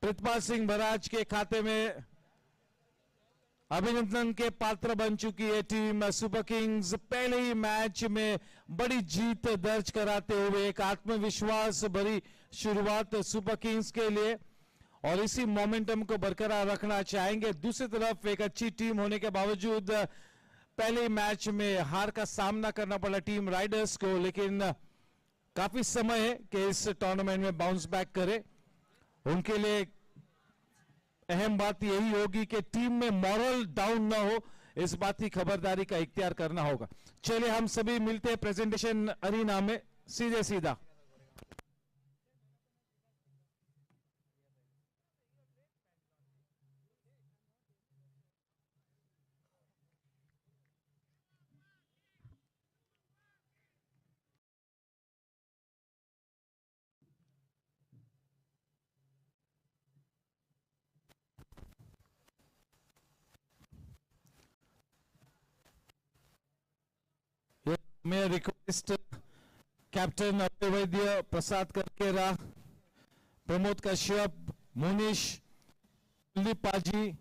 Pritpal Singh Bharaj के खाते में अभिनंदन के पात्र बन चुकी है टीम सुपर किंग्स. पहले ही मैच में बड़ी जीत दर्ज कराते हुए एक आत्मविश्वास भरी शुरुआत सुपर किंग्स के लिए, और इसी मोमेंटम को बरकरार रखना चाहेंगे. दूसरी तरफ एक अच्छी टीम होने के बावजूद पहले मैच में हार का सामना करना पड़ा टीम राइडर्स को, लेकिन काफी समय है कि इस टूर्नामेंट में बाउंस बैक करे. उनके लिए अहम बात यही होगी कि टीम में मॉरल डाउन ना हो, इस बात की खबरदारी का इख्तियार करना होगा. चलिए हम सभी मिलते हैं प्रेजेंटेशन अरीना में सीधे सीधा. May I request Captain Abhay Vaidya, Prasad Karkera, Pramod Kashyap, Munish, Kuldeep Paji,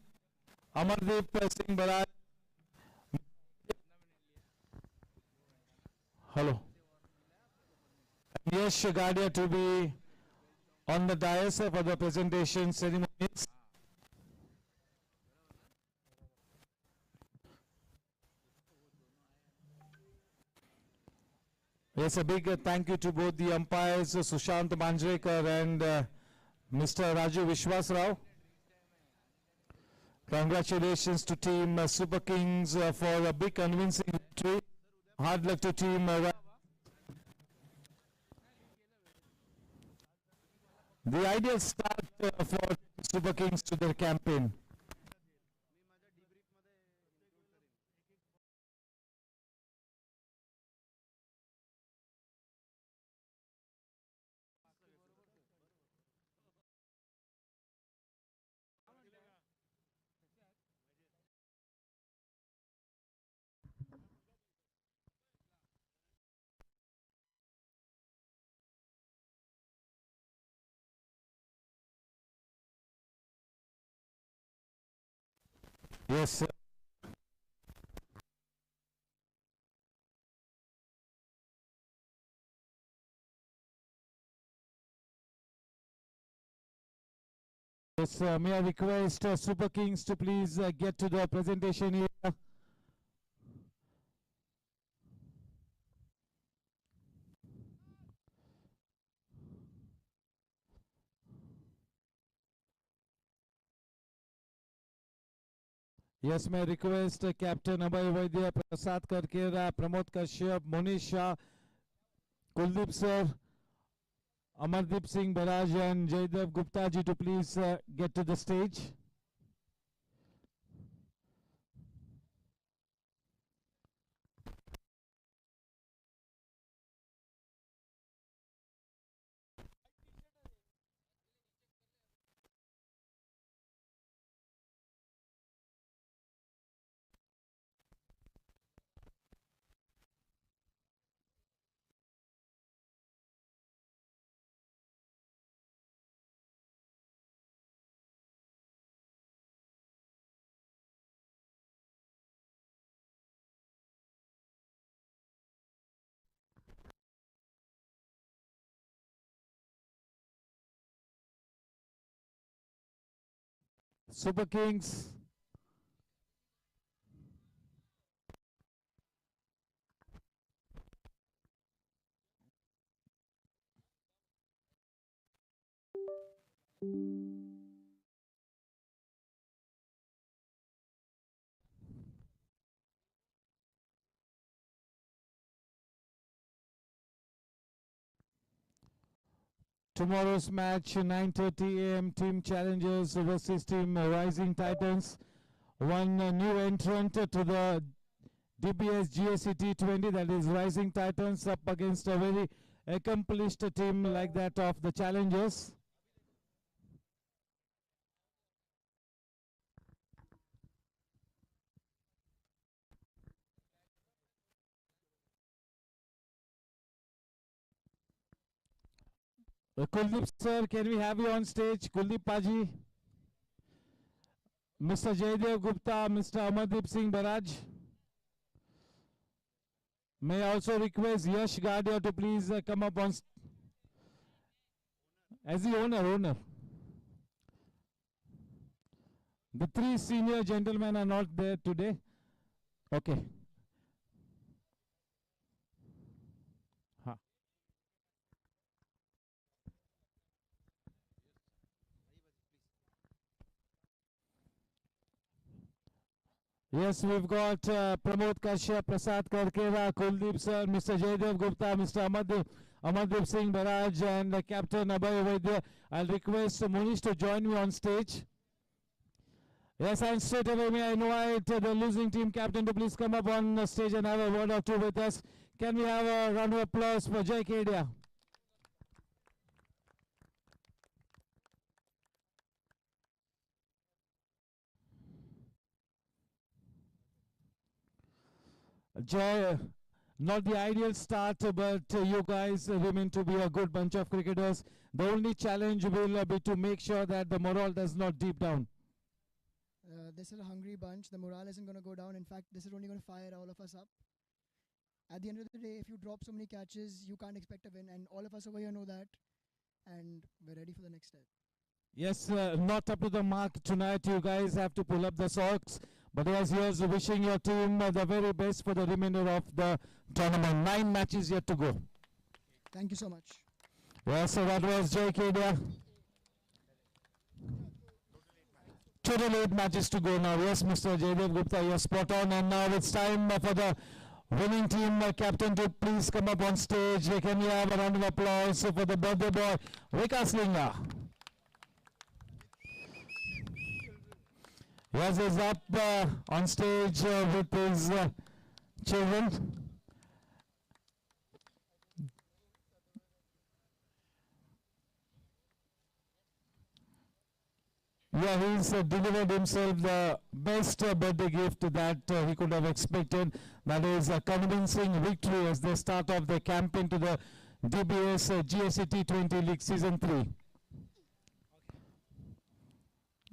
Amardeep Singh Baraj. Hello. Yash Gadia to be on the dais for the presentation ceremonies. Yes, a big thank you to both the umpires, Sushant Manjrekar and Mr. Raju Vishwasrao. Congratulations to team Super Kings for a big convincing victory. Hard luck to team. The ideal start for Super Kings to their campaign. Yes, sir. Yes, may I request Super Kings to please get to the presentation here. Yes, may I request Captain Abhay Vaidya, Prasad Karkera, Pramod Kashyap, Monish Shah, Kuldeep sir, Amardeep Singh Baraj and Jaidev Gupta ji to please get to the stage. Super Kings. Tomorrow's match, 9:30 a.m. Team Challengers versus Team Rising Titans. One new entrant to the DBS GSC T20, that is Rising Titans, up against a very accomplished team like that of the Challengers. Kuldeep sir, can we have you on stage? Kuldeep Paji, Mr. Jaidev Gupta, Mr. Amardeep Singh Baraj. May I also request Yash Gadia to please come up on as the owner. The three senior gentlemen are not there today. Okay. Yes, we've got Pramod Kashyap, Prasad Karkera, Kuldeep sir, Mr. Jaidev Gupta, Mr. Amardeep Singh Baraj, and Captain Abhay Vaidya. I'll request Monish to join me on stage. Yes, and straight away may I invite the losing team captain to please come up on the stage and have a word or two with us. Can we have a round of applause for Jai Kedia? Jai, not the ideal start, but you guys remain to be a good bunch of cricketers. The only challenge will be to make sure that the morale does not deep down. This is a hungry bunch. The morale isn't going to go down. In fact, this is only going to fire all of us up. At the end of the day, if you drop so many catches, you can't expect a win. And all of us over here know that. And we're ready for the next step. Yes, not up to the mark tonight. You guys have to pull up the socks. But yes, here's wishing your team the very best for the remainder of the tournament. 9 matches yet to go. Thank you so much. Yes, so that was Jay Kedia. Total 8 matches to go now. Yes, Mr. Jaydev Gupta, you're spot on. And now it's time for the winning team captain to please come up on stage. Can we have a round of applause for the birthday boy, Vikas Linga? Yes, he's up on stage with his children. Yeah, he's delivered himself the best birthday gift that he could have expected. That is a convincing victory as they start off the campaign to the DBS GSC T20 League Season 3.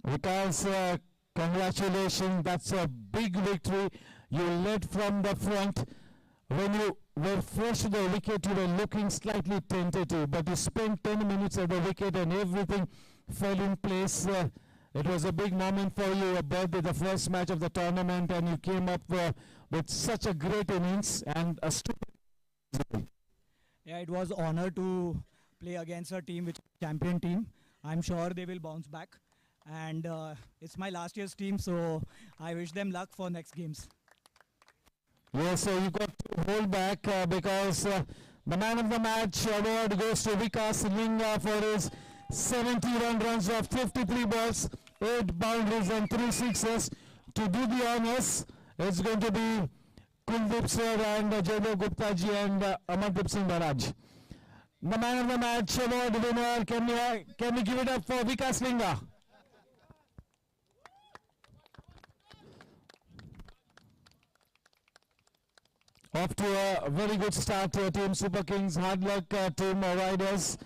Vikas, congratulations, that's a big victory. You led from the front. When you were first to the wicket, you were looking slightly tentative, but you spent 10 minutes at the wicket and everything fell in place. It was a big moment for you, your birthday, the first match of the tournament, and you came up with such a great innings and a stupid. Yeah, it was honor to play against a team which is a champion team. I'm sure they will bounce back. And it's my last year's team, so I wish them luck for next games. Yes, so you got to hold back because the man of the match award goes to Vikas Linga for his 71 runs of 53 balls, 8 boundaries and 3 sixes. To do the honors, it's going to be Kuldeep sir and Jaydev Gupta ji and Amardeep Singh Baraj. The man of the match award winner, can we give it up for Vikas Linga? Off to a very good start to Team Superkings. Hard luck, Team Riders.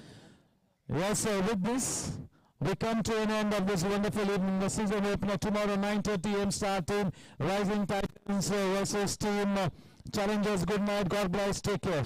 Yes, with this, we come to an end of this wonderful evening. The season opener tomorrow, 9:30 a.m. start. Team Rising Titans versus Team Challengers. Good night. God bless. Take care.